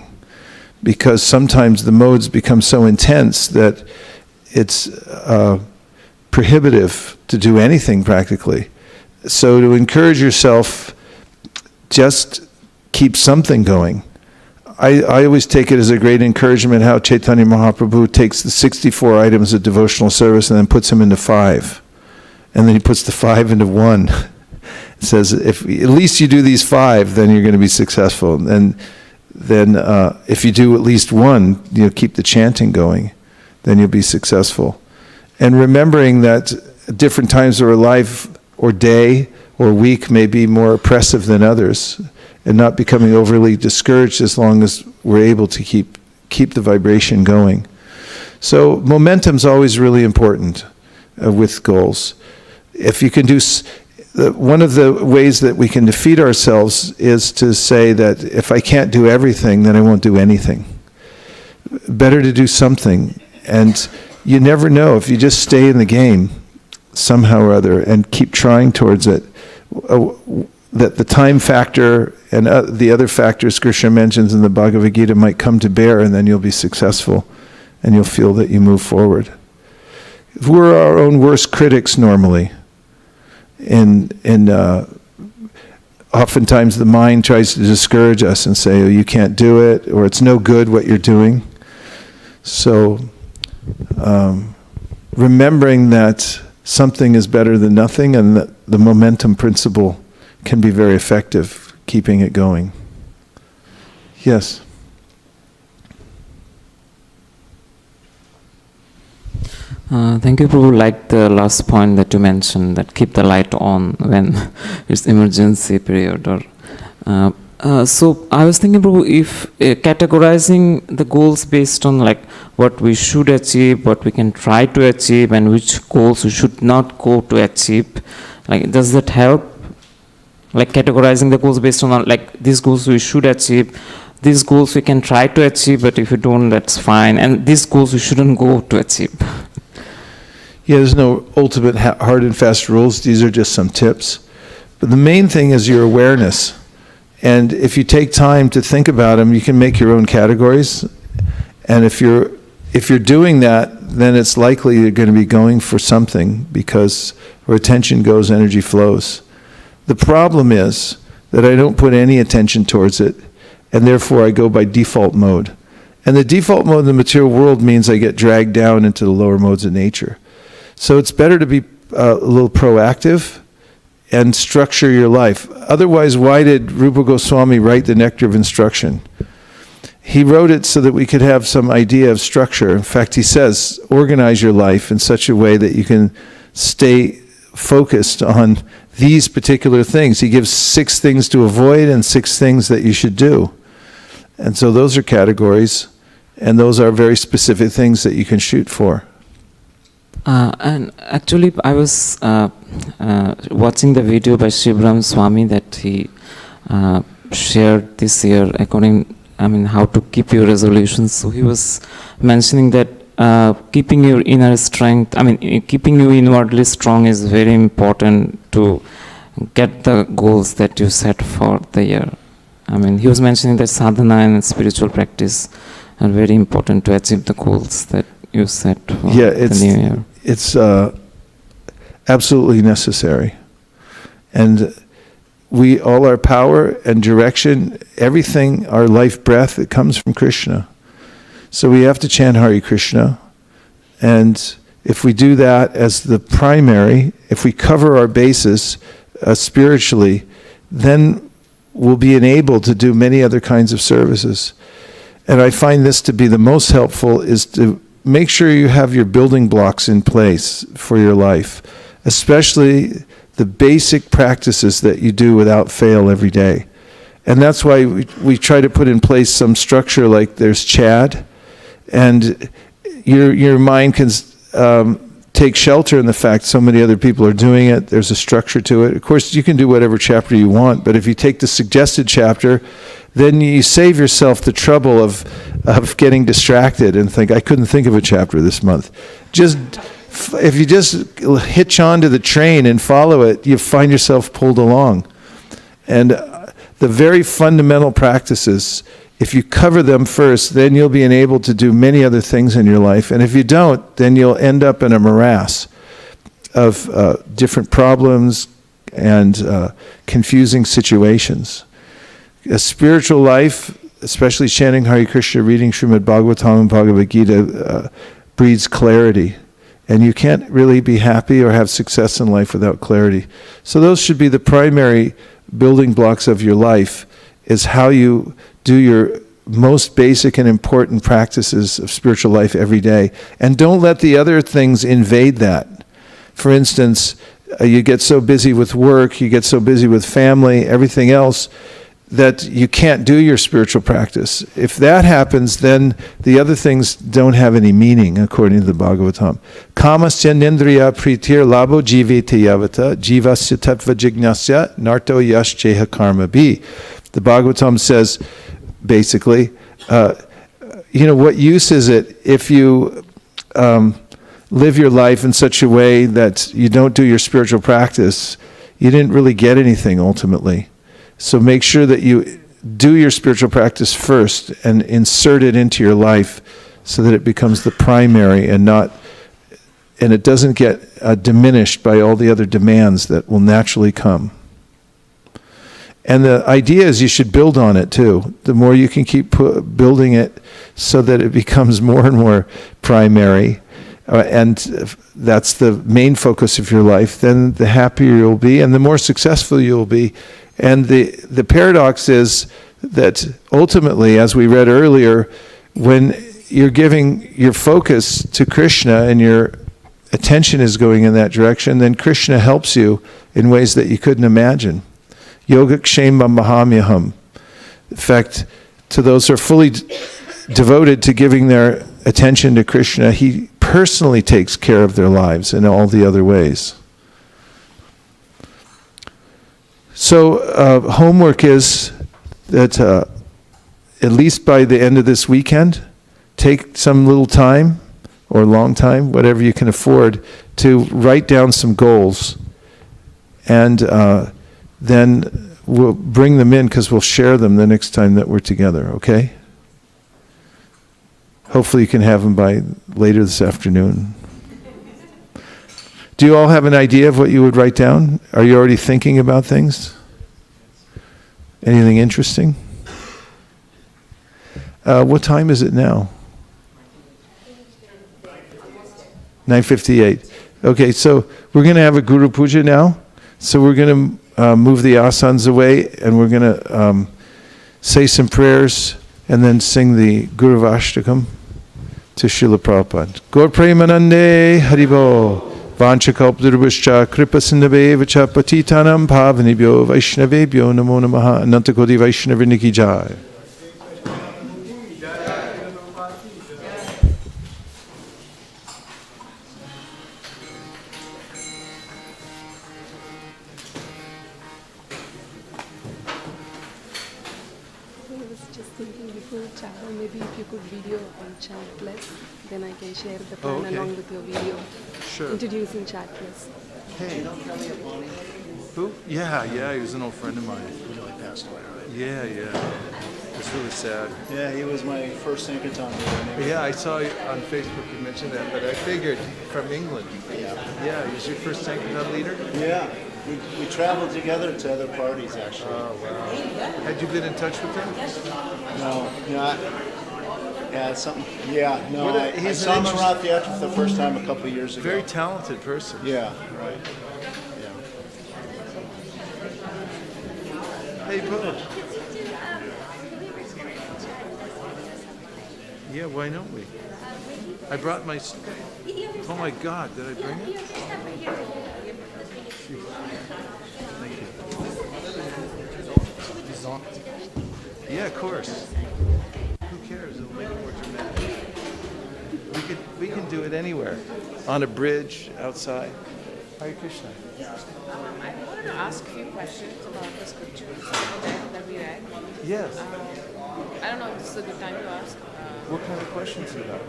Because sometimes the modes become so intense that it's prohibitive to do anything practically. So to encourage yourself just keep something going. I always take it as a great encouragement how Chaitanya Mahaprabhu takes the 64 items of devotional service and then puts them into 5. And then he puts the 5 into 1. It says, if at least you do these 5, then you're going to be successful. And then if you do at least 1, keep the chanting going, then you'll be successful. And remembering that different times of our life or day or week may be more oppressive than others, and not becoming overly discouraged as long as we're able to keep the vibration going. So momentum's always really important with goals. If you can do, one of the ways that we can defeat ourselves is to say that if I can't do everything, then I won't do anything. Better to do something. And you never know, if you just stay in the game somehow or other and keep trying towards it, that the time factor and the other factors Krishna mentions in the Bhagavad Gita might come to bear, and then you'll be successful and you'll feel that you move forward. We're our own worst critics normally. Oftentimes the mind tries to discourage us and say, oh, you can't do it, or it's no good what you're doing. So remembering that something is better than nothing, and that the momentum principle can be very effective, keeping it going. Yes? Thank you, Prabhu. Like the last point that you mentioned, that keep the light on when it's emergency period. So I was thinking, Prabhu, if categorizing the goals based on like what we should achieve, what we can try to achieve, and which goals we should not go to achieve, like does that help? Like categorizing the goals based on like these goals we should achieve, these goals we can try to achieve, but if you don't, that's fine, and these goals we shouldn't go to achieve. Yeah, there's no ultimate hard and fast rules. These are just some tips. But the main thing is your awareness. And if you take time to think about them, you can make your own categories. And if you're doing that, then it's likely you're going to be going for something, because where attention goes, energy flows. The problem is that I don't put any attention towards it, and therefore I go by default mode. And the default mode in the material world means I get dragged down into the lower modes of nature. So it's better to be a little proactive and structure your life. Otherwise, why did Rupa Goswami write the Nectar of Instruction? He wrote it so that we could have some idea of structure. In fact, he says, organize your life in such a way that you can stay focused on these particular things. He gives 6 things to avoid and 6 things that you should do. And so those are categories, and those are very specific things that you can shoot for. And actually, I was watching the video by Shivram Swami that he shared this year how to keep your resolutions. So he was mentioning that keeping your inner strength, keeping you inwardly strong is very important to get the goals that you set for the year. He was mentioning that sadhana and spiritual practice are very important to achieve the goals that you set for the new year. It's absolutely necessary. And all our power and direction, everything, our life breath, it comes from Krishna. So we have to chant Hare Krishna. And if we do that as the primary, if we cover our bases spiritually, then we'll be enabled to do many other kinds of services. And I find this to be the most helpful, is to make sure you have your building blocks in place for your life, especially the basic practices that you do without fail every day. And that's why we try to put in place some structure, like there's Chad, and your mind can take shelter in the fact so many other people are doing it. There's a structure to it. Of course, you can do whatever chapter you want, but if you take the suggested chapter, then you save yourself the trouble of getting distracted and think, I couldn't think of a chapter this month. If you just hitch onto the train and follow it, you find yourself pulled along. And the very fundamental practices, if you cover them first, then you'll be enabled to do many other things in your life. And if you don't, then you'll end up in a morass of different problems and confusing situations. A spiritual life, especially chanting Hare Krishna, reading Srimad Bhagavatam and Bhagavad Gita, breeds clarity. And you can't really be happy or have success in life without clarity. So those should be the primary building blocks of your life, is how you do your most basic and important practices of spiritual life every day. And don't let the other things invade that. For instance, you get so busy with work, you get so busy with family, everything else, that you can't do your spiritual practice. If that happens, then the other things don't have any meaning, according to the Bhagavatam. Kamasya nindriya pritir labo jivete yavata jivasya tattva jignasya narto yash jeha karma bhi. The Bhagavatam says, basically, what use is it if you live your life in such a way that you don't do your spiritual practice? You didn't really get anything ultimately. So make sure that you do your spiritual practice first and insert it into your life so that it becomes the primary and it doesn't get diminished by all the other demands that will naturally come. And the idea is you should build on it too. The more you can keep building it so that it becomes more and more primary, and that's the main focus of your life, then the happier you'll be and the more successful you'll be. And the paradox is that ultimately, as we read earlier, when you're giving your focus to Krishna and your attention is going in that direction, then Krishna helps you in ways that you couldn't imagine. Yogakshema mahamyaham. In fact, to those who are fully devoted to giving their attention to Krishna, he personally takes care of their lives in all the other ways. So homework is that at least by the end of this weekend, take some little time or long time, whatever you can afford, to write down some goals. And then we'll bring them in because we'll share them the next time that we're together, okay? Hopefully you can have them by later this afternoon. Do you all have an idea of what you would write down? Are you already thinking about things? Anything interesting? What time is it now? 9:58. Okay, so we're going to have a Guru Puja now. So we're going to move the asanas away, and we're going to say some prayers and then sing the Guru Vashtakam to Srila Prabhupada. Gaur Premanande Haribo. Vanchakalpadurvascha Kripasindabe Vacha Patitanam Pavanibhyo Vaishnavebhyo Namo Namaha Anantakoti Vaishnaviniki Jai. I was just thinking before chapter, maybe if you could video on Chant Plus, then I can share the plan along with your video. Sure. Introducing Chat Plus. Hey. Who? Yeah, he was an old friend of mine. He really passed away, right? Yeah. It's really sad. Yeah, he was my first Sankirtan leader. Yeah, I saw on Facebook you mentioned that, but I figured from England. Yeah. He was your first Sankirtan leader? Yeah. We traveled together to other parties, actually. Oh, wow. Had you been in touch with him? No. Yeah, something. Yeah, no. I saw him around theater for the first time a couple of years ago. Very talented person. Yeah, right. Hey, Boo. Yeah, why don't we? I brought my... Oh my God, did I bring it? Thank you. Yeah, of course. Who cares? It'll make it more dramatic. We can do it anywhere. On a bridge, outside. Hare Krishna. I wanted to ask a few questions about the scriptures that we read. Yes. I don't know if this is a good time to ask. What kind of questions are that?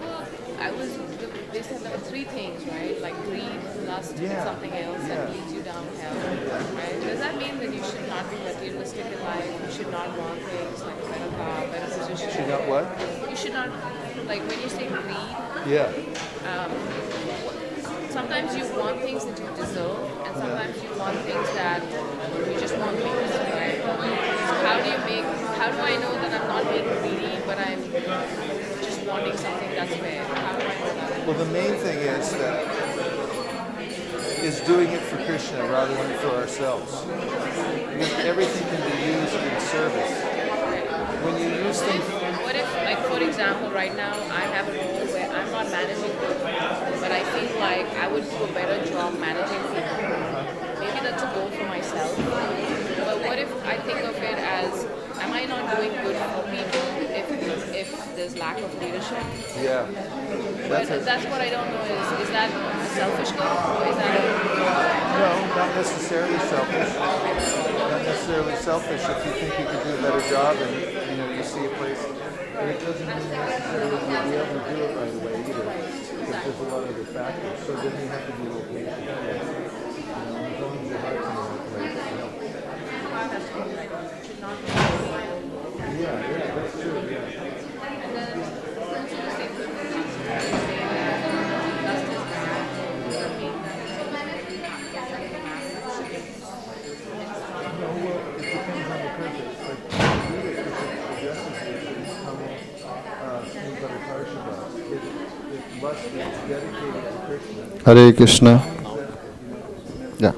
They said there were three things, right? Like greed, lust, and something else that leads you downhill, right? Does that mean that you should not be materialistic in life? You should not want things like a better car, better position? Should not what? You should not, like when you say greed, sometimes you want things that you deserve, and sometimes you want things that you just want things, right? So how do I know that I'm not being greedy, but I'm just wanting something that's fair? How do I know that? Well, the main thing is doing it for Krishna rather than for ourselves. Because everything can be used in service. When you use things... What if, like, for example, right now, I have a role where I'm not managing people, but I feel like I would do a better job managing people. Maybe that's a goal for myself. But what if I think of it as, am I not doing good for people if there's lack of leadership? Yeah. That's what I don't know is that a selfish goal or is that No, not necessarily selfish. Not necessarily selfish if you think you could do a better job and you see a place. But it doesn't mean necessarily you'll be able to do it right away either. Because there's a lot of other factors. So then you have to be a little patient. As long as your heart's in the right place, it helps. Yeah, that's true, yeah. Hare Krishna. Yeah.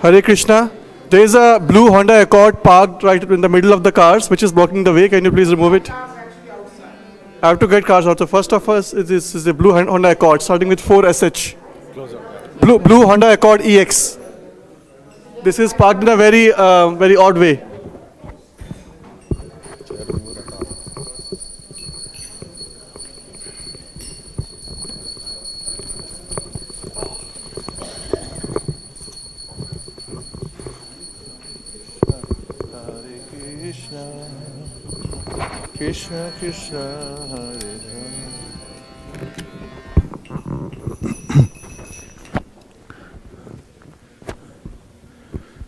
Hare Krishna. There is a blue Honda Accord parked right in the middle of the cars, which is blocking the way. Can you please remove it? I have to get cars out. So first of all, this is the blue Honda Accord, starting with 4SH. Blue Honda Accord EX. This is parked in a very very odd way. Krishna. Krishna, Krishna, Hare Hare.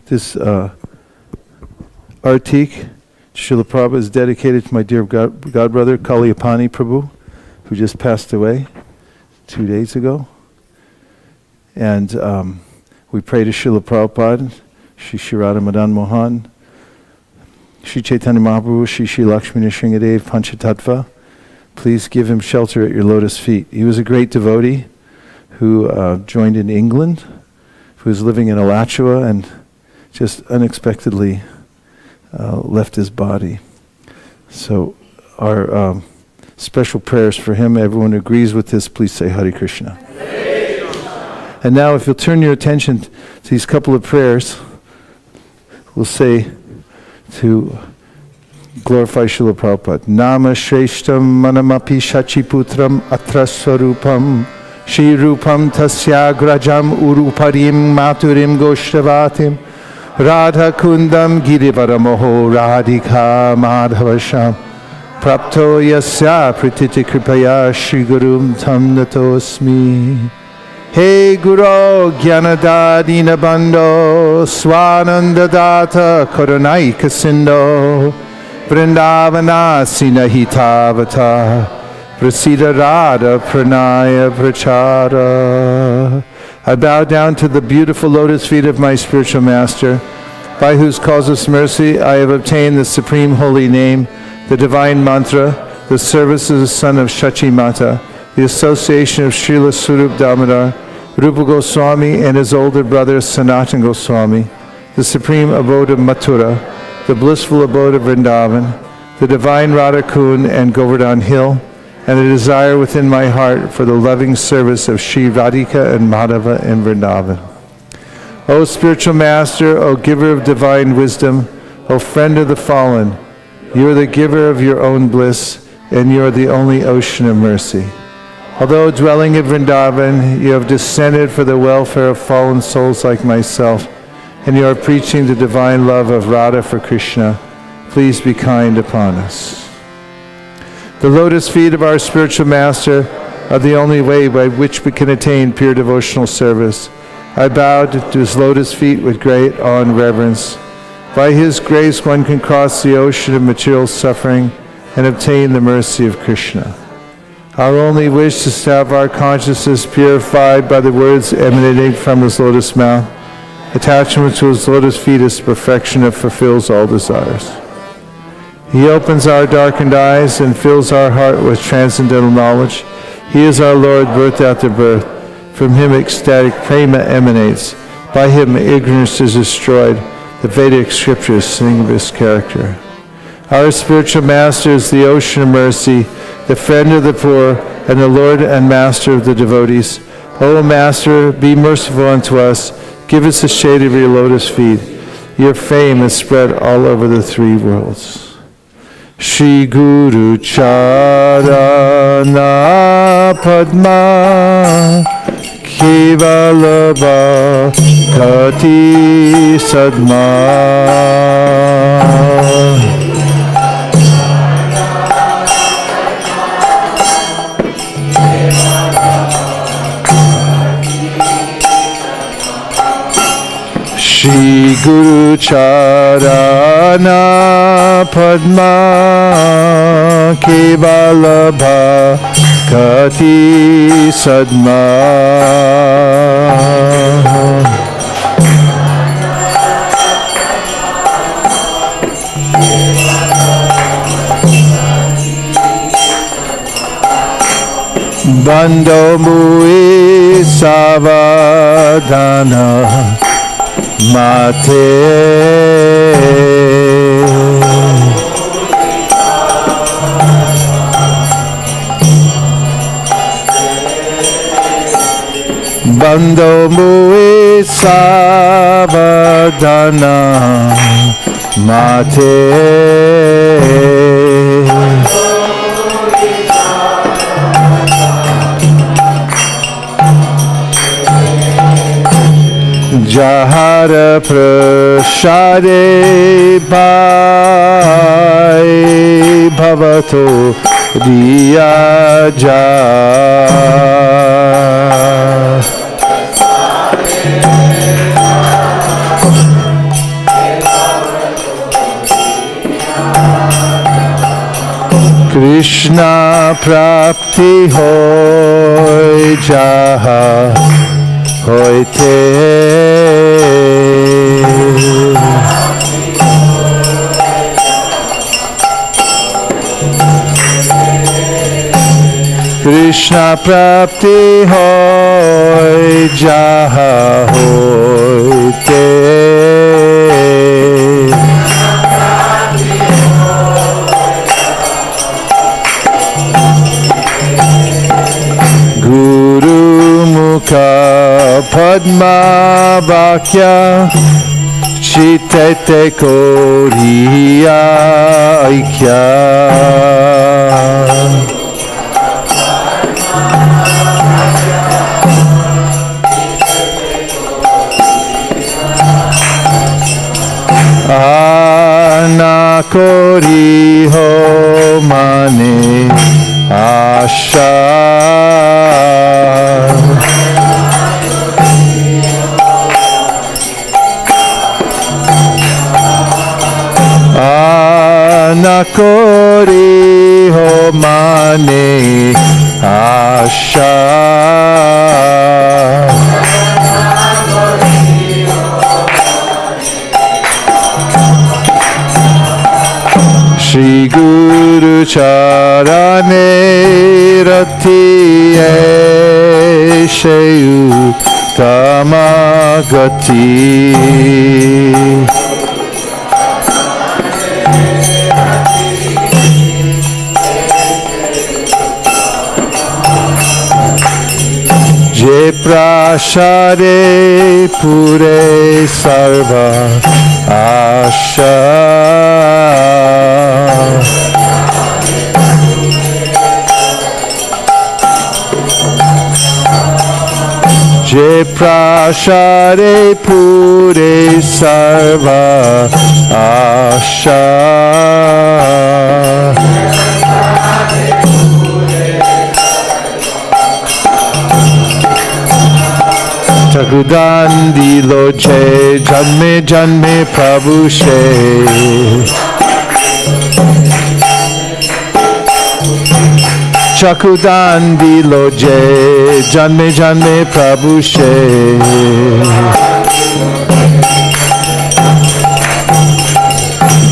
This Artik, Srila Prabhupada, is dedicated to my dear godbrother, Kalyapani Prabhu, who just passed away 2 days ago. And we pray to Srila Prabhupada, Shri Radha Madan Mohan, Shri Chaitanya Mahaprabhu, Shri Lakshmi Nrsingadev, Panchatattva. Please give him shelter at your lotus feet. He was a great devotee who joined in England, who was living in Alachua and just unexpectedly left his body. So our special prayers for him. Everyone who agrees with this, please say Hare Krishna. And now if you'll turn your attention to these couple of prayers, we'll say to glorify Srila Prabhupada. Nama Shreshtam Manamapi Shachiputram Atra Swarupam Shri Rupam Tasya Grajam Uruparim Maturim Goshtavatim Radha Kundam Girivaramoho Radhika Madhavasham Prapto Yasya Pratiti Kripaya Shri Gurum Tam Natosmi. Hey Guru Gyanadadina Bando Swananda Data Korunaika Sindo Vrindavana Sinahitavata Prasida Radha Pranaya Prachara. I bow down to the beautiful lotus feet of my spiritual master, by whose causeless mercy I have obtained the supreme holy name, the divine mantra, the service of the son of Shachi Mata, the association of Srila Swarup Damodar, Rupa Goswami and his older brother Sanatan Goswami, the supreme abode of Mathura, the blissful abode of Vrindavan, the divine Radha Kund and Govardhan Hill, and a desire within my heart for the loving service of Shri Radhika and Madhava in Vrindavan. O spiritual master, O giver of divine wisdom, O friend of the fallen, you are the giver of your own bliss, and you are the only ocean of mercy. Although dwelling in Vrindavan, you have descended for the welfare of fallen souls like myself, and you are preaching the divine love of Radha for Krishna. Please be kind upon us. The lotus feet of our spiritual master are the only way by which we can attain pure devotional service. I bowed to his lotus feet with great awe and reverence. By his grace one can cross the ocean of material suffering and obtain the mercy of Krishna. Our only wish is to have our consciousness purified by the words emanating from his lotus mouth. Attachment to his lotus feet is perfection that fulfills all desires. He opens our darkened eyes and fills our heart with transcendental knowledge. He is our Lord, birth after birth. From him ecstatic prema emanates. By him ignorance is destroyed. The Vedic scriptures sing of his character. Our spiritual master is the ocean of mercy, the friend of the poor, and the Lord and master of the devotees. O Master, be merciful unto us. Give us the shade of your lotus feet. Your fame is spread all over the three worlds. Shri Guru Charana Padma Kevalabha Kati Sadma. Shri Guru Charana Padma Kevalabha Kati Sadma. Bando Mui Savadana Mate. Bando Mui Savadana Mate. Jahara prasade bhai bhavato diya ja. Krishna prapti hoy jaha hoite. Krishna prapti hoy jaha hoite. Guru mukha padma vakya chitete koriya aikya. Anakori ho mane asha. Anakori ho mane asha. Shri Guru Charane Ratiye Shayu Tamagati. Je prashade pure sarva asha. Je prashade pure sarva asha. Chakudan dilo che janme janme prabhu she. Chakudan dilo je janme janme prabhu she.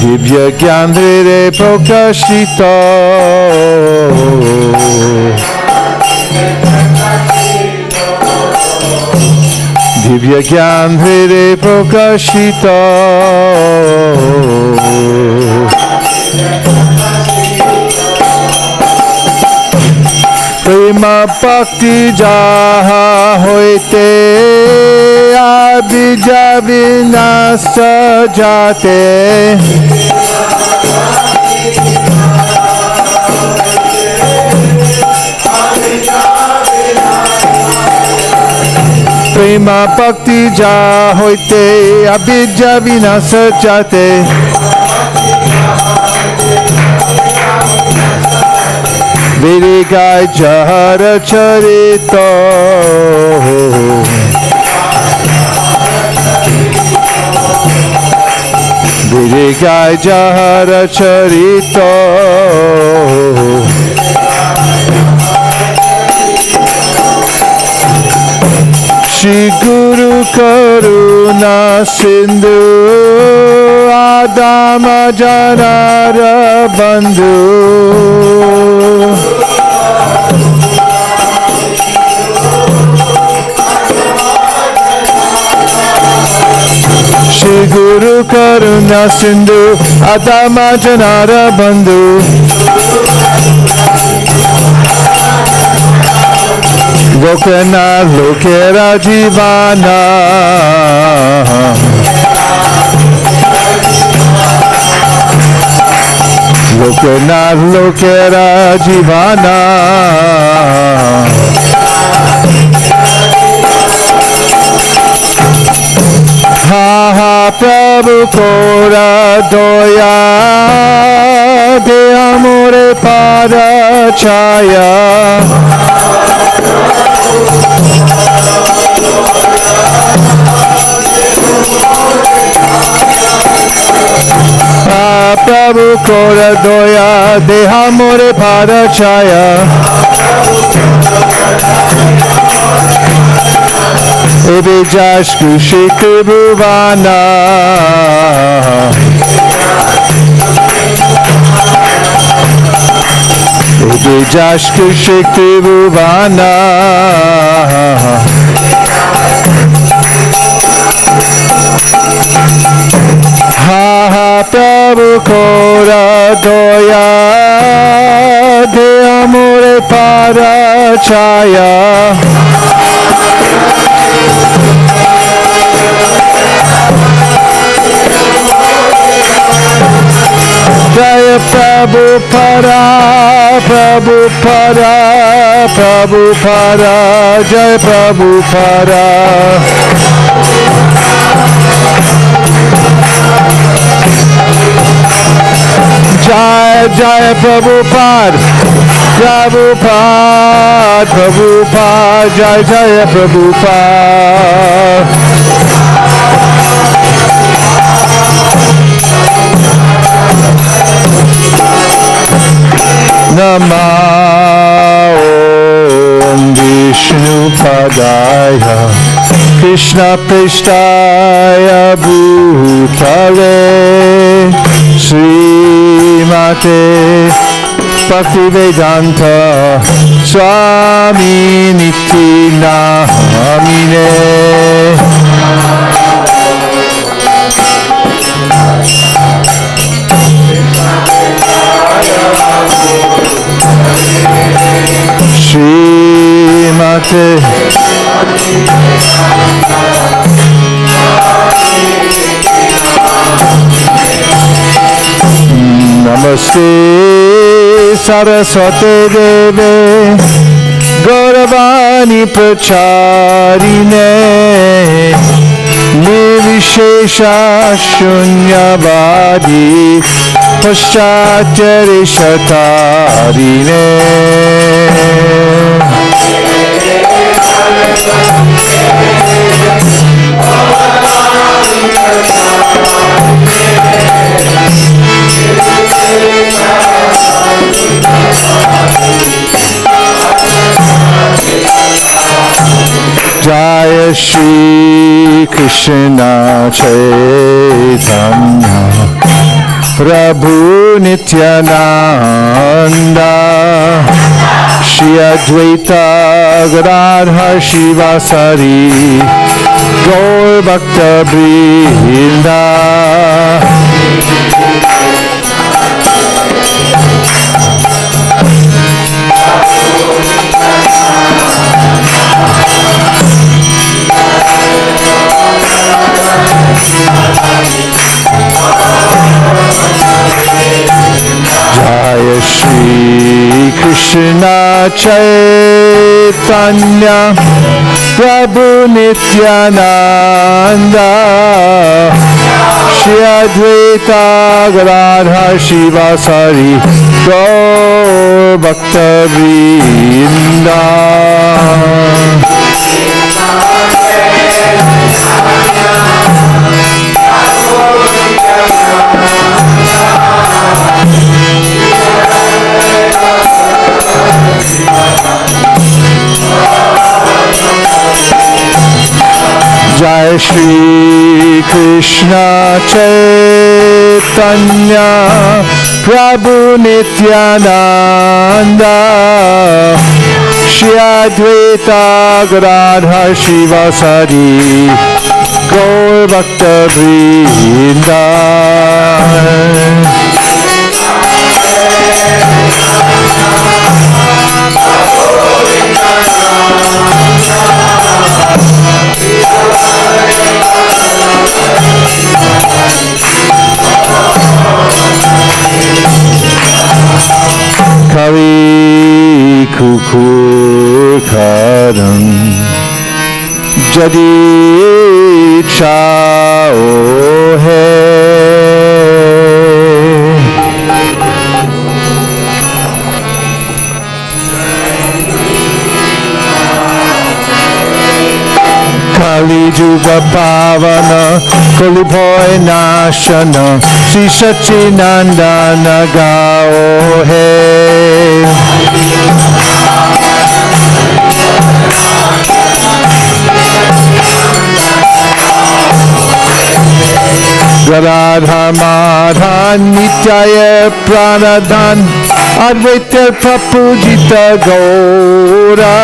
Divya gyandre prokashito. Divya Gyan Hre Prokashita. Prema Bhakti Jaha Hoite Abhija Vinasa Jate. Prema Bhakti Ja Hoite Abhija Vinasa Jate. Virigai Jahara Charito. Virigai Jahara Charito. Shri Guru Karuna Sindhu Adama Janara Bandhu. Shri Guru Karuna Sindhu Adama Janara Bandhu. Lokana Lokera Jivana. Lokana Lokera Jivana. Prabhu Kora Doya De Amore Pada Chaya Prabhu Kora Doya De Amore Pada Chaya Evijash Kushikri Bhuvana Evijash Kushikri Bhuvana Ha ha Prabhu Kora Doya De Amore Pada Chaya Jaya Prabhupada, Prabhupada, Prabhupada, Jaya Prabhupada. Jaya Jaya Prabhupada, Prabhupada, Prabhupada, Jaya Jaya Prabhupada. Nama Om Vishnu Padaya Krishna Prishtaya Bhutale Srimate Bhaktivedanta Swami Niti Namine Srimate Namaste Saraswate Deve Gauravani Pracharine Nirvishesha Shunyavadi Paschacharya Shatarine Jaya Shri Krishna Chaitanya Prabhu Nityananda Shri Advaita Gadadhar Shivasari Gaur Bhakta Vrinda Jaya Shri Krishna Chaitanya Prabhu Nityananda Shri Advaita Gadadhar Shivasari Gaur Bhakta Vrinda Jai Shri Krishna Chaitanya Prabhu Nityananda Shri Advaita Gadadhar Shivasari Gaur Bhakta Vrinda Kali Kukur Karam Jadi Chao Duga Pavana Kulibhoy Nashana Sri Sachinandana Gao He Radha Madhan Nityaya Pranadhan Advaita Prapujita Gaura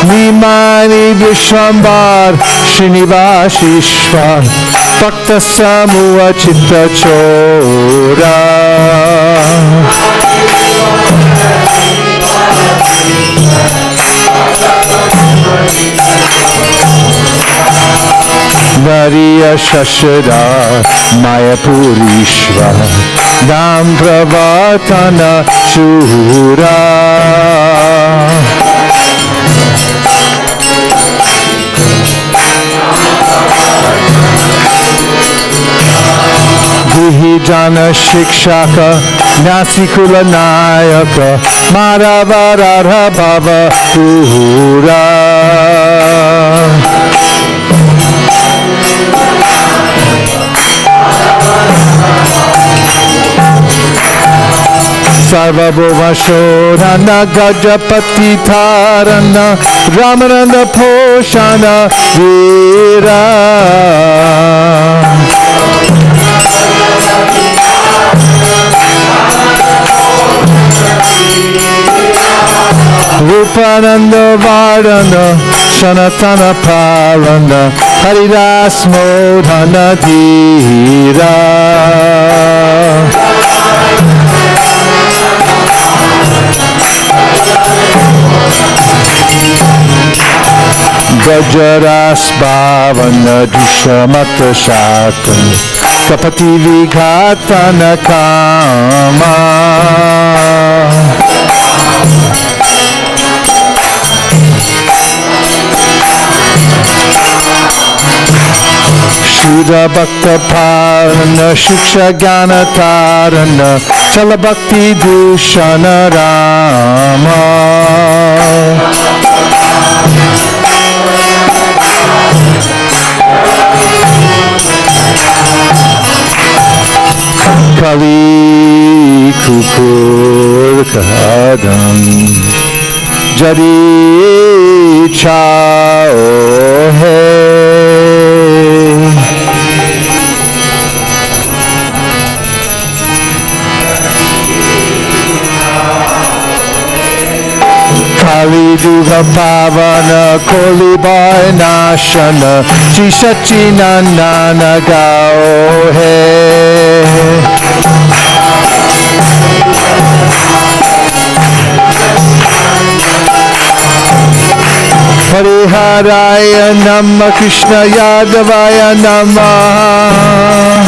Nimani Vishwambar Srinivasishwar Bhakta Samuha Chitta Chora Variya Shashara Mayapurishva Dam Pravatana Shura Grihi Jana Shikshaka Nasikula Nayaka Madhavara Bhava Pura Sarvabhuma Shodhana Gajapati Dharana Ramananda Poshana Veera Rupananda Vardana Sanatana Parana Haridas Modhana Dhira Gajaras Bhavana Dushamata Shakam Kapati Vighatana Kama Shudha Bhakta Parana Shiksha Gyana Tarana Chala Bhakti Dushana Rama Kali Kukur Kadam Jadi Chao Hai Kali Duga Pavana Kolibai Nashana Shri Sachinandana Gao Hai Hariharaya Namah Krishna Yadavaya Namah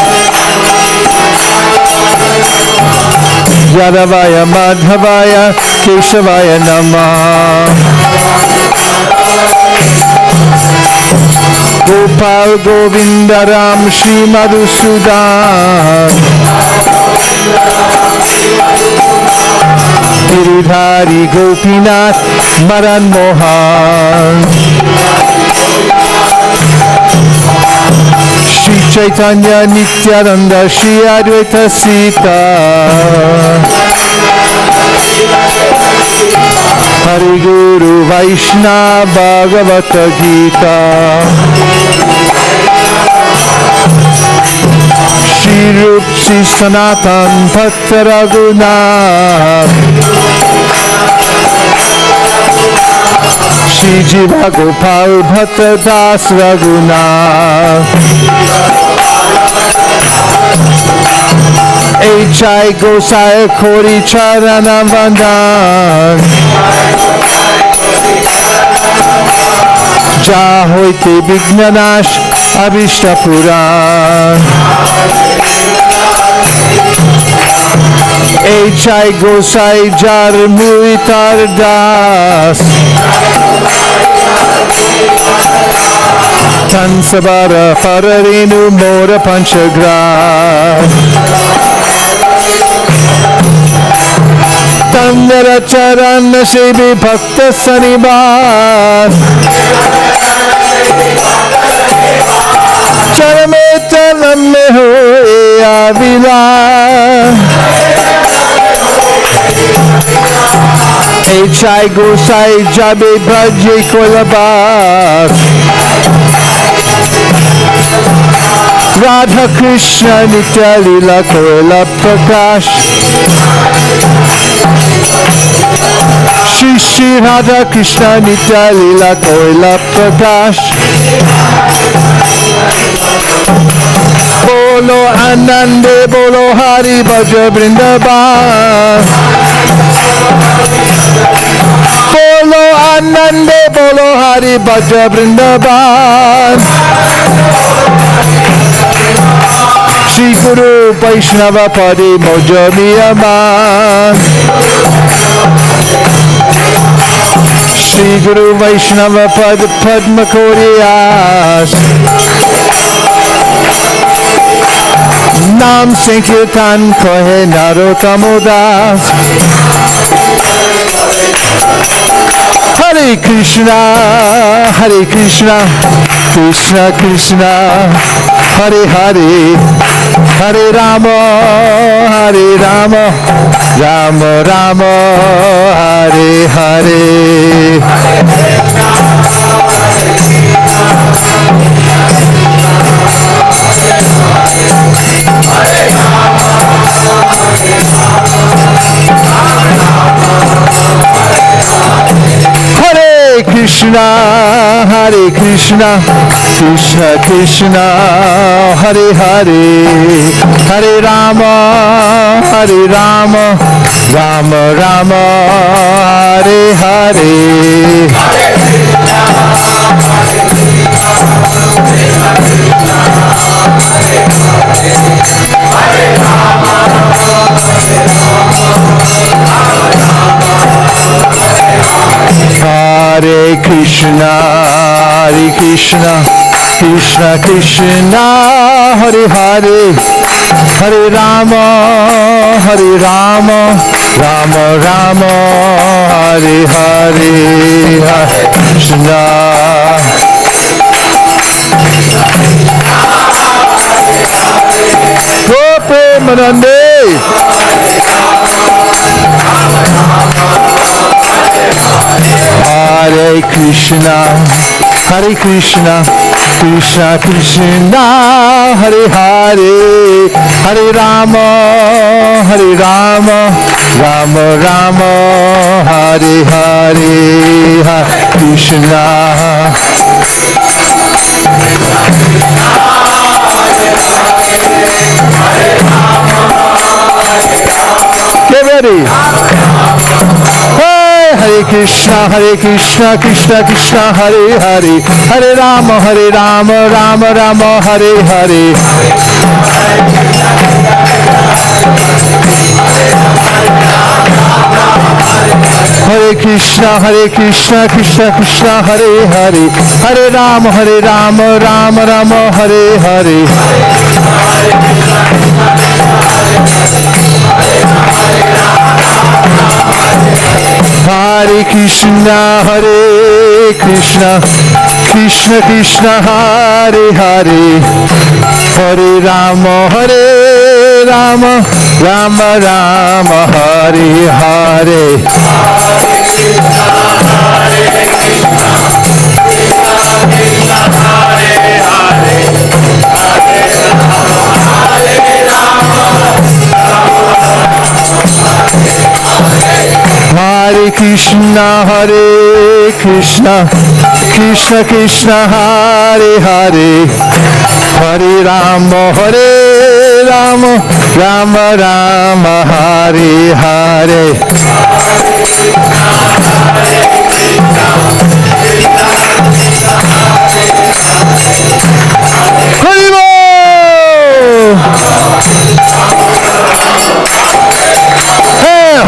Yadavaya Madhavaya Keshavaya Namah Gopal Govindaram Shri Madhusudan Giridhari Gopinath Madan Mohan Shri Chaitanya Nityananda Shri Advaita Sita Hari Guru Vaishnava Bhagavata Gita Shri Rup Shri Sanatan Bhakta Raghunath Shri Jiva Gopal Bhakta Das Raghunath H.I. Gosai Kori Charana Vandan Jahoite Vignanash Abhishta Puran H.I. Gosai Jar Muritar Das Tansabara Pararenu Mora Panchagra कर चरण से भी भक्त शनिवार चरण में होए अविलास चाय गोसाई जाबे भजे कोलबास राधा कृष्ण नित्य लीला कोला प्रकाश श्री श्री राधा कृष्ण नित्य लीला कोला प्रकाश बोलो आनंदे बोलो हरि भज वृंदावन बोलो आनंदे बोलो हरि भज वृंदावन श्री गुरु वैष्णव पदे मोज नियमान श्री गुरु वैष्णव पद पद्म कोरियास नाम संकीर्तन कहे नरोत्तम दास हरे Krishna Krishna Krishna Hare Hare Hare Ram Ram Ram Hare Hare Hare Krishna, Krishna Krishna, Hare Hare, Hare Rama, Rama Rama, Hare Hare. Hare Krishna, Krishna Krishna, Hare Hare, Hare Rama, Rama Rama, Hare Hare, Hare Krishna. Gope Manande. Hare Krishna, Krishna Krishna, Hare Hare, Hare Rama, Rama Rama, Hare Hare, Hare Krishna. Get ready. Hare Krishna, Krishna Krishna, Hare Hare, Hare Rama, Rama Rama, Hare Hare. Hare Krishna, Krishna Krishna, Hare Hare, Hare Rama, Rama Rama, Hare Hare. Hare Krishna, Krishna Krishna, Hare Hare, Hare Rama, Rama Rama, Hare Hare. Hare Krishna, Krishna Krishna, Hare Hare, Hare Rama, Rama Rama, Hare Hare.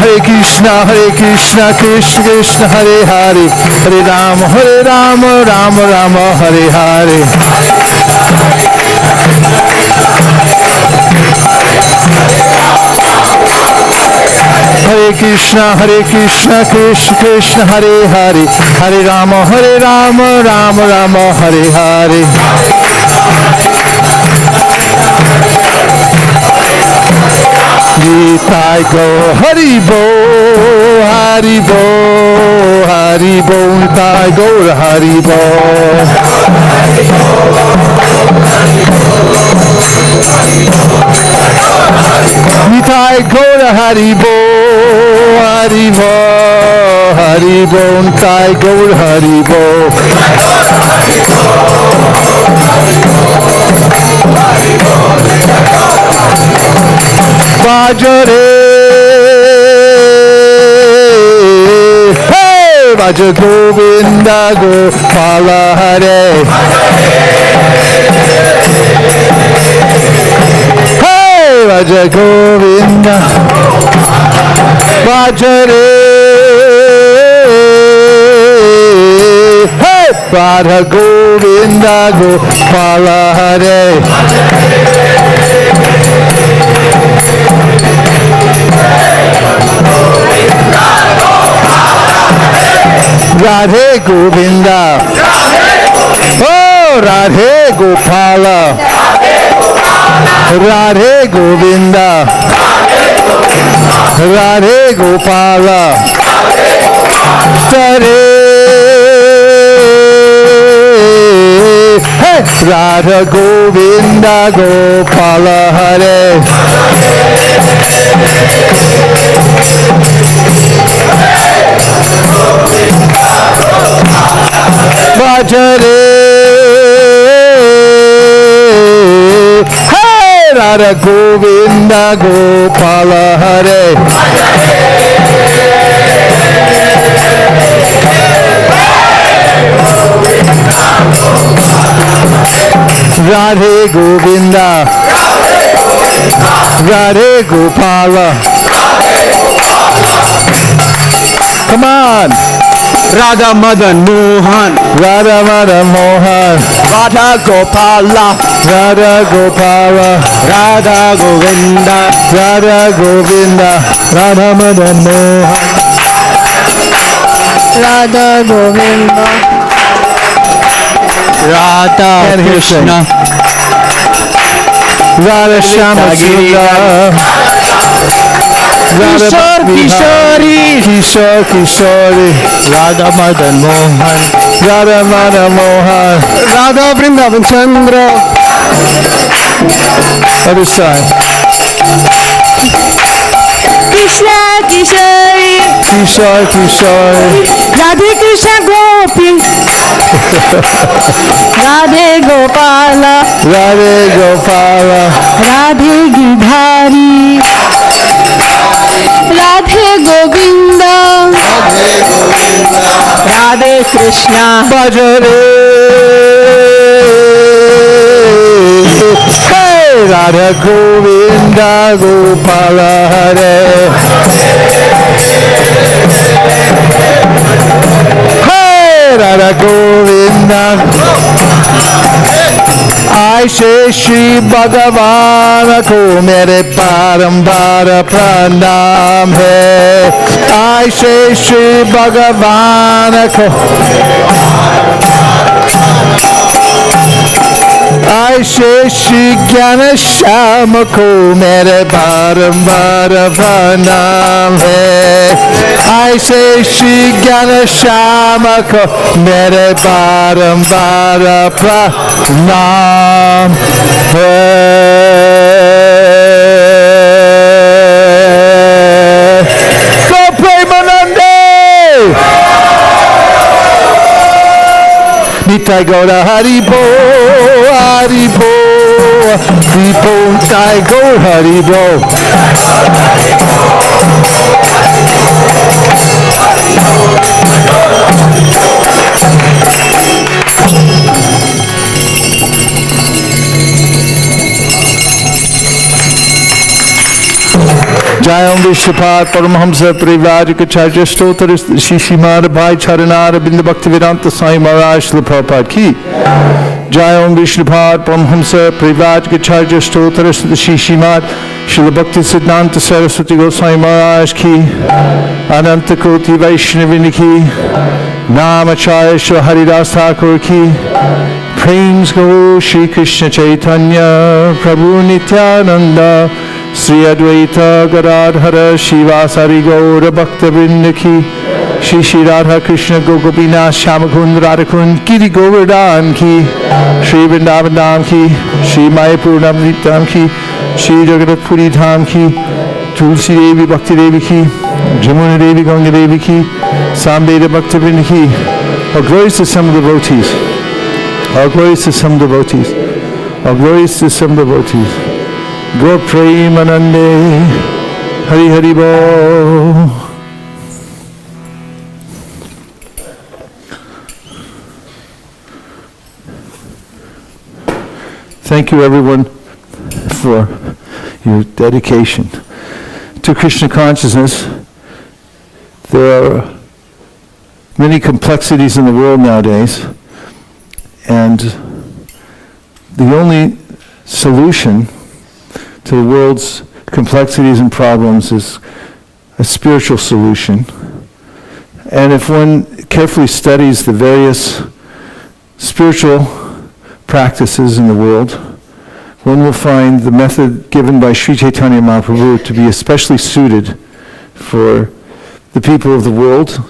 Hare Krishna, Krishna Krishna, Hare Hare, Hare Rama, Rama Rama, Hare Hare. Hare Krishna, Krishna Krishna, Hare Hare, Hare Rama, Rama Rama, Hare Hare. Nitai Gaur Haribo, Haribo, Haribo, Nitai Gaur Haribo. Nitai Gaur Haribo, Haribo, Haribo, Nitai Gaur Haribo. Bhajare, hey, Bhaja Govinda Gopala Hare. Hey, Bhaja Govinda, Bhajare, hey, Bhaja Govinda Gopala Hare. Radhe Govinda, oh Radhe Gopala, Radhe Govinda, Radhe Gopala, Hare, hey, Radha Govinda Gopala Hare. Bhajare, hey, Radha Govinda Gopala Hare. Radhe Govinda, Radhe Gopala. Come on. Radha Madan Mohan, Radha Madan Mohan, Radha Gopala, Radha Gopala, Radha Govinda, Radha Govinda, Radha Madan Mohan, Radha Govinda, Radha Krishna, Radha Shama Sundar, Kishore Kishori, Kishore Kishori, Radha Madan Mohan, Radha Madan Mohan, Radha Vrindavan Chandra. Other side. Krishna Kishori, Kishore Kishori, Radhe Krishna Gopi, Radhe Gopala, Radhe Gopala, Radhe Girdhari, Radhe Govinda, Radhe Krishna, Bhajare, hey, Radha Govinda Gopala Hare. Hey, Radha Govinda. ऐसे श्री भगवान को मेरे बारंबार प्रणाम है। ऐसे श्री भगवान को ऐसे श्री ज्ञान श्याम को मेरे बारंबार प्रणाम है। ऐसे श्री ज्ञान श्याम को मेरे बारंबार प्रणाम है। तो प्रेमानंदे Nitai Gaura Haribo, Haribo, Haribo, Nitai Gaura Haribo. Jai Om Vishnupad Paramahamsa Parivajikacharya Stotra Shishimad Bhai Charanara Binda Bhaktivedanta Sai Maharaj Srila Prabhupada Ki Jai Om Vishnupad Paramahamsa Parivajikacharya Stotra Shishimad Srila Bhakti Siddhanta Saraswati Goswami Maharaj Ki Ananta Koti Vaishnavini Ki Namacharya Shri Haridas Thakur Ki Praise Guru Shri Krishna Chaitanya Prabhu Nityananda Sri Advaita Gadadhara Shivasari Gaura Bhakta Vrinda Ki Shri Shri Radha Krishna Gopinath Shyamakund Radhakund Giri Govardhan Ki Shri Vrindavan Dham Ki Shri Mayapur Navadvip Dham Ki Shri Jagannath Puri Dham Ki Tulsi Devi Bhakti Devi Ki Jamuna Devi Ganga Devi Ki Samveda Bhakta Vrinda Ki. All glories to some devotees. All glories to some devotees. All glories to some devotees. Go Premanande, Hari Hari Bo. Thank you everyone for your dedication to Krishna consciousness. There are many complexities in the world nowadays, and the only solution to the world's complexities and problems is a spiritual solution. And if one carefully studies the various spiritual practices in the world, one will find the method given by Sri Chaitanya Mahaprabhu to be especially suited for the people of the world,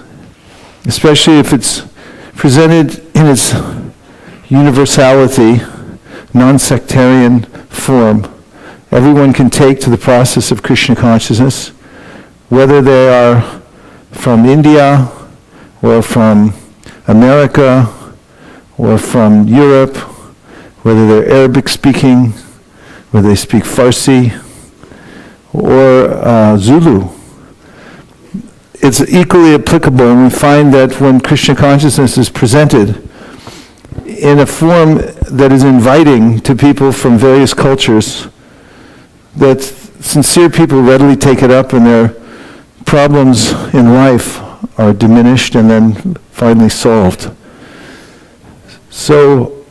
especially if it's presented in its universality, non-sectarian form. Everyone can take to the process of Krishna consciousness, whether they are from India or from America or from Europe, whether they're Arabic speaking, whether they speak Farsi or Zulu. It's equally applicable, and we find that when Krishna consciousness is presented in a form that is inviting to people from various cultures, that sincere people readily take it up and their problems in life are diminished and then finally solved. So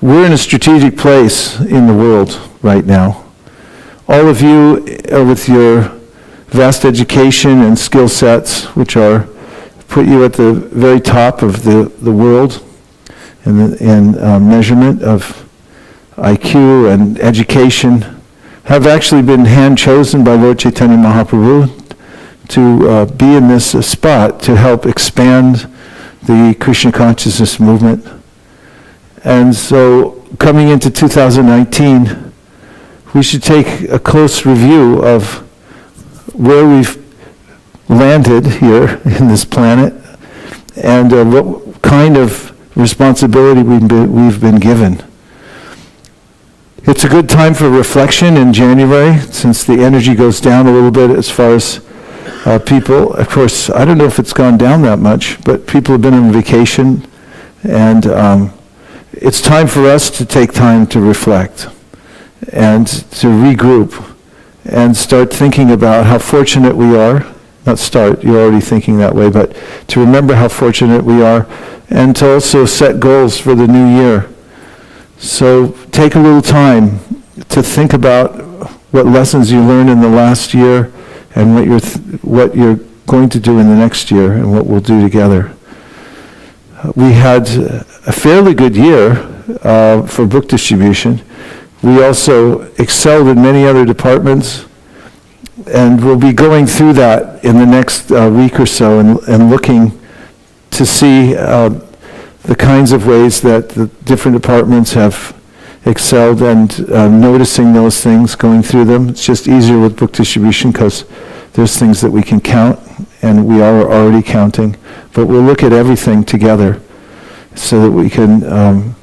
we're in a strategic place in the world right now. All of you with your vast education and skill sets, which are put you at the very top of the world in measurement of IQ and education, have actually been hand-chosen by Lord Chaitanya Mahaprabhu to be in this spot to help expand the Krishna consciousness movement. And so coming into 2019, we should take a close review of where we've landed here in this planet and what kind of responsibility we've been given. It's a good time for reflection in January, since the energy goes down a little bit as far as people. Of course, I don't know if it's gone down that much, but people have been on vacation, and it's time for us to take time to reflect and to regroup and start thinking about how fortunate we are. Not start, you're already thinking that way, but to remember how fortunate we are, and to also set goals for the new year. So take a little time to think about what lessons you learned in the last year and what you're going to do in the next year and what we'll do together. We had a fairly good year for book distribution. We also excelled in many other departments, and we'll be going through that in the next week or so and looking to see the kinds of ways that the different departments have excelled, and noticing those things, going through them. It's just easier with book distribution because there's things that we can count, and we are already counting. But we'll look at everything together so that we can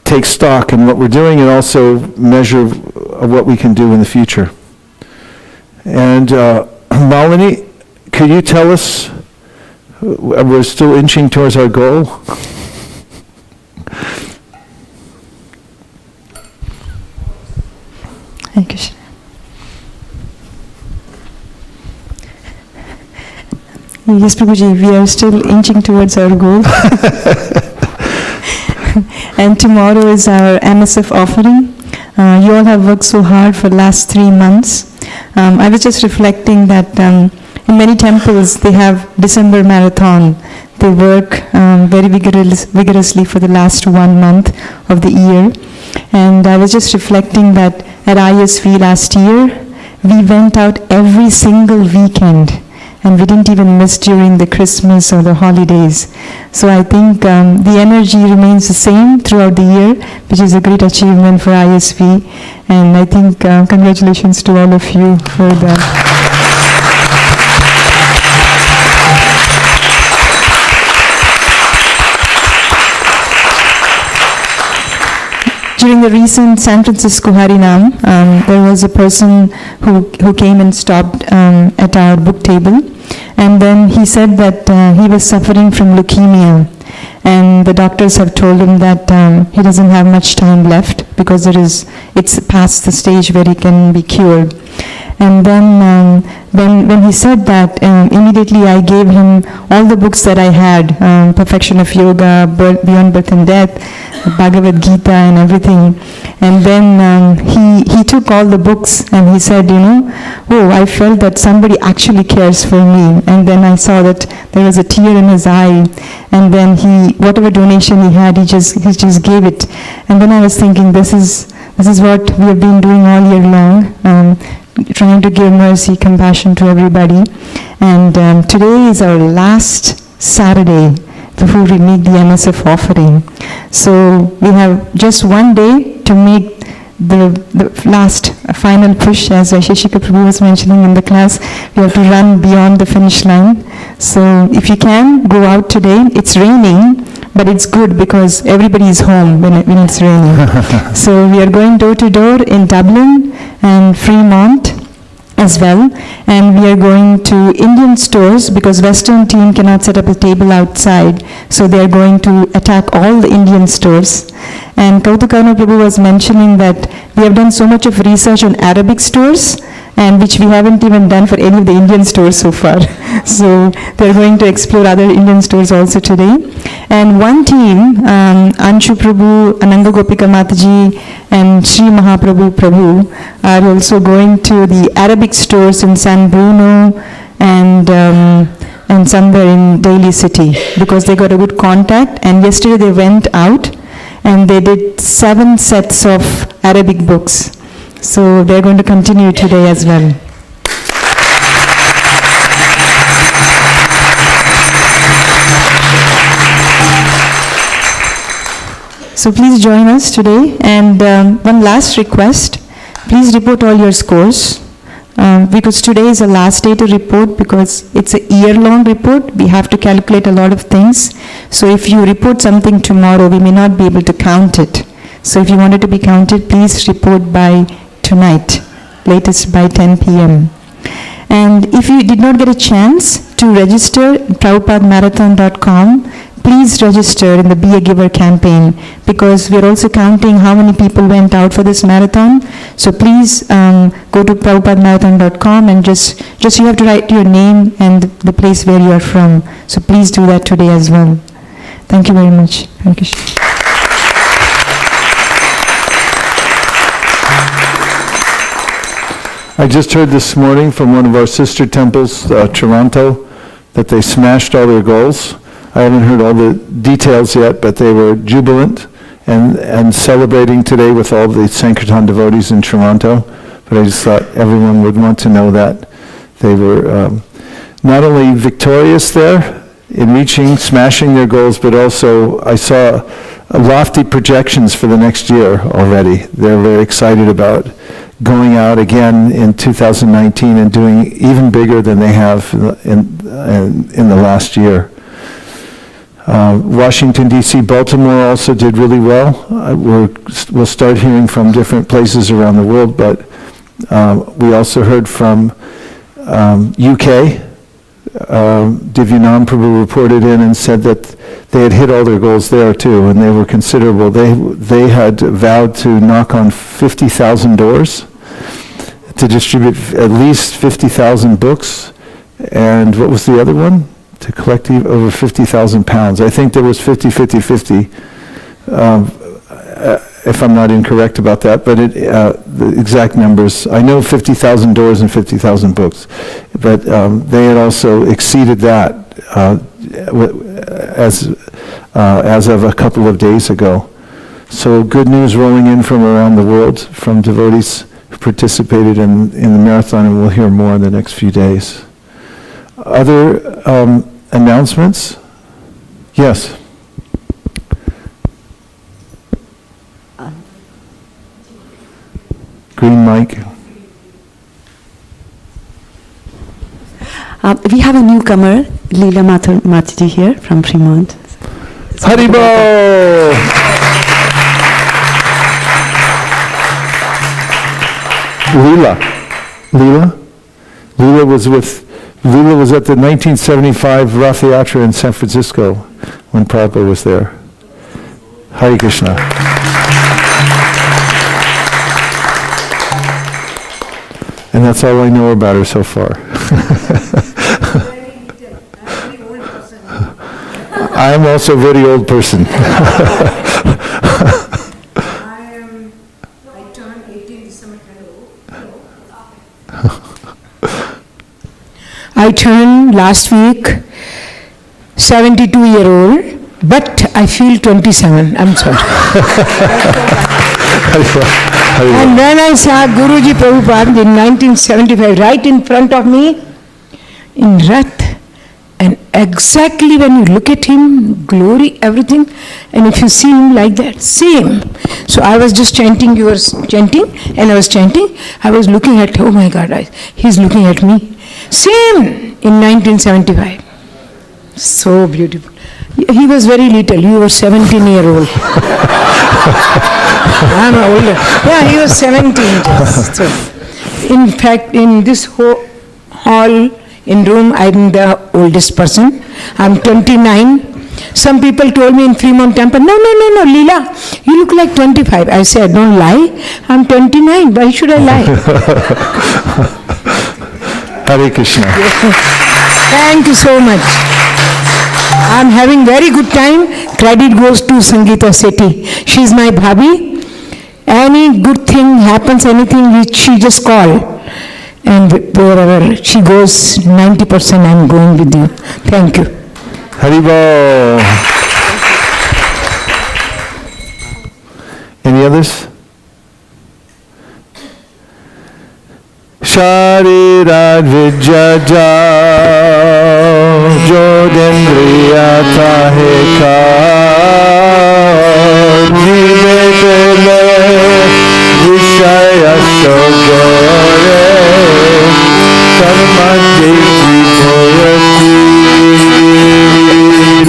take stock in what we're doing and also measure what we can do in the future. And Malini, could you tell us, we're still inching towards our goal? Thank you. Yes, Prabhuji, we are still inching towards our goal. And tomorrow is our MSF offering. You all have worked so hard for the last 3 months. I was just reflecting that in many temples they have December marathon. They work very vigorously for the last 1 month of the year. And I was just reflecting that at ISV last year, we went out every single weekend. And we didn't even miss during the Christmas or the holidays. So I think the energy remains the same throughout the year, which is a great achievement for ISV. And I think congratulations to all of you for that. During the recent San Francisco Harinam, there was a person who came and stopped at our book table, and then he said that he was suffering from leukemia, and the doctors have told him that he doesn't have much time left because it's past the stage where he can be cured. And then when he said that, immediately I gave him all the books that I had, Perfection of Yoga, Beyond Birth and Death, Bhagavad Gita and everything. And then he took all the books and he said, I felt that somebody actually cares for me. And then I saw that there was a tear in his eye. And then whatever donation he had, he just gave it. And then I was thinking, this is what we have been doing all year long. Trying to give mercy, compassion to everybody. And today is our last Saturday before we make the MSF offering. So we have just one day to make the last final push, as Vaisesika Prabhu was mentioning in the class. We have to run beyond the finish line. So if you can, go out today. It's raining, but it's good because everybody is home when it's raining. So we are going door to door in Dublin and Fremont as well, and we are going to Indian stores because Western team cannot set up a table outside, so they are going to attack all the Indian stores. And Kautukano Prabhu was mentioning that we have done so much of research on Arabic stores, and which we haven't even done for any of the Indian stores so far. So they're going to explore other Indian stores also today. And one team, Anshu Prabhu, Ananda Gopika Mataji, and Sri Mahaprabhu Prabhu are also going to the Arabic stores in San Bruno and somewhere in Daly City because they got a good contact. And yesterday they went out and they did 7 sets of Arabic books. So they're going to continue today as well. So please join us today. And one last request, please report all your scores. Because today is the last day to report because it's a year-long report. We have to calculate a lot of things. So if you report something tomorrow, we may not be able to count it. So if you want it to be counted, please report by tonight, latest by 10 p.m. And if you did not get a chance to register at PrabhupadaMarathon.com, please register in the Be a Giver campaign because we're also counting how many people went out for this marathon. So please go to PrabhupadaMarathon.com and just you have to write your name and the place where you are from. So please do that today as well. Thank you very much. Hare Krishna. I just heard this morning from one of our sister temples, Toronto, that they smashed all their goals. I haven't heard all the details yet, but they were jubilant and celebrating today with all the Sankirtan devotees in Toronto. But I just thought everyone would want to know that they were not only victorious there in smashing their goals, but also I saw lofty projections for the next year already. They're very excited about going out again in 2019 and doing even bigger than they have in the last year. Washington, D.C., Baltimore also did really well. We'll start hearing from different places around the world, but we also heard from UK. Divyanam Prabhu reported in and said that they had hit all their goals there too, and they were considerable. They had vowed to knock on 50,000 doors to distribute at least 50,000 books. And what was the other one? to collective over 50,000 pounds. I think there was 50, if I'm not incorrect about that, but the exact numbers, I know 50,000 doors and 50,000 books, but they had also exceeded that as of a couple of days ago. So good news rolling in from around the world, from devotees who participated in the marathon, and we'll hear more in the next few days. Other announcements? Yes. Green mic. We have a newcomer, Leela Mataji here from Srimad. Haribo! Leela was at the 1975 Rath Yatra in San Francisco when Prabhupada was there. Hare Krishna. And that's all I know about her so far. I'm also a very old person. I turned 18 December. I turned last week 72-year-old, but I feel 27. I'm sorry. And then I saw Guruji Prabhupada in 1975 right in front of me in Rath. And exactly when you look at him, glory, everything, and if you see him like that, same. So I was just chanting, you were chanting, and I was chanting. I was looking at, oh my God, he's looking at me. Same in 1975. So beautiful. He was very little, you were 17-year-old. I'm older. Yeah, he was 17. So, in fact, in this hall, in room, I'm the oldest person. I'm 29. Some people told me in Fremont Temple, no, Leela, you look like 25. I said, don't lie. I'm 29. Why should I lie? Hare Krishna. Thank you so much. I'm having very good time. Credit goes to Sangeeta Sethi. She's my bhabhi. Any good thing happens, anything, she just call. And wherever she goes, 90% I'm going with you. Thank you. Haribo. Any others? Sharirad Vijaja Jodendriya Taheka Jivete Vishaya Sogore Sarmadhi Bhoyati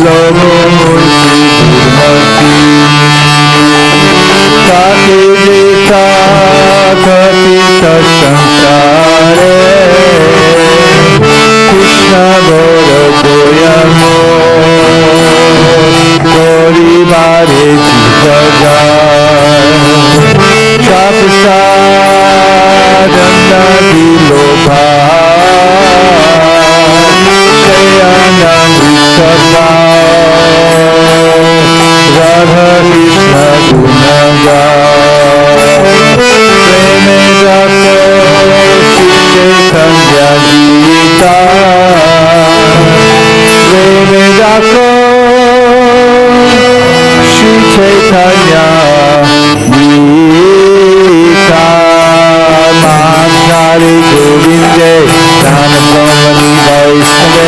Logo Murti Durmati Kati Jita Katita Sankare Krishna Gora Goyamo Gori Bhare Jivajai Chaprasadanda Dilobha Sayanam Vishava Radha Krishna Gunaga Preme Japa Chaitanya Gita Preme Japa Shri Chaitanya Gita Madhari Govinde Dana Brahmani Vaisnave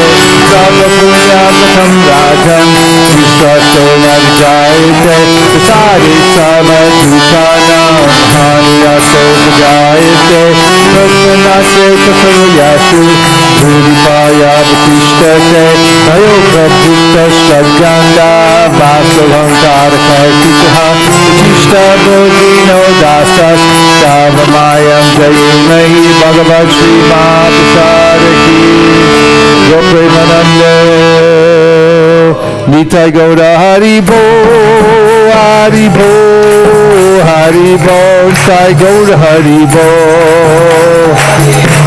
Sava Punya Patham Rajan Vishwato Marjayate Sari Sama Dukana Mahaniya Sojayate Bhagvanase Kathayasu Dhuripaya Bhatishtate Tayo Prabhutta Shadganda Vasalamkara Kartikaha Vishta Bodhino Dasas Savamayam Jayimahi Bhagavad Srimad Saraki Gopremanande Nitai Gaura Haribo Haribo Haribo Nitai Gaura Haribo Haribo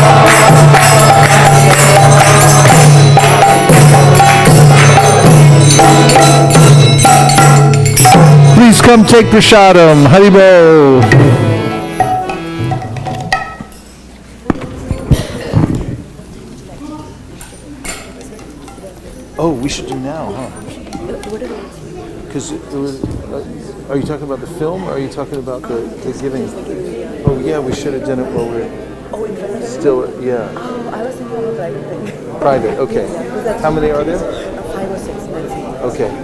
come take prasadam. Haribo. Oh, we should do now, huh? Because are you talking about the film, or are you talking about the giving? Oh yeah, we should have done it while we're still, yeah. Oh, I was thinking of a private thing. Private, okay. How many are there? 5 or 6. Okay.